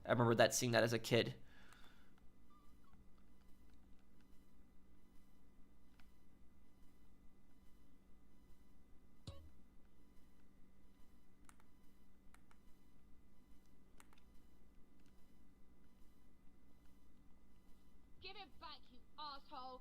I remember seeing that as a kid. Give it back, you asshole.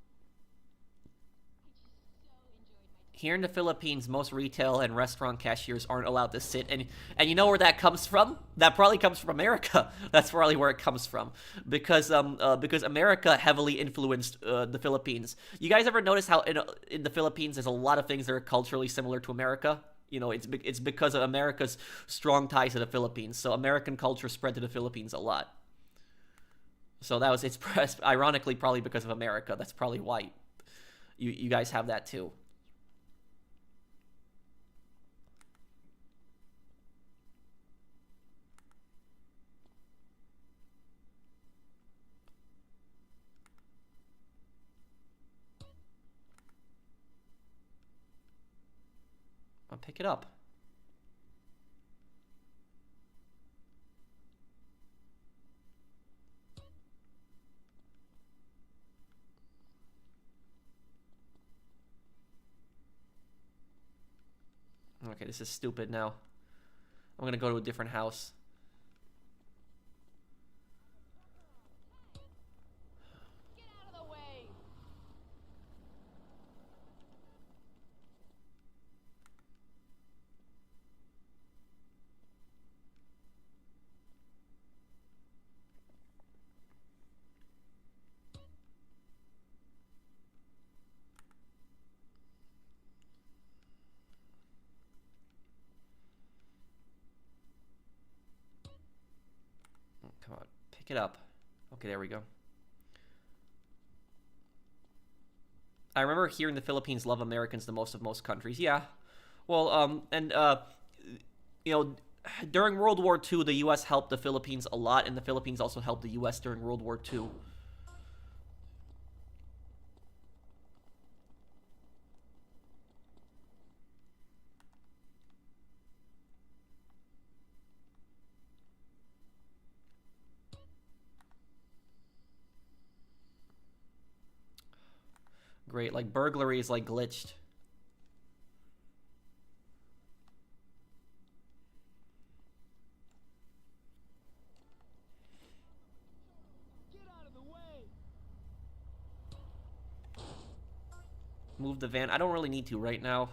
I just so enjoyed my time. Here in the Philippines, most retail and restaurant cashiers aren't allowed to sit, and you know where that comes from? That probably comes from America. That's probably where it comes from, because America heavily influenced the Philippines. You guys ever notice how in the Philippines there's a lot of things that are culturally similar to America? You know, it's because of America's strong ties to the Philippines. So American culture spread to the Philippines a lot. So it's ironically probably because of America. That's probably why you guys have that too. I'll pick it up. Okay, this is stupid now. I'm gonna go to a different house. Get out of the way! Come on, pick it up. Okay, there we go. I remember hearing the Philippines love Americans the most of most countries. Yeah. Well, you know, during World War II, the U.S. helped the Philippines a lot, and the Philippines also helped the U.S. during World War II. Great, like Burglary is like glitched. Get out of the way. Move the van. I don't really need to right now.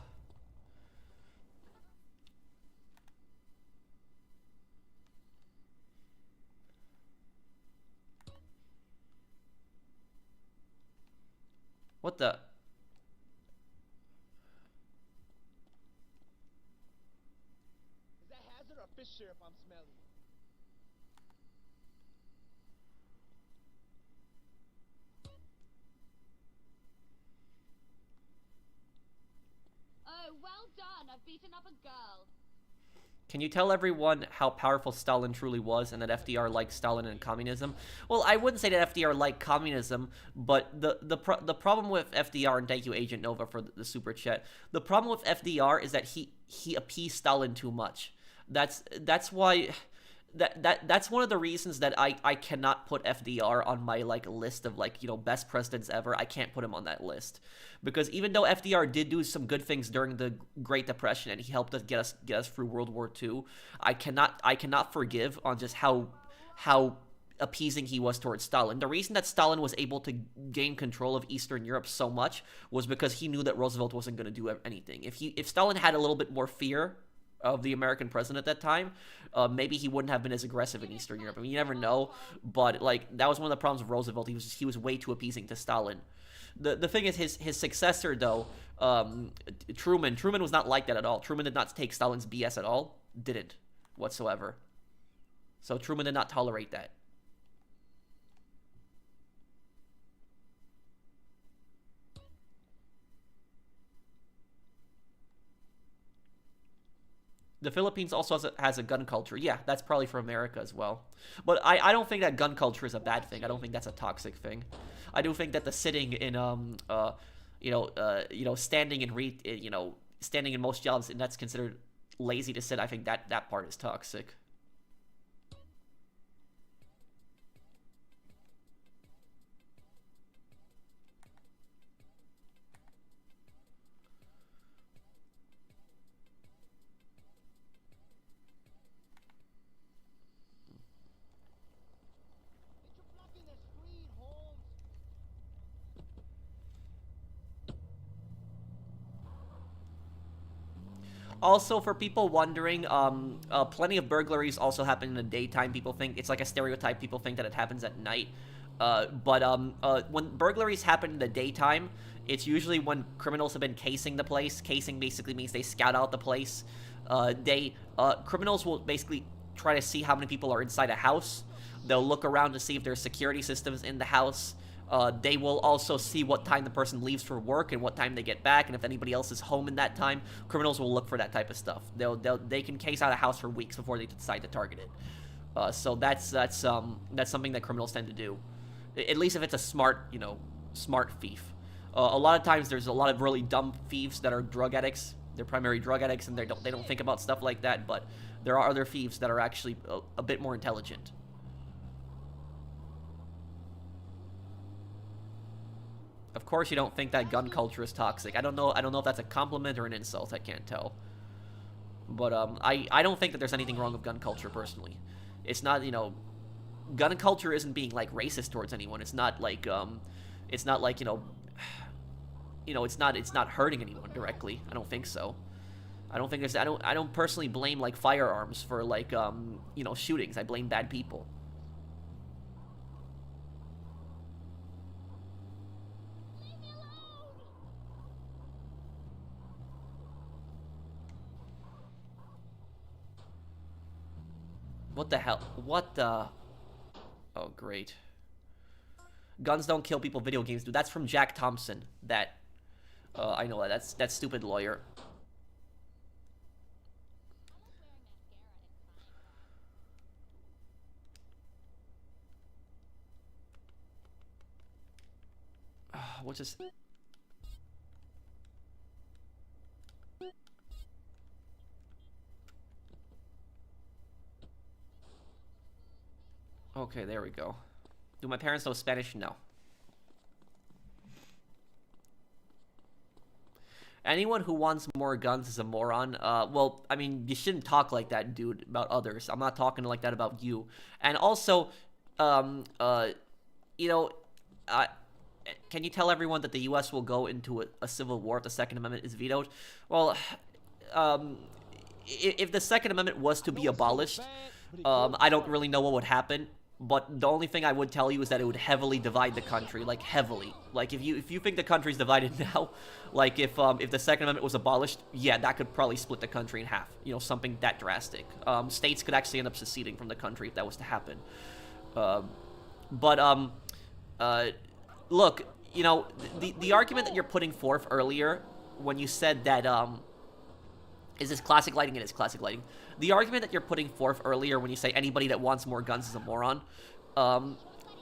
What the? Is that hazard or fish syrup I'm smelling? Oh, well done. I've beaten up a girl. Can you tell everyone how powerful Stalin truly was and that FDR liked Stalin and communism? Well, I wouldn't say that FDR liked communism, but the problem with FDR, and thank you Agent Nova for the super chat, the problem with FDR is that he appeased Stalin too much. That's why... That's one of the reasons that I cannot put FDR on my, like, list of, like, you know, best presidents ever. I can't put him on that list. Because even though FDR did do some good things during the Great Depression and he helped us get us through World War II, I cannot forgive on just how appeasing he was towards Stalin. The reason that Stalin was able to gain control of Eastern Europe so much was because he knew that Roosevelt wasn't going to do anything. If Stalin had a little bit more fear of the American president at that time, maybe he wouldn't have been as aggressive in Eastern Europe. I mean, you never know, but, like, that was one of the problems with Roosevelt. He was way too appeasing to Stalin. The thing is, his successor, though, Truman was not like that at all. Truman did not take Stalin's BS at all. Didn't, whatsoever. So Truman did not tolerate that. The Philippines also has a gun culture. Yeah, that's probably for America as well. But I don't think that gun culture is a bad thing. I don't think that's a toxic thing. I do think that the sitting in standing in most jobs, and that's considered lazy to sit. I think that part is toxic. Also, for people wondering, plenty of burglaries also happen in the daytime. People think it's like a stereotype. People think that it happens at night. But when burglaries happen in the daytime, it's usually when criminals have been casing the place. Casing basically means they scout out the place. Criminals will basically try to see how many people are inside a house. They'll look around to see if there's security systems in the house. They will also see what time the person leaves for work and what time they get back, and if anybody else is home in that time. Criminals will look for that type of stuff. They can case out a house for weeks before they decide to target it. So that's something that criminals tend to do, at least if it's a smart thief. A lot of times there's a lot of really dumb thieves that are drug addicts. They're primary drug addicts and they don't think about stuff like that. But there are other thieves that are actually a bit more intelligent. Of course you don't think that gun culture is toxic. I don't know if that's a compliment or an insult. I can't tell. But I don't think that there's anything wrong with gun culture personally. It's not, gun culture isn't being like racist towards anyone. It's not like it's not hurting anyone directly. I don't think so. I don't personally blame like firearms for like shootings. I blame bad people. What the hell? What the... Oh, great. Guns don't kill people, video games do. That's from Jack Thompson. That... I know that. That's stupid lawyer. What's this? Okay, there we go. Do my parents know Spanish? No. Anyone who wants more guns is a moron. Well, I mean, you shouldn't talk like that, dude, about others. I'm not talking like that about you. And also, can you tell everyone that the U.S. will go into a civil war if the Second Amendment is vetoed? Well, if the Second Amendment was to be abolished, I don't really know what would happen. But the only thing I would tell you is that it would heavily divide the country, like heavily. Like if you think the country's divided now, like if the Second Amendment was abolished, yeah, that could probably split the country in half. Something that drastic. States could actually end up seceding from the country if that was to happen. Look, the argument that you're putting forth earlier when you said that Is this classic lighting? It is classic lighting. The argument that you're putting forth earlier when you say anybody that wants more guns is a moron,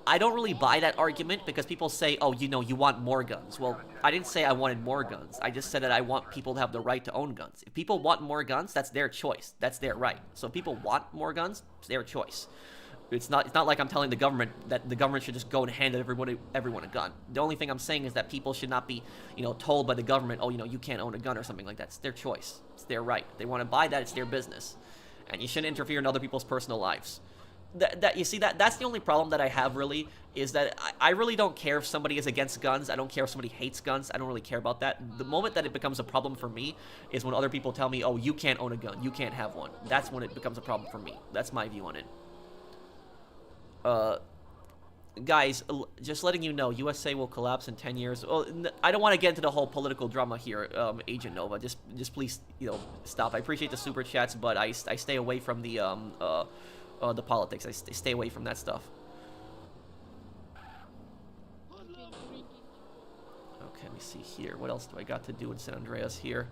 I don't really buy that argument because people say, oh, you know, you want more guns. Well, I didn't say I wanted more guns. I just said that I want people to have the right to own guns. If people want more guns, that's their choice. That's their right. So if people want more guns, it's their choice. It's not like I'm telling the government that the government should just go and hand everyone a gun. The only thing I'm saying is that people should not be, you know, told by the government, oh, you know, you can't own a gun or something like that. It's their choice. It's their right. If they want to buy that, it's their business. And you shouldn't interfere in other people's personal lives. You see, that's the only problem that I have, really, is that I really don't care if somebody is against guns. I don't care if somebody hates guns. I don't really care about that. The moment that it becomes a problem for me is when other people tell me, oh, you can't own a gun. You can't have one. That's when it becomes a problem for me. That's my view on it. Guys, just letting you know, USA will collapse in 10 years. Well, I don't want to get into the whole political drama here, Agent Nova. Just please, you know, stop. I appreciate the super chats, but I stay away from the politics. I stay away from that stuff. Okay, let me see here. What else do I got to do in San Andreas here?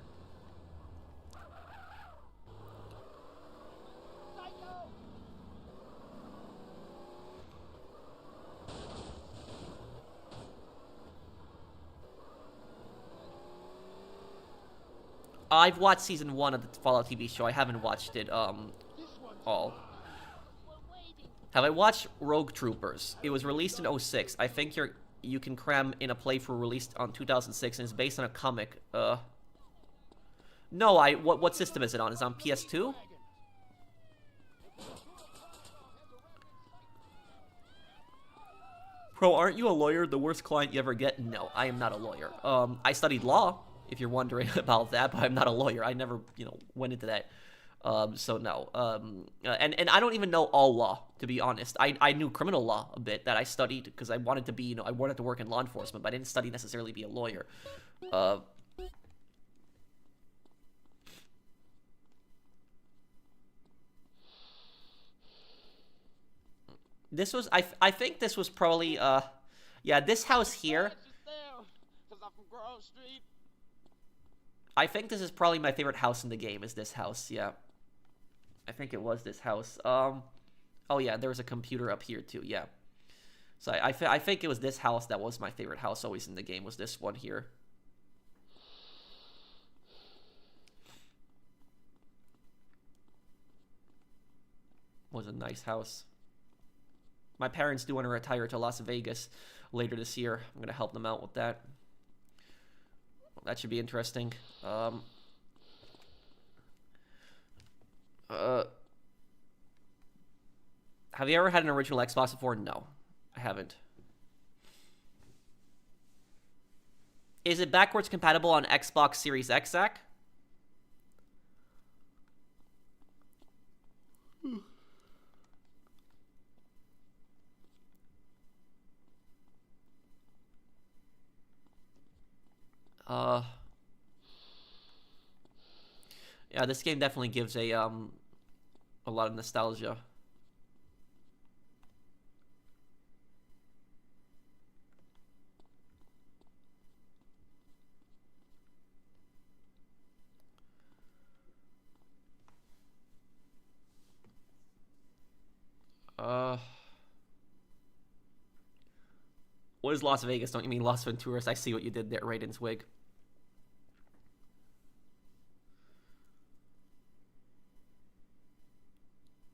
I've watched season 1 of the Fallout TV show. I haven't watched it all. Have I watched Rogue Troopers? It was released in 2006. I think you can cram in a playthrough released on 2006 and it's based on a comic. No, what system is it on? Is it on PS2? Bro, aren't you a lawyer? The worst client you ever get? No, I am not a lawyer. I studied law, if you're wondering about that, but I'm not a lawyer. I never, you know, went into that. So no. And I don't even know all law, to be honest. I knew criminal law a bit that I studied because I wanted to be, you know, I wanted to work in law enforcement, but I didn't study necessarily be a lawyer. This was, I think this was probably, yeah, this house here. I think this is probably my favorite house in the game, is this house, yeah. I think it was this house. Oh yeah, there was a computer up here too, yeah. So I think it was this house that was my favorite house always in the game, was this one here. Was a nice house. My parents do want to retire to Las Vegas later this year. I'm going to help them out with that. That should be interesting. Have you ever had an original Xbox before? No, I haven't. Is it backwards compatible on Xbox Series X, Zach? Yeah, this game definitely gives a lot of nostalgia. What is Las Vegas? Don't you mean Las Venturas? I see what you did there, Raiden's wig.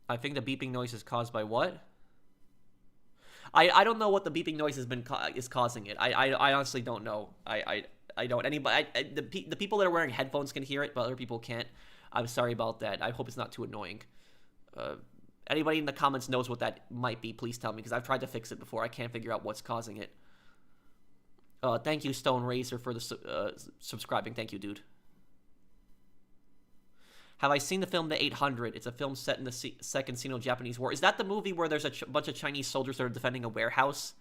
I think the beeping noise is caused by what? I don't know what the beeping noise has been is causing it. I honestly don't know. I don't. Anybody the people that are wearing headphones can hear it, but other people can't. I'm sorry about that. I hope it's not too annoying. Anybody in the comments knows what that might be, please tell me, because I've tried to fix it before. I can't figure out what's causing it. Thank you, Stone Razor, for the subscribing. Thank you, dude. Have I seen the film The 800? It's a film set in the Second Sino-Japanese War. Is that the movie where there's a bunch of Chinese soldiers that are defending a warehouse?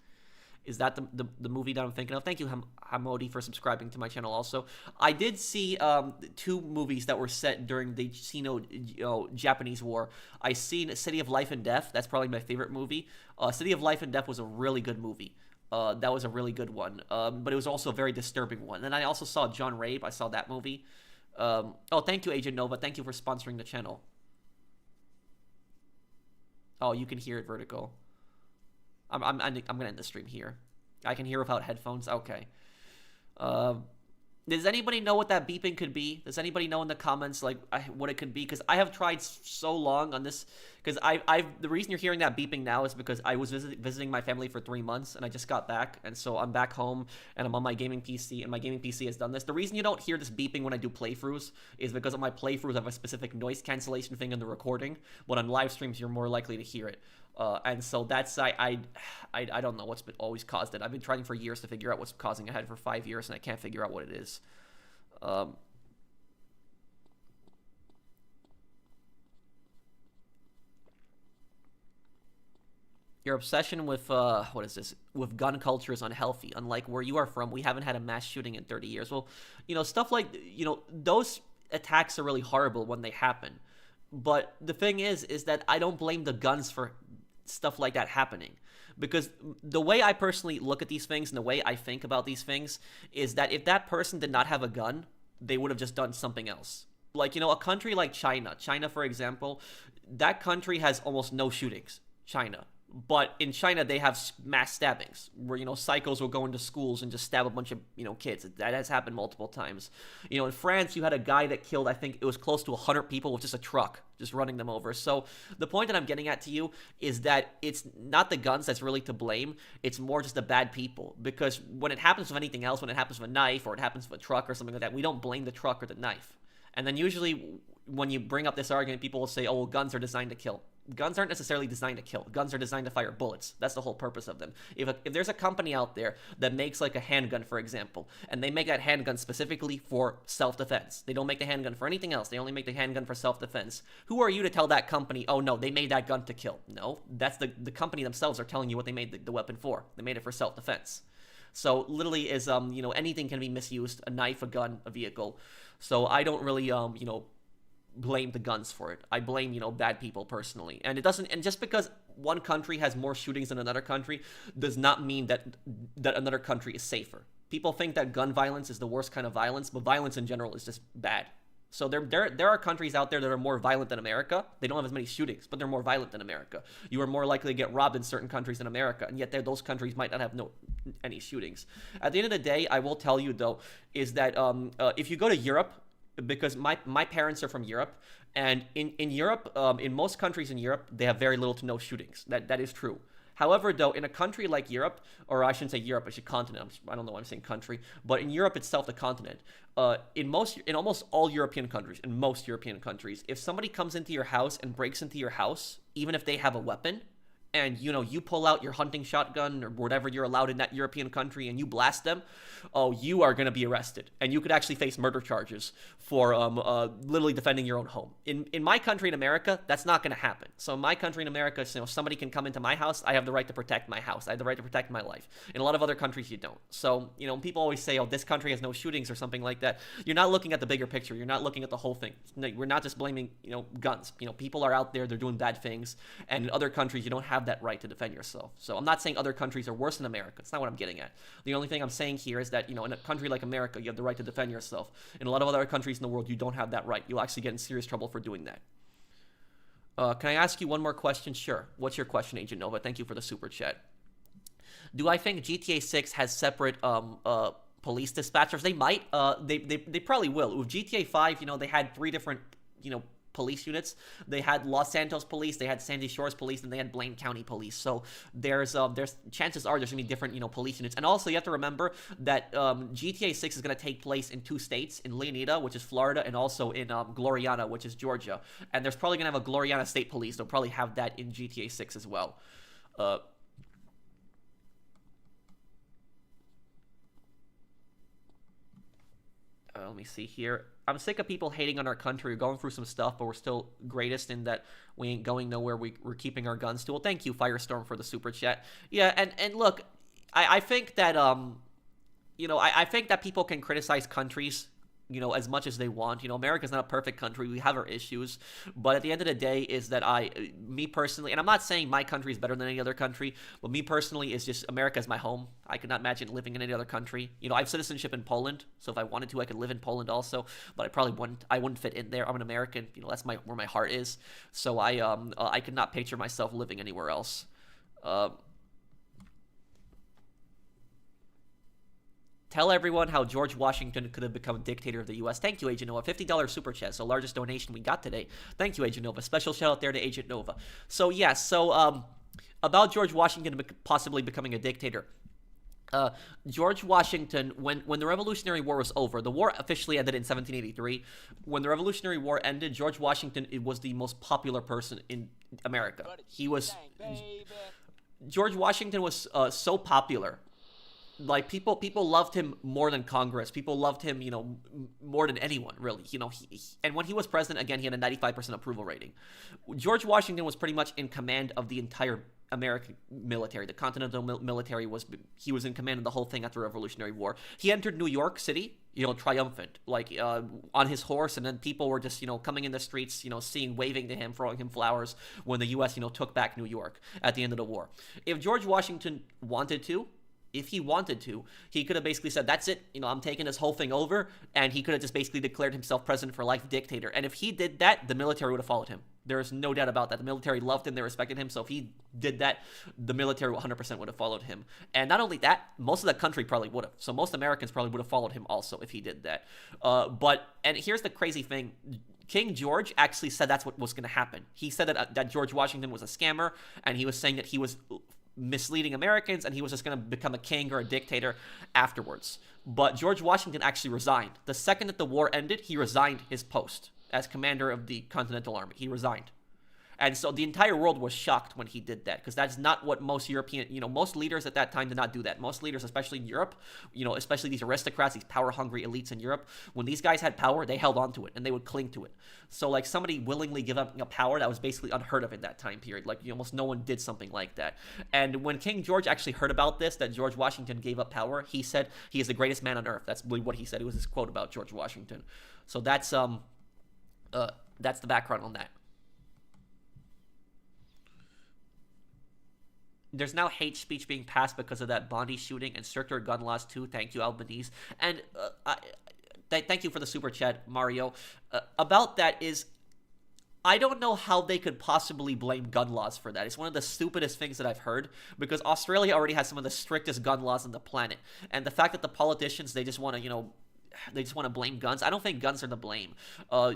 Is that the movie that I'm thinking of? Thank you, Hamodi, for subscribing to my channel also. I did see 2 movies that were set during the Sino-Japanese War. I seen City of Life and Death. That's probably my favorite movie. City of Life and Death was a really good movie. That was a really good one. But it was also a very disturbing one. And I also saw John Rabe. I saw that movie. Oh, thank you, Agent Nova. Thank you for sponsoring the channel. Oh, you can hear it, Vertigo. I'm gonna end the stream here. I can hear without headphones. Okay. Does anybody know what that beeping could be? Does anybody know in the comments like what it could be? Because I have tried so long on this. Because the reason you're hearing that beeping now is because I was visiting my family for 3 months and I just got back, and so I'm back home and I'm on my gaming PC and my gaming PC has done this. The reason you don't hear this beeping when I do playthroughs is because on my playthroughs I have a specific noise cancellation thing in the recording, but on live streams you're more likely to hear it. And so that's I don't know what's been always caused it. I've been trying for years to figure out what's causing it. I had it for 5 years and I can't figure out what it is. Your obsession with what is this? With gun culture is unhealthy. Unlike where you are from, we haven't had a mass shooting in 30 years. Well, stuff like those attacks are really horrible when they happen. But the thing is that I don't blame the guns for stuff like that happening. Because the way I personally look at these things and the way I think about these things is that if that person did not have a gun, they would have just done something else. Like, a country like China, for example, that country has almost no shootings, China. But in China, they have mass stabbings where, psychos will go into schools and just stab a bunch of, kids. That has happened multiple times. In France, you had a guy that killed, I think it was close to 100 people with just a truck, just running them over. So the point that I'm getting at to you is that it's not the guns that's really to blame. It's more just the bad people. Because when it happens with anything else, when it happens with a knife or it happens with a truck or something like that, we don't blame the truck or the knife. And then usually when you bring up this argument, people will say, oh, well, guns are designed to kill. Guns aren't necessarily designed to kill. Guns are designed to fire bullets. That's the whole purpose of them. If there's a company out there that makes like a handgun, for example, and they make that handgun specifically for self-defense, they don't make the handgun for anything else. They only make the handgun for self-defense. Who are you to tell that company, oh no, they made that gun to kill? No, that's the company themselves are telling you what they made the weapon for. They made it for self-defense. So literally is, anything can be misused, a knife, a gun, a vehicle. So I don't really, blame the guns for it. I blame, bad people personally. And just because one country has more shootings than another country does not mean that another country is safer. People think that gun violence is the worst kind of violence, but violence in general is just bad. So there are countries out there that are more violent than America. They don't have as many shootings, but they're more violent than America. You are more likely to get robbed in certain countries than America, and yet those countries might not have any shootings. At the end of the day, I will tell you, though, is that if you go to Europe, because my parents are from Europe, and in Europe, in most countries in Europe, they have very little to no shootings. That is true. However, though, in a country like Europe, or I shouldn't say Europe, I should continent. I don't know why I'm saying country, but in Europe itself, the continent, in almost all European countries, if somebody comes into your house and breaks into your house, even if they have a weapon, and you pull out your hunting shotgun or whatever you're allowed in that European country and you blast them, you are going to be arrested, and you could actually face murder charges for literally defending your own home. In my country in America, that's not going to happen. So in my country in America, somebody can come into my house, I have the right to protect my house, I have the right to protect my life. In a lot of other countries, you don't. So people always say, oh, this country has no shootings or something like that. You're not looking at the bigger picture. You're not looking at the whole thing. No, we're not just blaming guns. People are out there, they're doing bad things, and in other countries you don't have that right to defend yourself. So I'm not saying other countries are worse than America. It's not what I'm getting at. The only thing I'm saying here is that in a country like America, you have the right to defend yourself. In a lot of other countries in the world, you don't have that right. You'll actually get in serious trouble for doing that. Can I ask you one more question? Sure. What's your question, Agent Nova? Thank you for the super chat. Do I think GTA 6 has separate police dispatchers? They might. They probably will. With GTA 5, they had 3 different police units. They had Los Santos Police, they had Sandy Shores Police, and they had Blaine County Police. So there's chances are there's gonna be different police units. And also you have to remember that GTA 6 is gonna take place in 2 states, in Leonida, which is Florida, and also in Gloriana, which is Georgia. And there's probably gonna have a Gloriana State Police. They'll probably have that in GTA 6 as well. Let me see here. I'm sick of people hating on our country. We're going through some stuff, but we're still greatest in that we ain't going nowhere. We're keeping our guns too. Well, thank you, Firestorm, for the super chat. Yeah, and look, I think that I think that people can criticize countries as much as they want. America's not a perfect country. We have our issues. But at the end of the day is that me personally, and I'm not saying my country is better than any other country, but me personally is just America is my home. I could not imagine living in any other country. I have citizenship in Poland, so if I wanted to, I could live in Poland also, but I wouldn't fit in there. I'm an American. That's where my heart is. So I could not picture myself living anywhere else. Tell everyone how George Washington could have become dictator of the U.S. Thank you, Agent Nova. $50 super chat, so largest donation we got today. Thank you, Agent Nova. Special shout out there to Agent Nova. So, about George Washington possibly becoming a dictator. George Washington, when the Revolutionary War was over, the war officially ended in 1783. When the Revolutionary War ended, George Washington was the most popular person in America. George Washington was so popular. Like, people loved him more than Congress. People loved him, more than anyone, really. And when he was president, again, he had a 95% approval rating. George Washington was pretty much in command of the entire American military. The Continental military he was in command of the whole thing after the Revolutionary War. He entered New York City, triumphant, like, on his horse, and then people were just, coming in the streets, waving to him, throwing him flowers when the U.S., took back New York at the end of the war. If George Washington wanted to, he could have basically said, that's it, I'm taking this whole thing over, and he could have just basically declared himself president for life, dictator. And if he did that, the military would have followed him. There is no doubt about that. The military loved him, they respected him, so if he did that, the military 100% would have followed him. And not only that, most of the country probably would have. So most Americans probably would have followed him also if he did that. And here's the crazy thing. King George actually said that's what was going to happen. He said that George Washington was a scammer, and he was saying that he was misleading Americans, and he was just going to become a king or a dictator afterwards. But George Washington actually resigned. The second that the war ended, he resigned his post as commander of the Continental Army. He resigned. And so the entire world was shocked when he did that, because that's not what most most leaders at that time did not do that. Most leaders, especially in Europe, especially these aristocrats, these power-hungry elites in Europe, when these guys had power, they held on to it, and they would cling to it. So, like, somebody willingly give up a power, that was basically unheard of in that time period. Like, almost no one did something like that. And when King George actually heard about this, that George Washington gave up power, he said he is the greatest man on earth. That's really what he said. It was his quote about George Washington. So that's the background on that. There's now hate speech being passed because of that Bondi shooting and stricter gun laws too. Thank you, Albanese. And thank you for the super chat, Mario. About that is, I don't know how they could possibly blame gun laws for that. It's one of the stupidest things that I've heard, because Australia already has some of the strictest gun laws on the planet. And the fact that the politicians, they just want to, blame guns. I don't think guns are to blame. I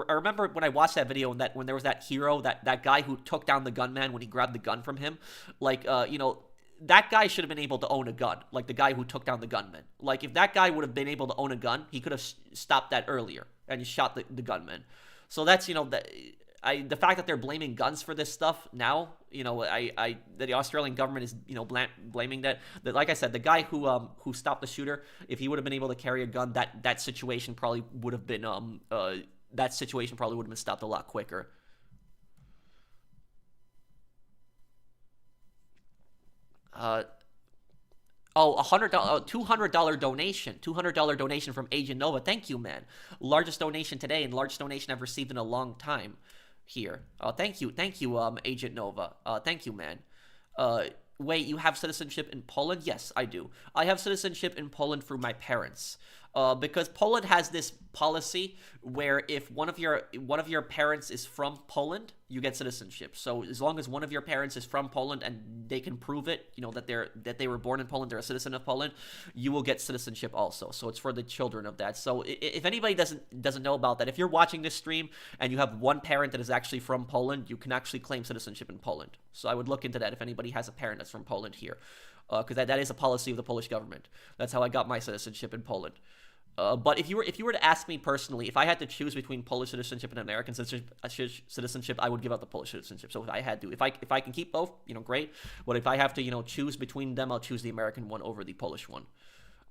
remember when I watched that video, when there was that hero, that guy who took down the gunman when he grabbed the gun from him. Like, that guy should have been able to own a gun. Like, the guy who took down the gunman. Like, if that guy would have been able to own a gun, he could have stopped that earlier and he shot the gunman. So that's, the fact that they're blaming guns for this stuff now, that the Australian government is, blaming that, like I said, the guy who stopped the shooter, if he would have been able to carry a gun, that situation probably would have been stopped a lot quicker. $200 donation. $200 donation from Agent Nova. Thank you, man. Largest donation today, and largest donation I've received in a long time here. Thank you, Agent Nova. Thank you, man. Wait, you have citizenship in Poland? Yes, I do. I have citizenship in Poland through my parents. Because Poland has this policy where if one of your parents is from Poland, you get citizenship. So as long as one of your parents is from Poland and they can prove it, that they were born in Poland, they're a citizen of Poland, you will get citizenship also. So it's for the children of that. So if anybody doesn't know about that, if you're watching this stream and you have one parent that is actually from Poland, you can actually claim citizenship in Poland. So I would look into that if anybody has a parent that's from Poland here, because that is a policy of the Polish government. That's how I got my citizenship in Poland. But if you were to ask me personally, if I had to choose between Polish citizenship and American citizenship, I would give up the Polish citizenship. So if I had to, if I can keep both, great. But if I have to, choose between them, I'll choose the American one over the Polish one.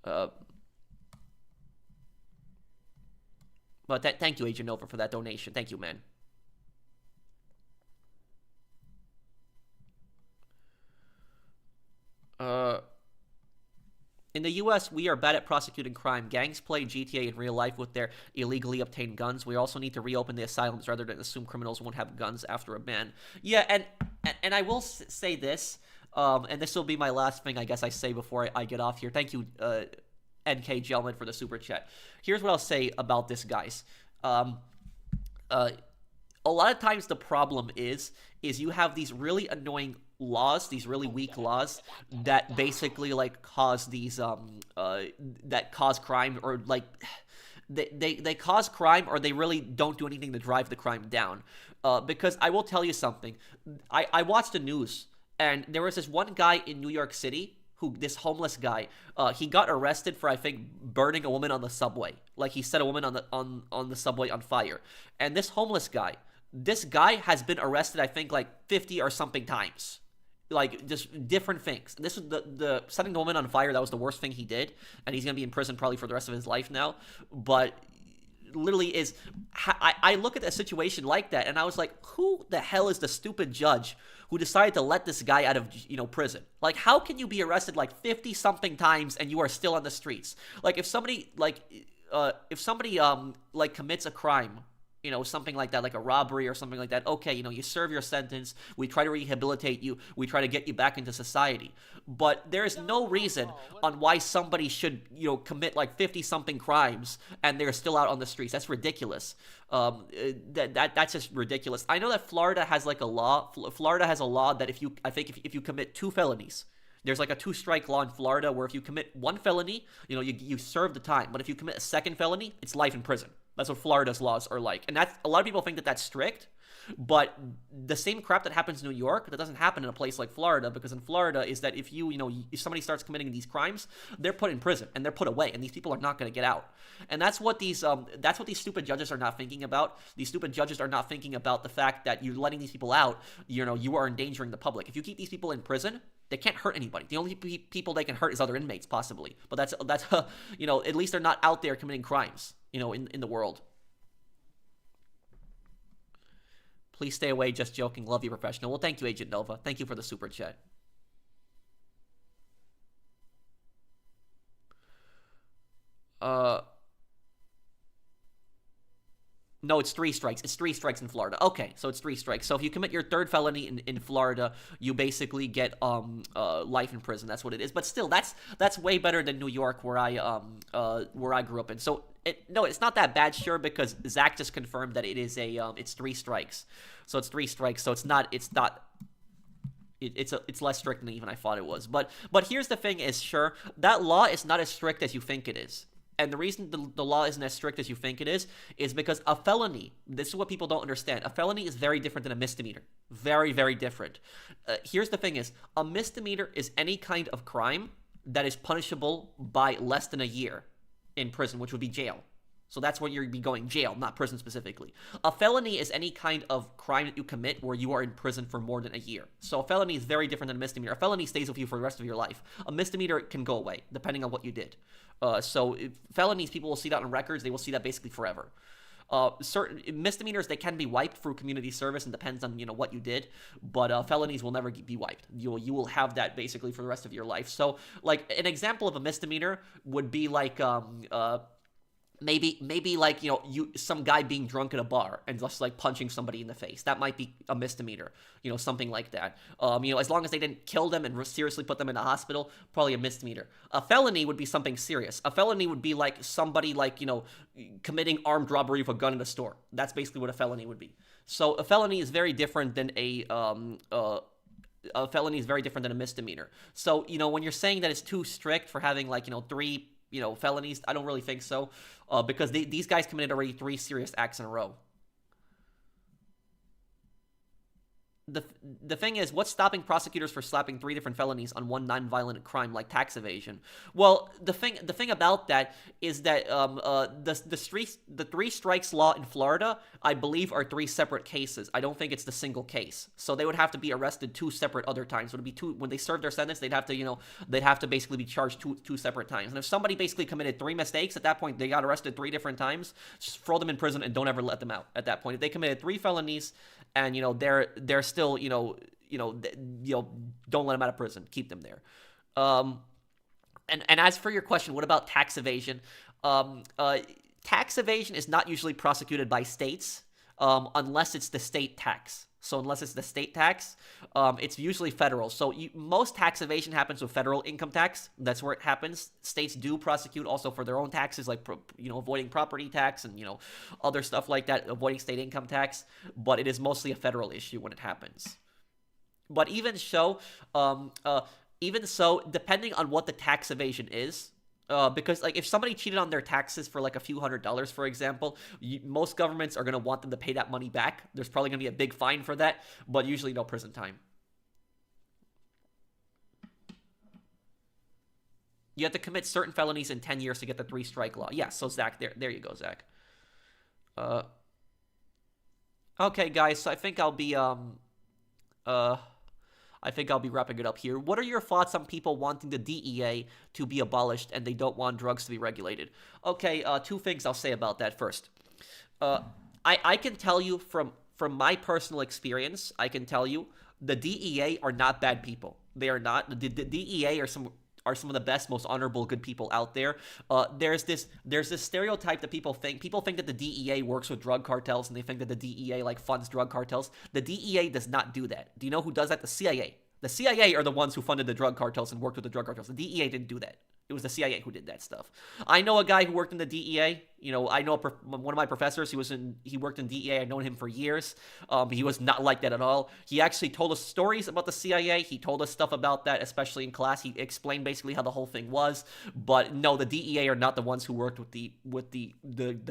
But thank you, Agent Nova, for that donation. Thank you, man. In the US, we are bad at prosecuting crime. Gangs play GTA in real life with their illegally obtained guns. We also need to reopen the asylums rather than assume criminals won't have guns after a ban. Yeah, and I will say this, and this will be my last thing I guess I say before I get off here. Thank you, NK Gentleman, for the super chat. Here's what I'll say about this, guys. A lot of times the problem is you have these really annoying laws, these really weak laws that basically like cause these that cause crime, or like they cause crime, or they really don't do anything to drive the crime down. Because I will tell you something. I watched the news, and there was this one guy in New York City, this homeless guy, he got arrested for, I think, burning a woman on the subway. Like, he set a woman on the subway on fire. And this homeless guy, this guy has been arrested, I think, like 50 or something times. Like, just different things. This was the setting the woman on fire, that was the worst thing he did. And he's gonna be in prison probably for the rest of his life now. But literally I look at a situation like that, and I was like, who the hell is the stupid judge who decided to let this guy out of, prison? Like, how can you be arrested like 50 something times and you are still on the streets? Like, if somebody commits a crime, something like that, like a robbery or something like that, okay, you serve your sentence, we try to rehabilitate you, we try to get you back into society. But there is no reason on why somebody should, commit like 50-something crimes and they're still out on the streets. That's ridiculous. That's just ridiculous. I know that Florida has like a law. Florida has a law that if you commit 2 felonies, there's like a 2-strike law in Florida where if you commit 1 felony, you serve the time. But if you commit a 2nd felony, it's life in prison. That's what Florida's laws are like. And that's, a lot of people think that that's strict, but the same crap that happens in New York, that doesn't happen in a place like Florida, because in Florida is that if if somebody starts committing these crimes, they're put in prison and they're put away, and these people are not going to get out. And that's what these stupid judges are not thinking about. These stupid judges are not thinking about the fact that you're letting these people out, you are endangering the public. If you keep these people in prison, they can't hurt anybody. The only people they can hurt is other inmates, possibly. But that's at least they're not out there committing crimes, in the world. Please stay away, just joking. Love you, professional. Well, thank you, Agent Nova. Thank you for the super chat. No, it's 3 strikes. It's 3 strikes in Florida. Okay, so it's 3 strikes. So if you commit your 3rd felony in Florida, you basically get life in prison. That's what it is. But still, that's way better than New York, where I grew up in. So it's not that bad, sure, because Zach just confirmed that it is it's 3 strikes. So it's 3 strikes. So it's less strict than even I thought it was. But here's the thing: is sure, that law is not as strict as you think it is. And the reason the law isn't as strict as you think it is because a felony, this is what people don't understand, a felony is very different than a misdemeanor. Very, very different. Here's the thing: is a misdemeanor is any kind of crime that is punishable by less than a year in prison, which would be jail. So that's where you'd be going, jail, not prison specifically. A felony is any kind of crime that you commit where you are in prison for more than a year. So a felony is very different than a misdemeanor. A felony stays with you for the rest of your life. A misdemeanor can go away, depending on what you did. So felonies, people will see that on records. They will see that basically forever. Certain misdemeanors, they can be wiped through community service, and depends on what you did. But felonies will never be wiped. You will have that basically for the rest of your life. So like an example of a misdemeanor would be like maybe like some guy being drunk at a bar and just like punching somebody in the face. That might be a misdemeanor, something like that. As long as they didn't kill them and seriously put them in the hospital, probably a misdemeanor. A felony would be something serious. A felony would be like somebody like committing armed robbery with a gun in a store. That's basically what a felony would be. So a felony is very different than a felony is very different than a misdemeanor. So when you're saying that it's too strict for having like 3 felonies, I don't really think so, because these guys committed already 3 serious acts in a row. The thing is, what's stopping prosecutors for slapping 3 different felonies on one non-violent crime like tax evasion? Well, the thing about that is that the 3 strikes law in Florida, I believe, are 3 separate cases. I don't think it's the single case. So they would have to be arrested 2 separate other times. It would be 2 when they serve their sentence. They'd have to basically be charged two separate times. And if somebody basically committed 3 mistakes at that point, they got arrested 3 different times, just throw them in prison and don't ever let them out at that point. If they committed 3 felonies and they're still don't let them out of prison, keep them there. And as for your question, what about tax evasion? Um, uh, Tax evasion is not usually prosecuted by states, unless it's the state tax. So unless it's the state tax, it's usually federal. So most tax evasion happens with federal income tax. That's where it happens. States do prosecute also for their own taxes, like avoiding property tax and other stuff like that, avoiding state income tax. But it is mostly a federal issue when it happens. But even so, depending on what the tax evasion is, because like if somebody cheated on their taxes for like a few $100s, for example, most governments are going to want them to pay that money back. There's probably going to be a big fine for that, but usually no prison time. You have to commit certain felonies in 10 years to get the 3-strike law. Yeah, so Zach, there you go, Zach. Okay, guys, so I think I'll be wrapping it up here. What are your thoughts on people wanting the DEA to be abolished and they don't want drugs to be regulated? Okay, two things I'll say about that first. I can tell you from my personal experience, I can tell you the DEA are not bad people. They are not. The DEA are some of the best, most honorable, good people out there. There's this stereotype that people think that the DEA works with drug cartels, and they think that the DEA like funds drug cartels. The DEA does not do that. Do you know who does that? The CIA. The CIA are the ones who funded the drug cartels and worked with the drug cartels. The DEA didn't do that. It was the CIA who did that stuff. I know a guy who worked in the DEA. I know one of my professors. He worked in DEA. I've known him for years. He was not like that at all. He actually told us stories about the CIA. He told us stuff about that, especially in class. He explained basically how the whole thing was. But no, the DEA are not the ones who worked with the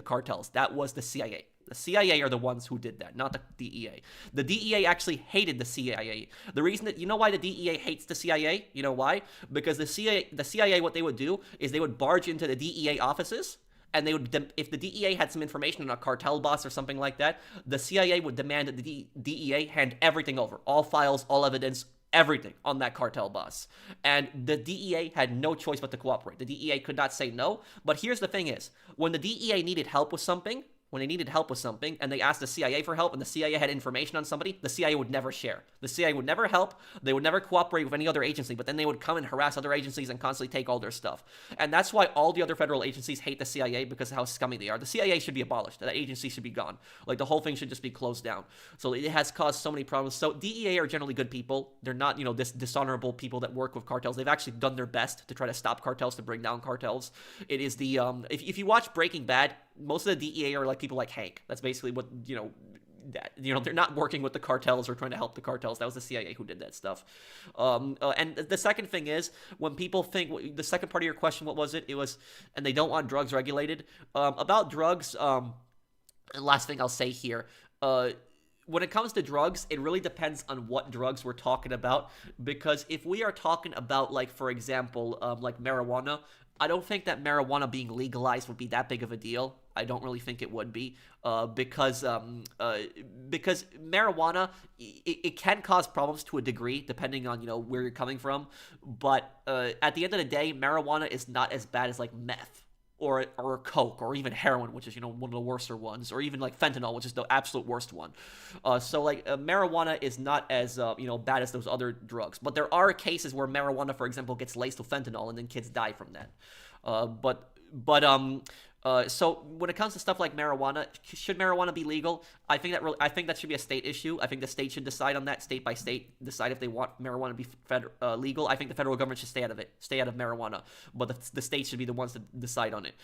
cartels. That was the CIA. The CIA are the ones who did that, not the DEA. The DEA actually hated the CIA. The reason that, why the DEA hates the CIA? You know why? Because the CIA, what they would do is they would barge into the DEA offices, and they would, if the DEA had some information on a cartel boss or something like that, the CIA would demand that the DEA hand everything over, all files, all evidence, everything on that cartel boss. And the DEA had no choice but to cooperate. The DEA could not say no. But here's the thing is, when the DEA needed help with something, and they asked the CIA for help, and the CIA had information on somebody, the CIA would never share. The CIA would never help. They would never cooperate with any other agency, but then they would come and harass other agencies and constantly take all their stuff. And that's why all the other federal agencies hate the CIA, because of how scummy they are. The CIA should be abolished. That agency should be gone. Like, the whole thing should just be closed down. So it has caused so many problems. So DEA are generally good people. They're not, this dishonorable people that work with cartels. They've actually done their best to try to stop cartels, to bring down cartels. It is the, if you watch Breaking Bad, most of the DEA are like people like Hank. That's basically what, they're not working with the cartels or trying to help the cartels. That was the CIA who did that stuff. And the second thing is, when people think, the second part of your question, what was it? It was, and they don't want drugs regulated. About drugs, last thing I'll say here, when it comes to drugs, it really depends on what drugs we're talking about, because if we are talking about, like, for example, like marijuana, I don't think that marijuana being legalized would be that big of a deal. I don't really think it would be, because marijuana, it can cause problems to a degree, depending on, where you're coming from, but at the end of the day, marijuana is not as bad as, like, meth, or coke, or even heroin, which is, one of the worser ones, or even, like, fentanyl, which is the absolute worst one. So, like, marijuana is not as, bad as those other drugs. But there are cases where marijuana, for example, gets laced with fentanyl, and then kids die from that. So when it comes to stuff like marijuana, should marijuana be legal? I think that should be a state issue. I think the state should decide on that, state by state, decide if they want marijuana to be legal. I think the federal government should stay out of marijuana, but the states should be the ones to decide on it.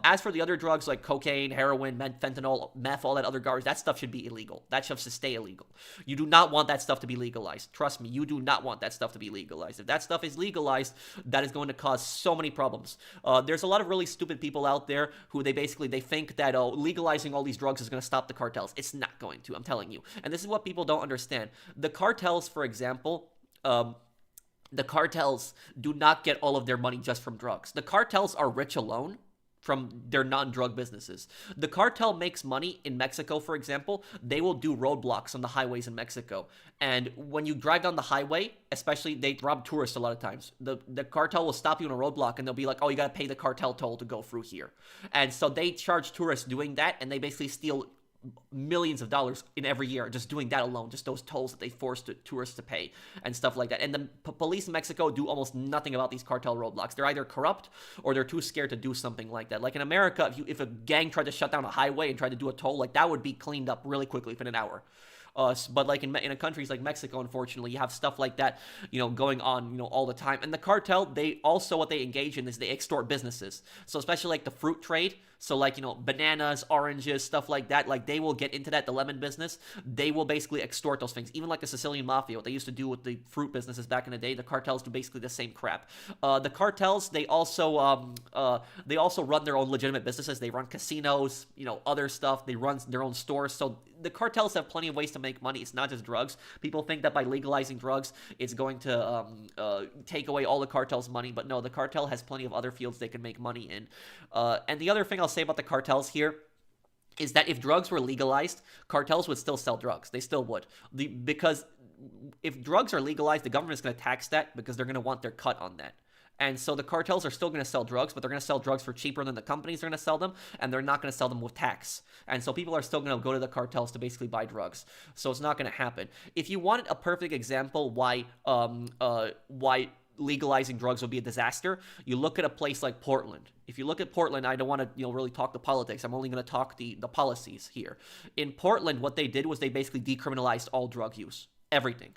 As for the other drugs like cocaine, heroin, fentanyl, meth, all that other garbage, that stuff should be illegal. That stuff should stay illegal. You do not want that stuff to be legalized. Trust me, you do not want that stuff to be legalized. If that stuff is legalized, that is going to cause so many problems. There's a lot of really stupid people out there who they think that legalizing all these drugs is going to stop the cartels. It's not going to, I'm telling you. And this is what people don't understand. The cartels, for example, the cartels do not get all of their money just from drugs. The cartels are rich alone from their non-drug businesses. The cartel makes money in Mexico, for example. They will do roadblocks on the highways in Mexico. And when you drive down the highway, especially, they rob tourists a lot of times. The cartel will stop you on a roadblock, and they'll be like, oh, you got to pay the cartel toll to go through here. And so they charge tourists doing that, and they basically steal millions of dollars in every year just doing that alone, just those tolls that they force tourists to pay and stuff like that. And the police in Mexico do almost nothing about these cartel roadblocks. They're either corrupt or they're too scared to do something like that. Like in America, if a gang tried to shut down a highway and tried to do a toll, like that would be cleaned up really quickly within an hour. But like in countries like Mexico, unfortunately, you have stuff like that, going on, all the time. And the cartel, they also, what they engage in is they extort businesses. So especially like the fruit trade. So like, bananas, oranges, stuff like that. Like they will get into that, the lemon business. They will basically extort those things. Even like the Sicilian mafia, what they used to do with the fruit businesses back in the day, the cartels do basically the same crap. The cartels, they also run their own legitimate businesses. They run casinos, other stuff. They run their own stores. So the cartels have plenty of ways to make money. It's not just drugs. People think that by legalizing drugs, it's going to take away all the cartel's money. But no, the cartel has plenty of other fields they can make money in. And the other thing I'll say about the cartels here is that if drugs were legalized, cartels would still sell drugs. They still would. Because if drugs are legalized, the government is going to tax that because they're going to want their cut on that. And so the cartels are still going to sell drugs, but they're going to sell drugs for cheaper than the companies are going to sell them, and they're not going to sell them with tax. And so people are still going to go to the cartels to basically buy drugs. So it's not going to happen. If you wanted a perfect example why legalizing drugs would be a disaster, you look at a place like Portland. If you look at Portland, I don't want to really talk the politics. I'm only going to talk the policies here. In Portland, what they did was they basically decriminalized all drug use. Everything.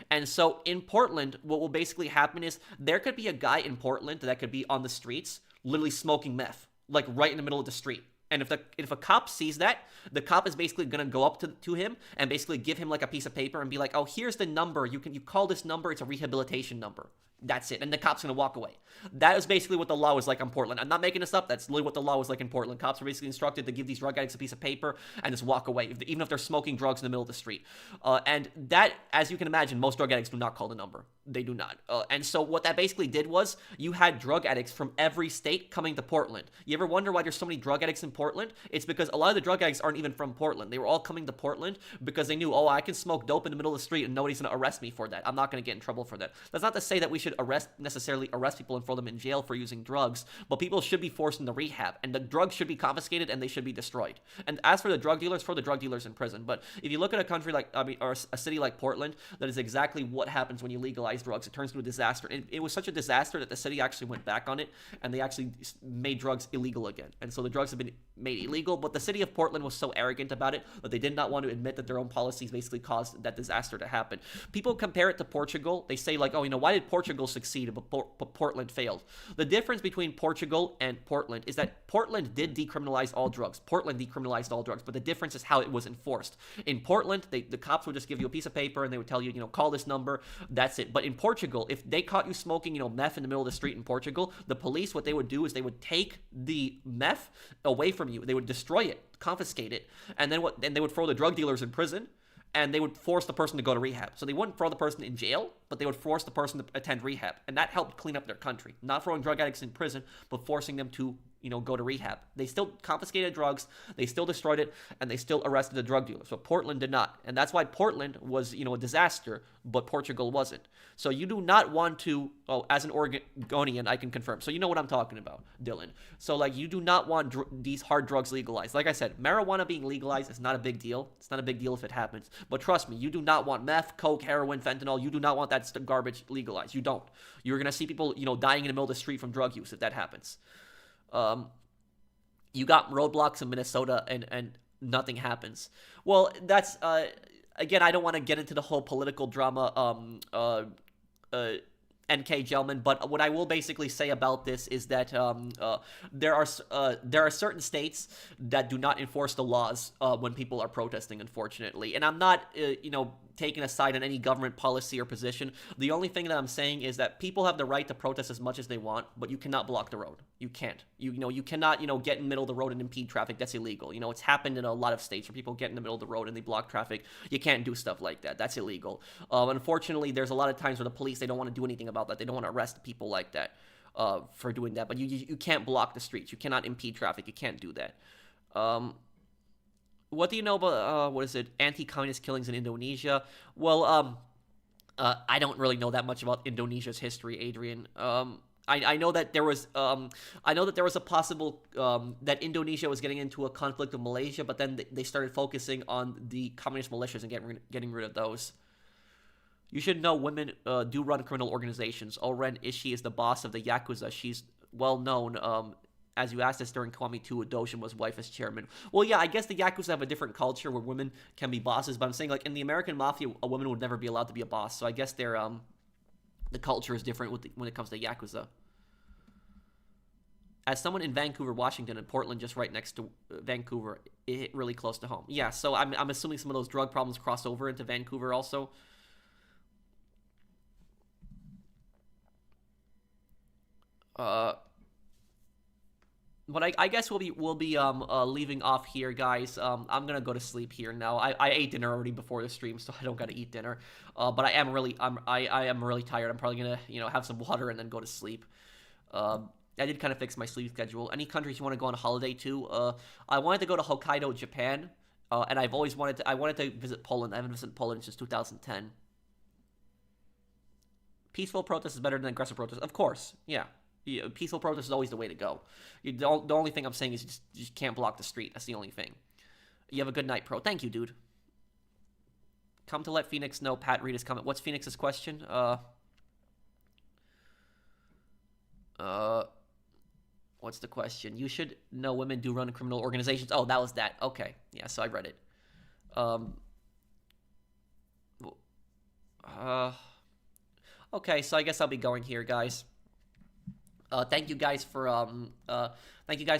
And so in Portland, what will basically happen is there could be a guy in Portland that could be on the streets literally smoking meth, like right in the middle of the street. And if a cop sees that, the cop is basically going to go up to him and basically give him like a piece of paper and be like, oh, here's the number. You call this number. It's a rehabilitation number. That's it. And the cop's going to walk away. That is basically what the law was like in Portland. I'm not making this up. That's literally what the law was like in Portland. Cops were basically instructed to give these drug addicts a piece of paper and just walk away, even if they're smoking drugs in the middle of the street. And that, as you can imagine, most drug addicts do not call the number. They do not. And so what that basically did was you had drug addicts from every state coming to Portland. You ever wonder why there's so many drug addicts in Portland? It's because a lot of the drug addicts aren't even from Portland. They were all coming to Portland because they knew, oh, I can smoke dope in the middle of the street and nobody's going to arrest me for that. I'm not going to get in trouble for that. That's not to say that we should necessarily arrest people and throw them in jail for using drugs, but people should be forced into rehab, and the drugs should be confiscated and they should be destroyed. And as for the drug dealers, throw the drug dealers in prison. But if you look at a country like, or a city like Portland, that is exactly what happens when you legalize drugs. It turns into a disaster. And it was such a disaster that the city actually went back on it, and they actually made drugs illegal again. And so the drugs have been made illegal, but the city of Portland was so arrogant about it that they did not want to admit that their own policies basically caused that disaster to happen. People compare it to Portugal. They say like, oh, why did Portugal succeed but Portland failed? The difference between Portugal and Portland is that Portland did decriminalize all drugs. Portland decriminalized all drugs, but the difference is how it was enforced. In Portland, the cops would just give you a piece of paper and they would tell you, call this number, that's it. But in Portugal, if they caught you smoking, meth in the middle of the street in Portugal, the police, what they would do is they would take the meth away from you. They would destroy it, confiscate it, and then they would throw the drug dealers in prison, and they would force the person to go to rehab. So they wouldn't throw the person in jail, but they would force the person to attend rehab. And that helped clean up their country. Not throwing drug addicts in prison, but forcing them to, go to rehab. They still confiscated drugs, they still destroyed it, and they still arrested the drug dealers. So Portland did not. And that's why Portland was, a disaster, but Portugal wasn't. So you do not want to, as an Oregonian, I can confirm. So you know what I'm talking about, Dylan. So, you do not want these hard drugs legalized. Like I said, marijuana being legalized is not a big deal. It's not a big deal if it happens. But trust me, you do not want meth, coke, heroin, fentanyl. You do not want that garbage legalized. You don't. You're going to see people, dying in the middle of the street from drug use if that happens. You got roadblocks in Minnesota and nothing happens. Well, that's, again, I don't want to get into the whole political drama, NK gentlemen, but what I will basically say about this is that there are certain states that do not enforce the laws when people are protesting, unfortunately. And I'm not, taking a side on any government policy or position. The only thing that I'm saying is that people have the right to protest as much as they want, but you cannot block the road. You can't. You cannot, get in the middle of the road and impede traffic. That's illegal. It's happened in a lot of states where people get in the middle of the road and they block traffic. You can't do stuff like that. That's illegal. Unfortunately, there's a lot of times where the police, they don't want to do anything about that. They don't want to arrest people like that for doing that. But you can't block the streets. You cannot impede traffic. You can't do that. What do you know about, anti-communist killings in Indonesia? Well, I don't really know that much about Indonesia's history, Adrian. I know that there was a possible that Indonesia was getting into a conflict with Malaysia, but then they started focusing on the communist militias and getting rid of those. You should know women do run criminal organizations. Oren Ishii is the boss of the Yakuza. She's well known. As you asked us during Kwame 2, Doshin was wife as chairman. Well, yeah, I guess the Yakuza have a different culture where women can be bosses, but I'm saying, like, in the American Mafia, a woman would never be allowed to be a boss, so I guess they're, the culture is different when it comes to Yakuza. As someone in Vancouver, Washington, and Portland just right next to Vancouver, it hit really close to home. Yeah, so I'm assuming some of those drug problems cross over into Vancouver also. But I guess we'll be leaving off here, guys. I'm gonna go to sleep here now. I ate dinner already before the stream, so I don't gotta eat dinner. But I am really tired. I'm probably gonna have some water and then go to sleep. I did kind of fix my sleep schedule. Any countries you want to go on holiday to? I wanted to go to Hokkaido, Japan, and I've always wanted to visit Poland. I haven't visited Poland since 2010. Peaceful protest is better than aggressive protest, of course. Yeah. Peaceful protest is always the way to go. The only thing I'm saying is you just can't block the street. That's the only thing. You have a good night, Pro. Thank you, dude. Come to let Phoenix know. Pat, read his comment. What's Phoenix's question? What's the question? You should know women do run criminal organizations. Oh, that was that. Okay. Yeah, so I read it. Okay, so I guess I'll be going here, guys. Thank you guys for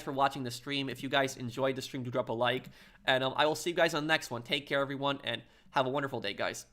watching the stream. If you guys enjoyed the stream, do drop a like, and I will see you guys on the next one. Take care, everyone, and have a wonderful day, guys.